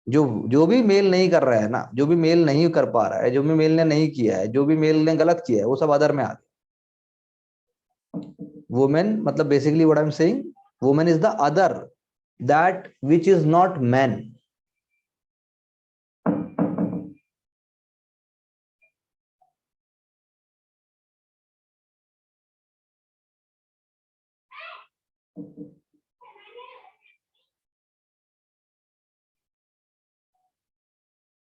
जो जो भी मेल नहीं कर रहा है ना, जो भी मेल नहीं कर पा रहा है, जो भी मेल ने नहीं किया है, जो भी मेल ने गलत किया है, वो सब अदर में आ गया। वुमेन मतलब basically what I am saying, women is the other, that which is not man.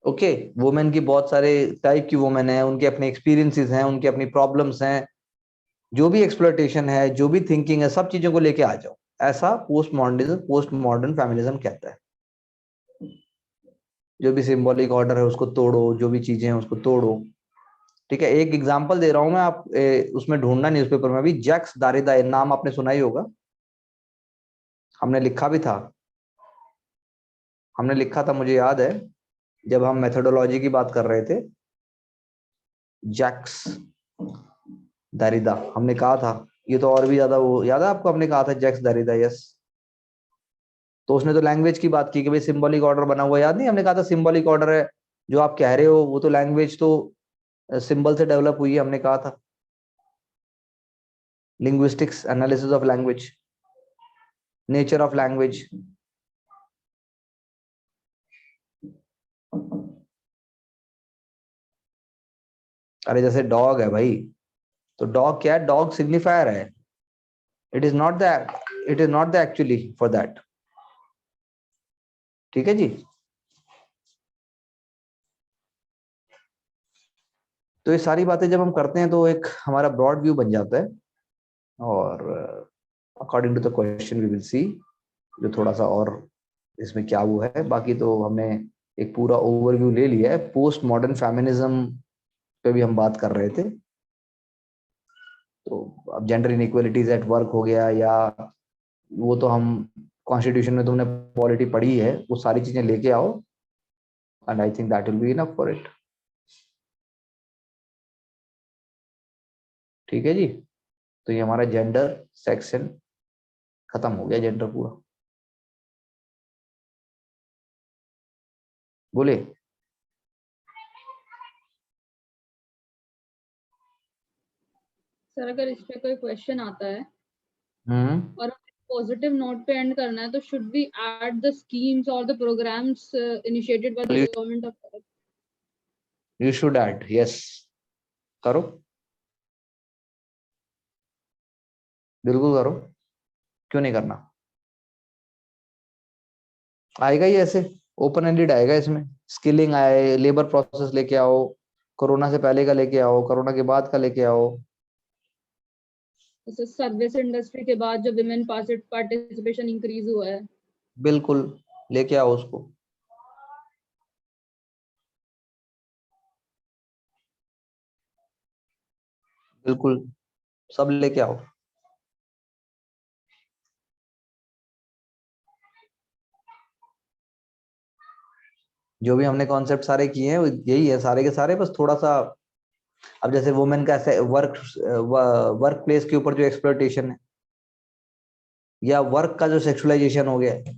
Okay, women की बहुत सारे टाइप की वुमेन है, उनके अपने एक्सपीरियंसेस हैं, उनके अपनी प्रॉब्लम्स हैं, जो भी एक्सप्लॉयटेशन है, जो भी थिंकिंग है, सब चीजों को लेके आ जाओ। ऐसा पोस्ट मॉडर्न फेमिनिज्म कहता है। जो भी सिंबॉलिक ऑर्डर है उसको तोड़ो, जो भी चीजें हैं उसको तोड़ो। ठीक है, एक एग्जांपल दे रहा हूं मैं, आप उसमें ढूंढना न्यूज़पेपर में भी। जैक्स दारिदा, ये नाम आपने सुना ही होगा, हमने लिखा भी था, हमने लिखा था, मुझे याद है, जब हम मेथोडोलॉजी की बात कर रहे थे। जैक्स दारिदा हमने कहा था, ये तो और भी ज्यादा, वो याद है आपको, हमने कहा था जैक्स दारिदा, यस। तो उसने तो लैंग्वेज की बात की कि भाई सिंबॉलिक ऑर्डर बना हुआ, याद नहीं, हमने कहा था सिंबॉलिक ऑर्डर है जो आप कह रहे हो, वो तो लैंग्वेज तो सिंबल से डेवलप हुई है, हमने कहा था। Linguistics, analysis of language, nature of language. अरे जैसे डॉग है भाई, तो डॉग क्या है, डॉग सिग्निफायर है, it is not the actually for that. ठीक है जी। तो ये सारी बातें जब हम करते हैं तो एक हमारा ब्रॉड व्यू बन जाता है, और according to the question we will see जो थोड़ा सा और इसमें क्या वो है। बाकी तो हमने एक पूरा ओवरव्यू ले लिया है। पोस्ट मॉडर्न फेमिनिज्म पे भी हम बात कर रहे थे। तो अब जेंडर इनइक्वालिटीज एट वर्क हो गया, या वो तो हम कॉन्स्टिट्यूशन में, तुमने पॉलिटी पढ़ी है, वो सारी चीजें लेके आओ, and I think that will be enough for it. ठीक है जी। तो ये हमारा जेंडर सेक्शन खत्म हो गया, जेंडर पूरा। बोले सर अगर इस पे कोई क्वेश्चन आता है हम्म, और पॉजिटिव नोट पे एंड करना है, तो should we add the schemes और the programmes initiated by the government of. You should add, yes, करो, बिल्कुल करो, क्यों नहीं करना। आएगा ही ऐसे, ओपन एंडेड आएगा इसमें। स्किलिंग आए, लेबर प्रोसेस लेके आओ, कोरोना से पहले का लेके आओ, कोरोना के बाद का लेके आओ। जैसे सर्विस इंडस्ट्री के बाद जो विमेन पार्टिसिपेशन इंक्रीज हुआ है। बिल्कुल लेके आओ उसको। बिल्कुल सब लेके आओ। जो भी हमने कॉन्सेप्ट सारे किए हैं वो यही है सारे के सारे, बस थोड़ा सा। अब जैसे वुमेन का वर्क प्लेस के ऊपर जो एक्सप्लॉयटेशन है, या वर्क का जो सेक्सुअलाइजेशन हो गया है,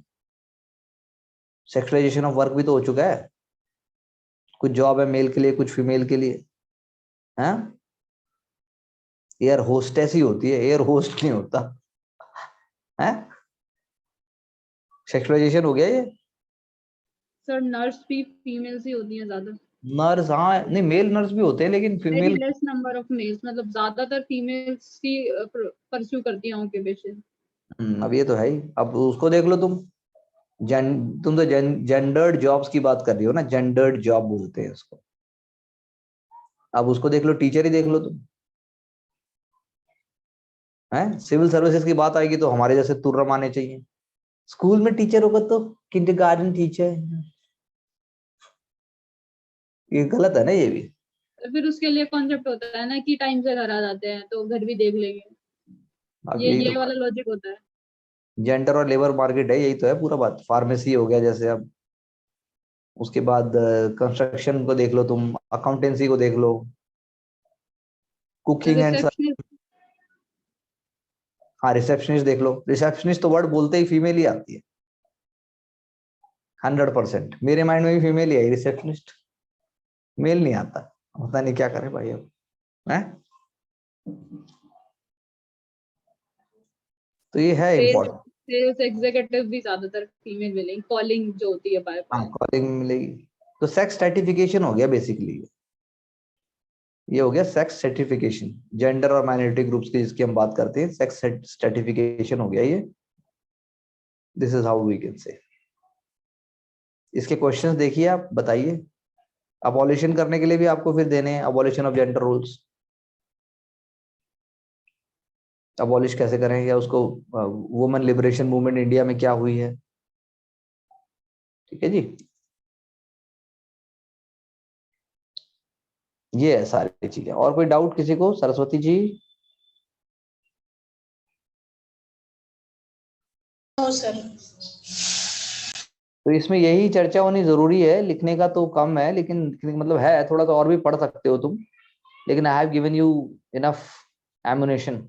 सेक्सुअलाइजेशन ऑफ वर्क भी तो हो चुका है। कुछ जॉब है मेल के लिए, कुछ फीमेल के लिए, है। एयर होस्टेस ही होती है, एयर होस्ट नहीं होता है। सेक्सुअलाइजेशन हो गया ये। सर नर्स भी फीमेल्स ही होती हैं ज्यादा। नर्स, हाँ, नहीं मेल नर्स भी होते हैं, लेकिन very female. Less number of males, मतलब ज्यादातर फीमेल्स ही परस्यू करती हैं ऑक्यूपेशन। अब ये तो है ही। अब उसको देख लो तुम, तुम तो जेंडर्ड जॉब्स की बात कर रही हो ना, जेंडर्ड जॉब बोलते हैं उसको। अब उसको देख लो, टीचर ही देख लो तुम, है। सिविल सर्विसेज की बात आएगी तो हमारे जैसे तुर्रम आने चाहिए। स्कूल में टीचर होगा तो किंडरगार्टन टीचर, ये गलत है ना ये भी। तो फिर उसके लिए कॉन्सेप्ट होता है ना कि टाइम से घर आ जाते हैं तो घर भी देख लेंगे। अब ये यही ये तो वाला लॉजिक होता है। जेंडर और लेबर मार्केट है, यही तो है पूरा बात। फार्मेसी हो गया जैसे, अब उसके बाद कंस्ट्रक्शन को देख लो तुम, अकाउंटेंसी को देख लो, कुकिंग एंड, रिसेप्शनिस्ट। हाँ रिसेप्शनिस्ट देख लो। रिसेप्शनिस्ट तो वर्ड बोलते ही फीमेल ही आती है, 100%। मेरे माइंड में भी फीमेल ही आई रिसेप्शनिस्ट, मेल नहीं आता। पता नहीं क्या करे भाई अब, है। तो ये है इम्पोर्टेंट। सेल्स एग्जीक्यूटिव भी ज्यादातर फीमेल मिलेंगे, कॉलिंग जो होती है बाय हाँ बाय। कॉलिंग मिलेगी। तो सेक्स सर्टिफिकेशन हो गया बेसिकली, ये हो गया सेक्स सर्टिफिकेशन। जेंडर और माइनॉरिटी ग्रुप्स की जिसकी हम बात करते हैं, सेक्स सर्टिफिकेशन हो गया ये। This is how we can say. इसके क्वेश्चंस देखिए आप, बताइए अबॉलिशन करने के लिए भी आपको फिर देने हैं, abolition of gender roles. Abolish कैसे करें, या उसको वुमेन लिबरेशन मूवमेंट इंडिया में क्या हुई है। ठीक है जी, ये है सारी चीजें। और कोई डाउट किसी को? सरस्वती जी? No sir. तो इसमें यही चर्चा होनी जरूरी है, लिखने का तो कम है, लेकिन मतलब है थोड़ा, तो और भी पढ़ सकते हो तुम, लेकिन I have given you enough ammunition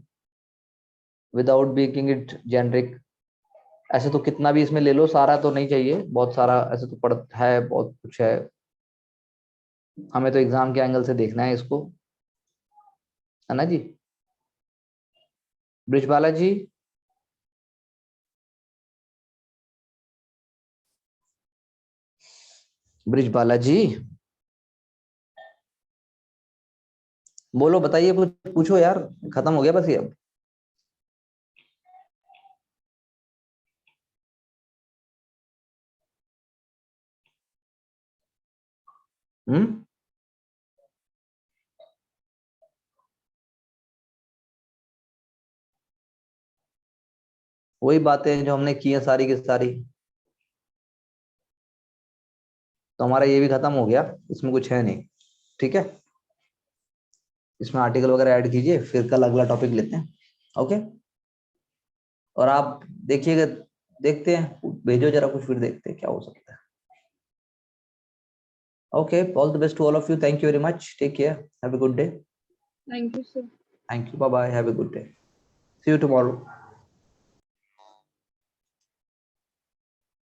without making it generic. ऐसे तो कितना भी इसमें ले लो, सारा तो नहीं चाहिए, बहुत सारा ऐसे तो पढ़ है, बहुत कुछ है, हमें तो एग्जाम के एंगल से देखना है इसको, है ना जी। ब्रिजबाला जी? ब्रिजबाला जी बोलो, बताइए, कुछ पूछो यार, खत्म हो गया बस ये अब। हम्म, वही बातें जो हमने की है सारी की सारी, तो हमारा ये भी खत्म हो गया, इसमें कुछ है नहीं। ठीक है, इसमें आर्टिकल वगैरह ऐड कीजिए, फिर कल अगला टॉपिक लेते हैं। ओके, और आप देखिएगा, देखते हैं, भेजो जरा कुछ, फिर देखते हैं क्या हो सकता है। Okay, all the best to all of you, thank you very much, take care, have a good day. Thank you, sir. Thank you, bye bye, have a good day, see you tomorrow.